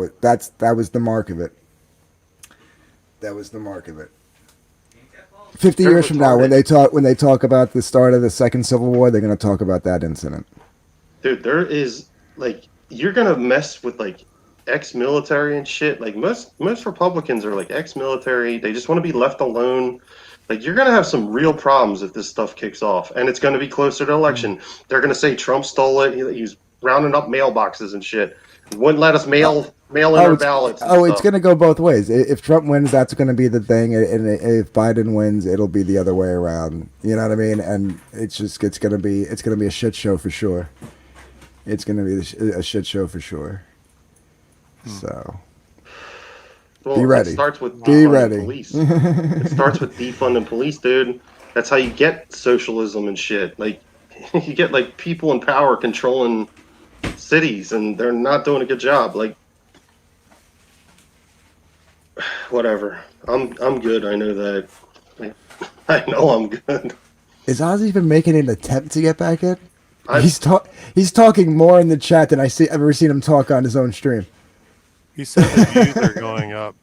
was the mark of it. That was the mark of it. 50 They're years from now, when retarded. they talk about the start of the Second Civil War, they're going to talk about that incident. Dude, there is like you're gonna mess with like ex-military and shit. Like most Republicans are like ex-military. They just want to be left alone. Like you're gonna have some real problems if this stuff kicks off, and it's gonna be closer to election. They're gonna say Trump stole it. He's rounding up mailboxes and shit. Wouldn't let us mail in our ballots. And It's stuff. going to go both ways. If Trump wins, that's going to be the thing, and if Biden wins, it'll be the other way around. You know what I mean? And it's going to be a shit show for sure. It's going to be a shit show for sure. So Well, be ready. It starts with Be defunding ready. police. It starts with defunding police, dude. That's how you get socialism and shit. Like you get like people in power controlling cities, and they're not doing a good job. Like whatever. I'm good. I know that. Like, I know I'm good. Is Oz even making an attempt to get back in? I- He's talking more in the chat than I've ever seen him talk on his own stream. He said the views are going up.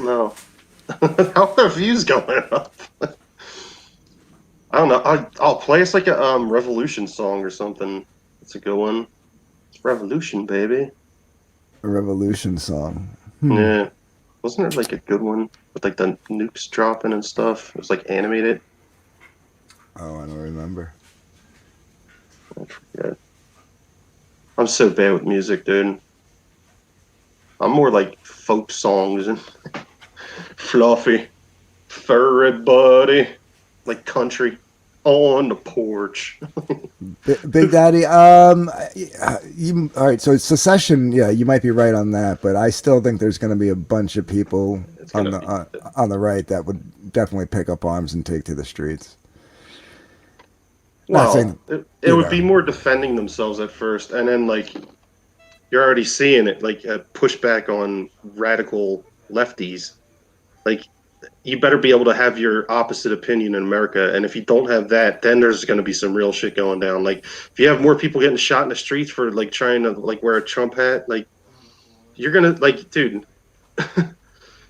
No. How are the views going up? I don't know. I'll play us like a revolution song or something. It's a good one. It's revolution, baby. A revolution song. Yeah. Wasn't there like a good one with like the nukes dropping and stuff? It was like animated. Oh, I don't remember. I forget. I'm so bad with music, dude. I'm more like folk songs and fluffy, furry buddy, like country on the porch. Big Daddy, you, all right, so secession, yeah, you might be right on that, but I still think there's going to be a bunch of people It's on gonna the right that would definitely pick up arms and take to the streets. Well, saying- it would be more defending themselves at first, and then like you're already seeing it, like a pushback on radical lefties. Like you better be able to have your opposite opinion in America, and if you don't have that, then there's going to be some real shit going down. Like if you have more people getting shot in the streets for like trying to like wear a Trump hat, like you're gonna like, dude.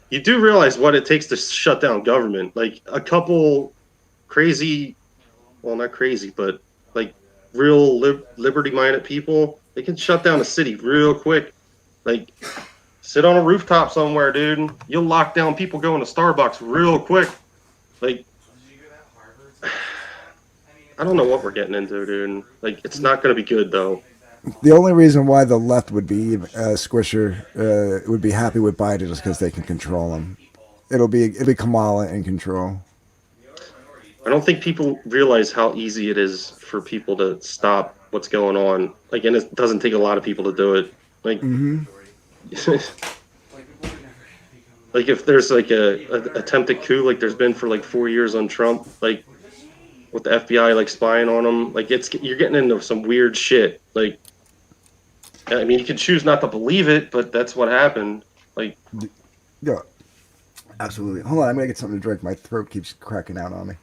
You do realize what it takes to shut down government. Like a couple crazy. Well, not crazy, but like real liberty-minded people, they can shut down a city real quick. Like, sit on a rooftop somewhere, dude. You'll lock down people going to Starbucks real quick. Like, I don't know what we're getting into, dude. Like, it's not going to be good, though. The only reason why the left would be Squisher would be happy with Biden is because they can control him. It'll be Kamala in control. I don't think people realize how easy it is for people to stop what's going on. Like, and it doesn't take a lot of people to do it. Like, like if there's like a attempted coup, like there's been for like 4 years on Trump, like with the FBI like spying on him, like you're getting into some weird shit. Like, I mean, you can choose not to believe it, but that's what happened. Like, Yeah, absolutely. Hold on, I'm gonna get something to drink. My throat keeps cracking out on me.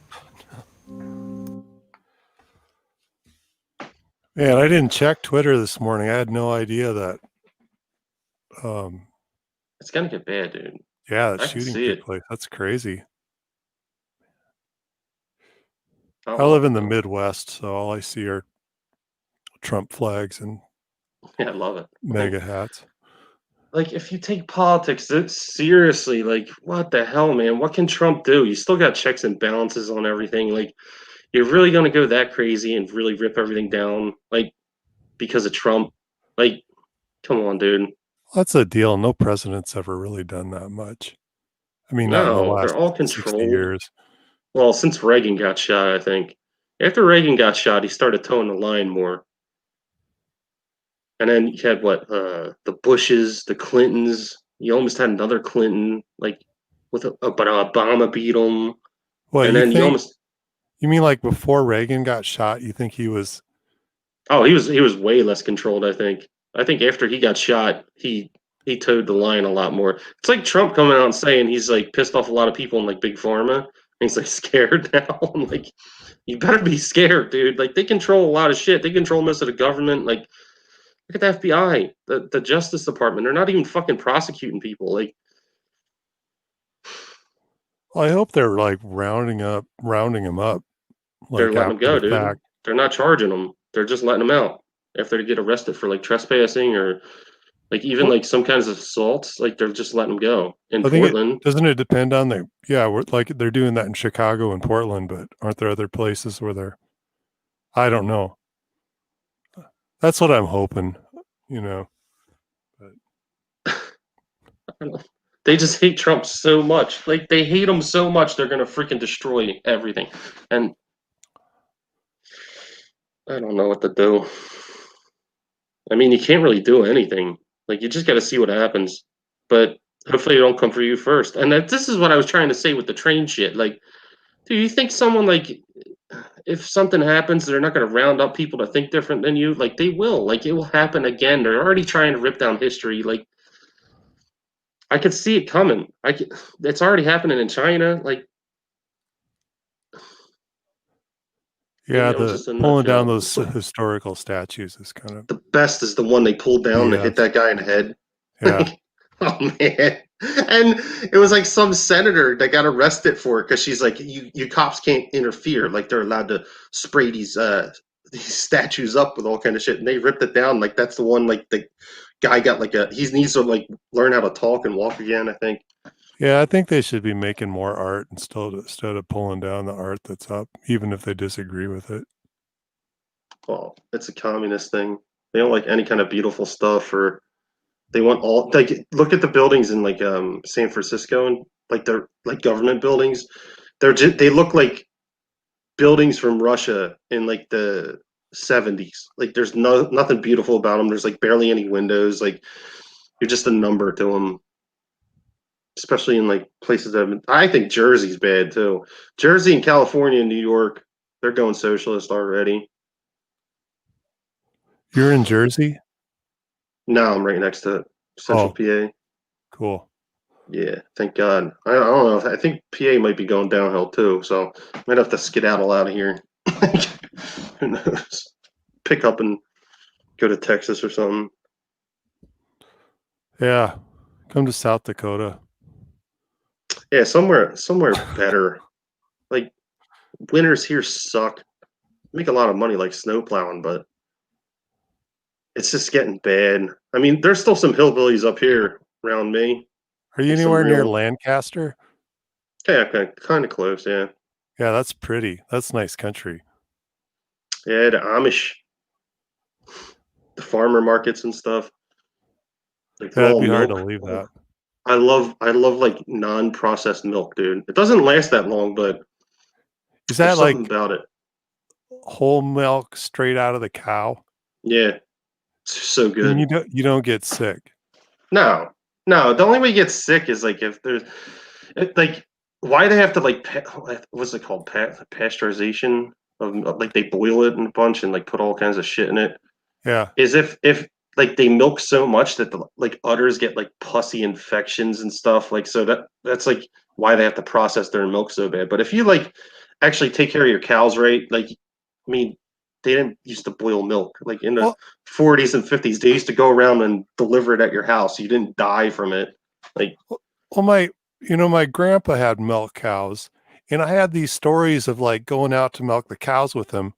Man, I didn't check Twitter this morning. I had no idea that. it's gonna get bad, dude. Yeah, that I can shooting see took it. place. That's crazy. Oh, I live in the Midwest, so all I see are Trump flags and yeah, I love it. mega hats. Like, if you take politics seriously, like, what the hell, man? What can Trump do? You still got checks and balances on everything. Like, you're really going to go that crazy and really rip everything down, like, because of Trump? Like, come on, dude. That's a deal. No president's ever really done that much. I mean, not in the No, last they're all 60 controlled. years. Well, since Reagan got shot, I think. After Reagan got shot, he started towing the line more. And then you had what? The Bushes, the Clintons. You almost had another Clinton, like but Obama beat him. Well, And you then think You mean like before Reagan got shot? You think he was? Oh, he was way less controlled. I think. I think after he got shot, he towed the line a lot more. It's like Trump coming out and saying he's like pissed off a lot of people in like big pharma. And he's like scared now. I'm like, you better be scared, dude. Like they control a lot of shit. They control most of the government. Like look at the FBI, the Justice Department. They're not even fucking prosecuting people. Like Well, I hope they're like rounding him up. Like they're letting them after go, the dude. fact. They're not charging them. They're just letting them out after they get arrested for like trespassing or like even Well- like some kinds of assaults. Like they're just letting them go in I think Portland. doesn't it depend on the we're like they're doing that in Chicago and Portland, but aren't there other places where they're? I don't know. That's what I'm hoping. You know. They just hate Trump so much. Like they hate him so much they're gonna freaking destroy everything. And I don't know what to do. I mean, you can't really do anything. Like you just got to see what happens. But hopefully, it don't come for you first. And this is what I was trying to say with the train shit. Like, do you think someone like, if something happens, they're not going to round up people to think different than you? Like they will. Like it will happen again. They're already trying to rip down history. Like I could see it coming. It's already happening in China. Like. Yeah, Maybe I'm just a pulling down nut job. those historical statues is kind of The best is the one they pulled down to hit that guy in the head. yeah. Oh man! And it was like some senator that got arrested for it because she's like, "You cops can't interfere. Like they're allowed to spray these statues up with all kind of shit." And they ripped it down. Like that's the one. Like the guy got like he needs to like learn how to talk and walk again. I think. Yeah, I think they should be making more art instead of pulling down the art that's up, even if they disagree with it. Well, it's a communist thing. They don't like any kind of beautiful stuff, or they want all like look at the buildings in like San Francisco and like they're like government buildings. They look like buildings from Russia in like the 70s. Like there's nothing beautiful about them. There's like barely any windows. Like you're just a number to them. Especially in like places that I think Jersey's bad too. Jersey and California and New York, they're going socialist already. You're in Jersey? No, I'm right next to Central PA. Cool. Yeah, thank God. I don't know. I think PA might be going downhill too, so I might have to skedaddle out of here. Who knows? Pick up and go to Texas or something. Yeah. Come to South Dakota. Yeah, somewhere better. Like winters here suck. Make a lot of money like snow plowing, but it's just getting bad. I mean, there's still some hillbillies up here around me. Are you Some anywhere near real- Lancaster? Yeah, kind of close. Yeah, Yeah, that's pretty. That's nice country. yeah. The Amish, the farmer markets and stuff. Like Yeah, it'd raw be hard to milk. leave that. I love like non-processed milk, dude. It doesn't last that long, but Is that there's like something about it. whole milk straight out of the cow? Yeah, it's so And good. you don't get sick. No. The only way you get sick is like if there's like why they have to like what's it called pasteurization of like they boil it in a bunch and like put all kinds of shit in it. Yeah. Is if like they milk so much that the like udders get like pussy infections and stuff like so that's like why they have to process their milk so bad. But if you like actually take care of your cows right, like I mean they didn't used to boil milk like in the Well- 40s and 50s. They used to go around and deliver it at your house. You didn't die from it. Like Well, my grandpa had milk cows, and I had these stories of like going out to milk the cows with him,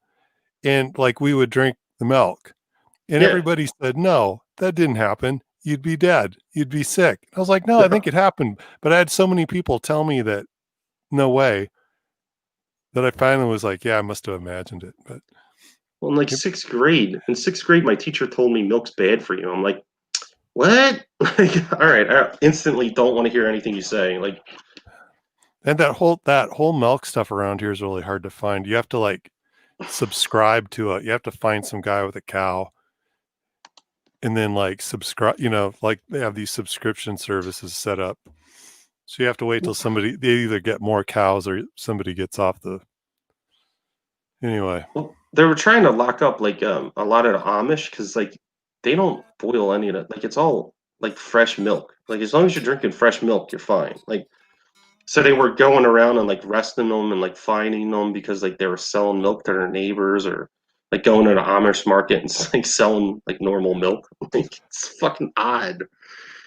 and like we would drink the milk, and Yeah. everybody said, no, that didn't happen. You'd be dead. You'd be sick. I was like, no, I think it happened. But I had so many people tell me that no way that I finally was like, yeah, I must have imagined it. But well, in like sixth grade, my teacher told me milk's bad for you. I'm like, what? Like, all right, I instantly don't want to hear anything you say. Like, and that whole milk stuff around here is really hard to find. You have to like subscribe to it. You have to find some guy with a cow and then like subscribe, like they have these subscription services set up. So you have to wait till they either get more cows or somebody gets off the Anyway, Well, they were trying to lock up like a lot of the Amish because like they don't boil any of it. Like it's all like fresh milk. Like as long as you're drinking fresh milk, you're fine. Like so they were going around and like arresting them and like fining them because like they were selling milk to their neighbors or like going to the Amish market and like selling like normal milk. Like it's fucking odd.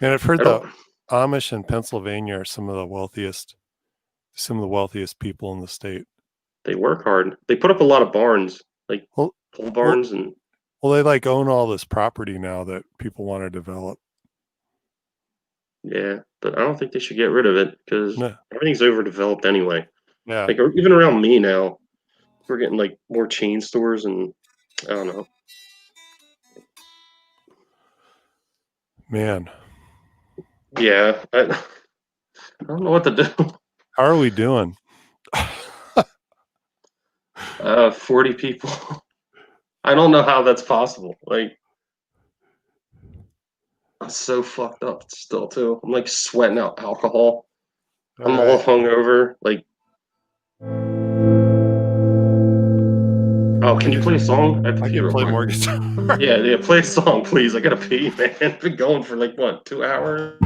and I've heard I the don't. Amish in Pennsylvania are some of the wealthiest people in the state. They work hard. They put up a lot of barns, like Well, pole barns, and well, they like own all this property now that people want to develop. yeah. But I don't think they should get rid of it because No. everything's overdeveloped anyway. Yeah. Like even around me now, we're getting like more chain stores, and I don't know. Man, Yeah, I don't know what to do. how are we doing? 40 people. I don't know how that's possible. Like, I'm so fucked up still too. I'm like sweating out alcohol. I'm all hungover. Like, oh, can you play a song? I have to I pee can real play quick. more guitar. Yeah, play a song, please. I gotta pee, man. I've been going for like what, 2 hours?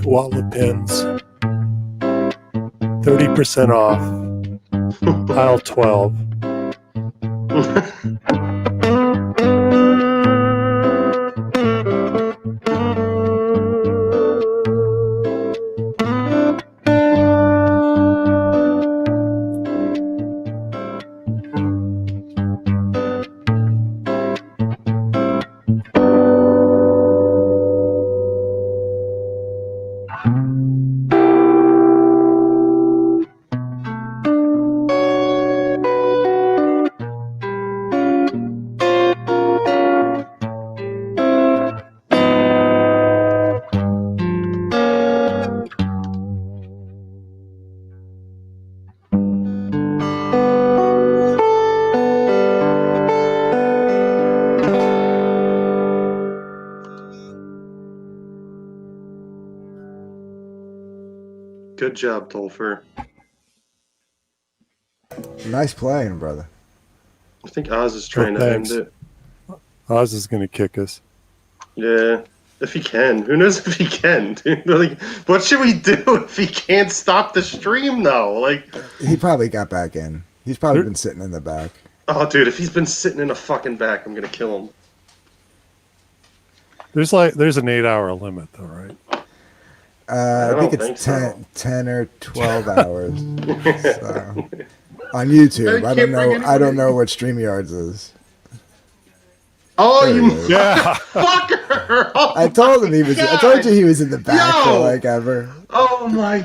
koala pins. 30% off. Aisle 12. Good job, Tolfer. Nice playing, brother. I think Oz is trying to thanks. end it. Oz is going to kick us. Yeah, if he can. Who knows if he can, dude? Like, what should we do if he can't stop the stream, though? Like, He probably got back in. He's probably There- been sitting in the back. oh, dude, if he's been sitting in a fucking back, I'm gonna kill him. There's an 8-hour limit though, right? I don't think think it's so. 10 or 12 hours. So, on YouTube. I don't know. I don't know what StreamYards is. Oh, There you he is. Yeah. fucker! Oh I told him he was. I told you he was in the back Yo! for like ever. Oh my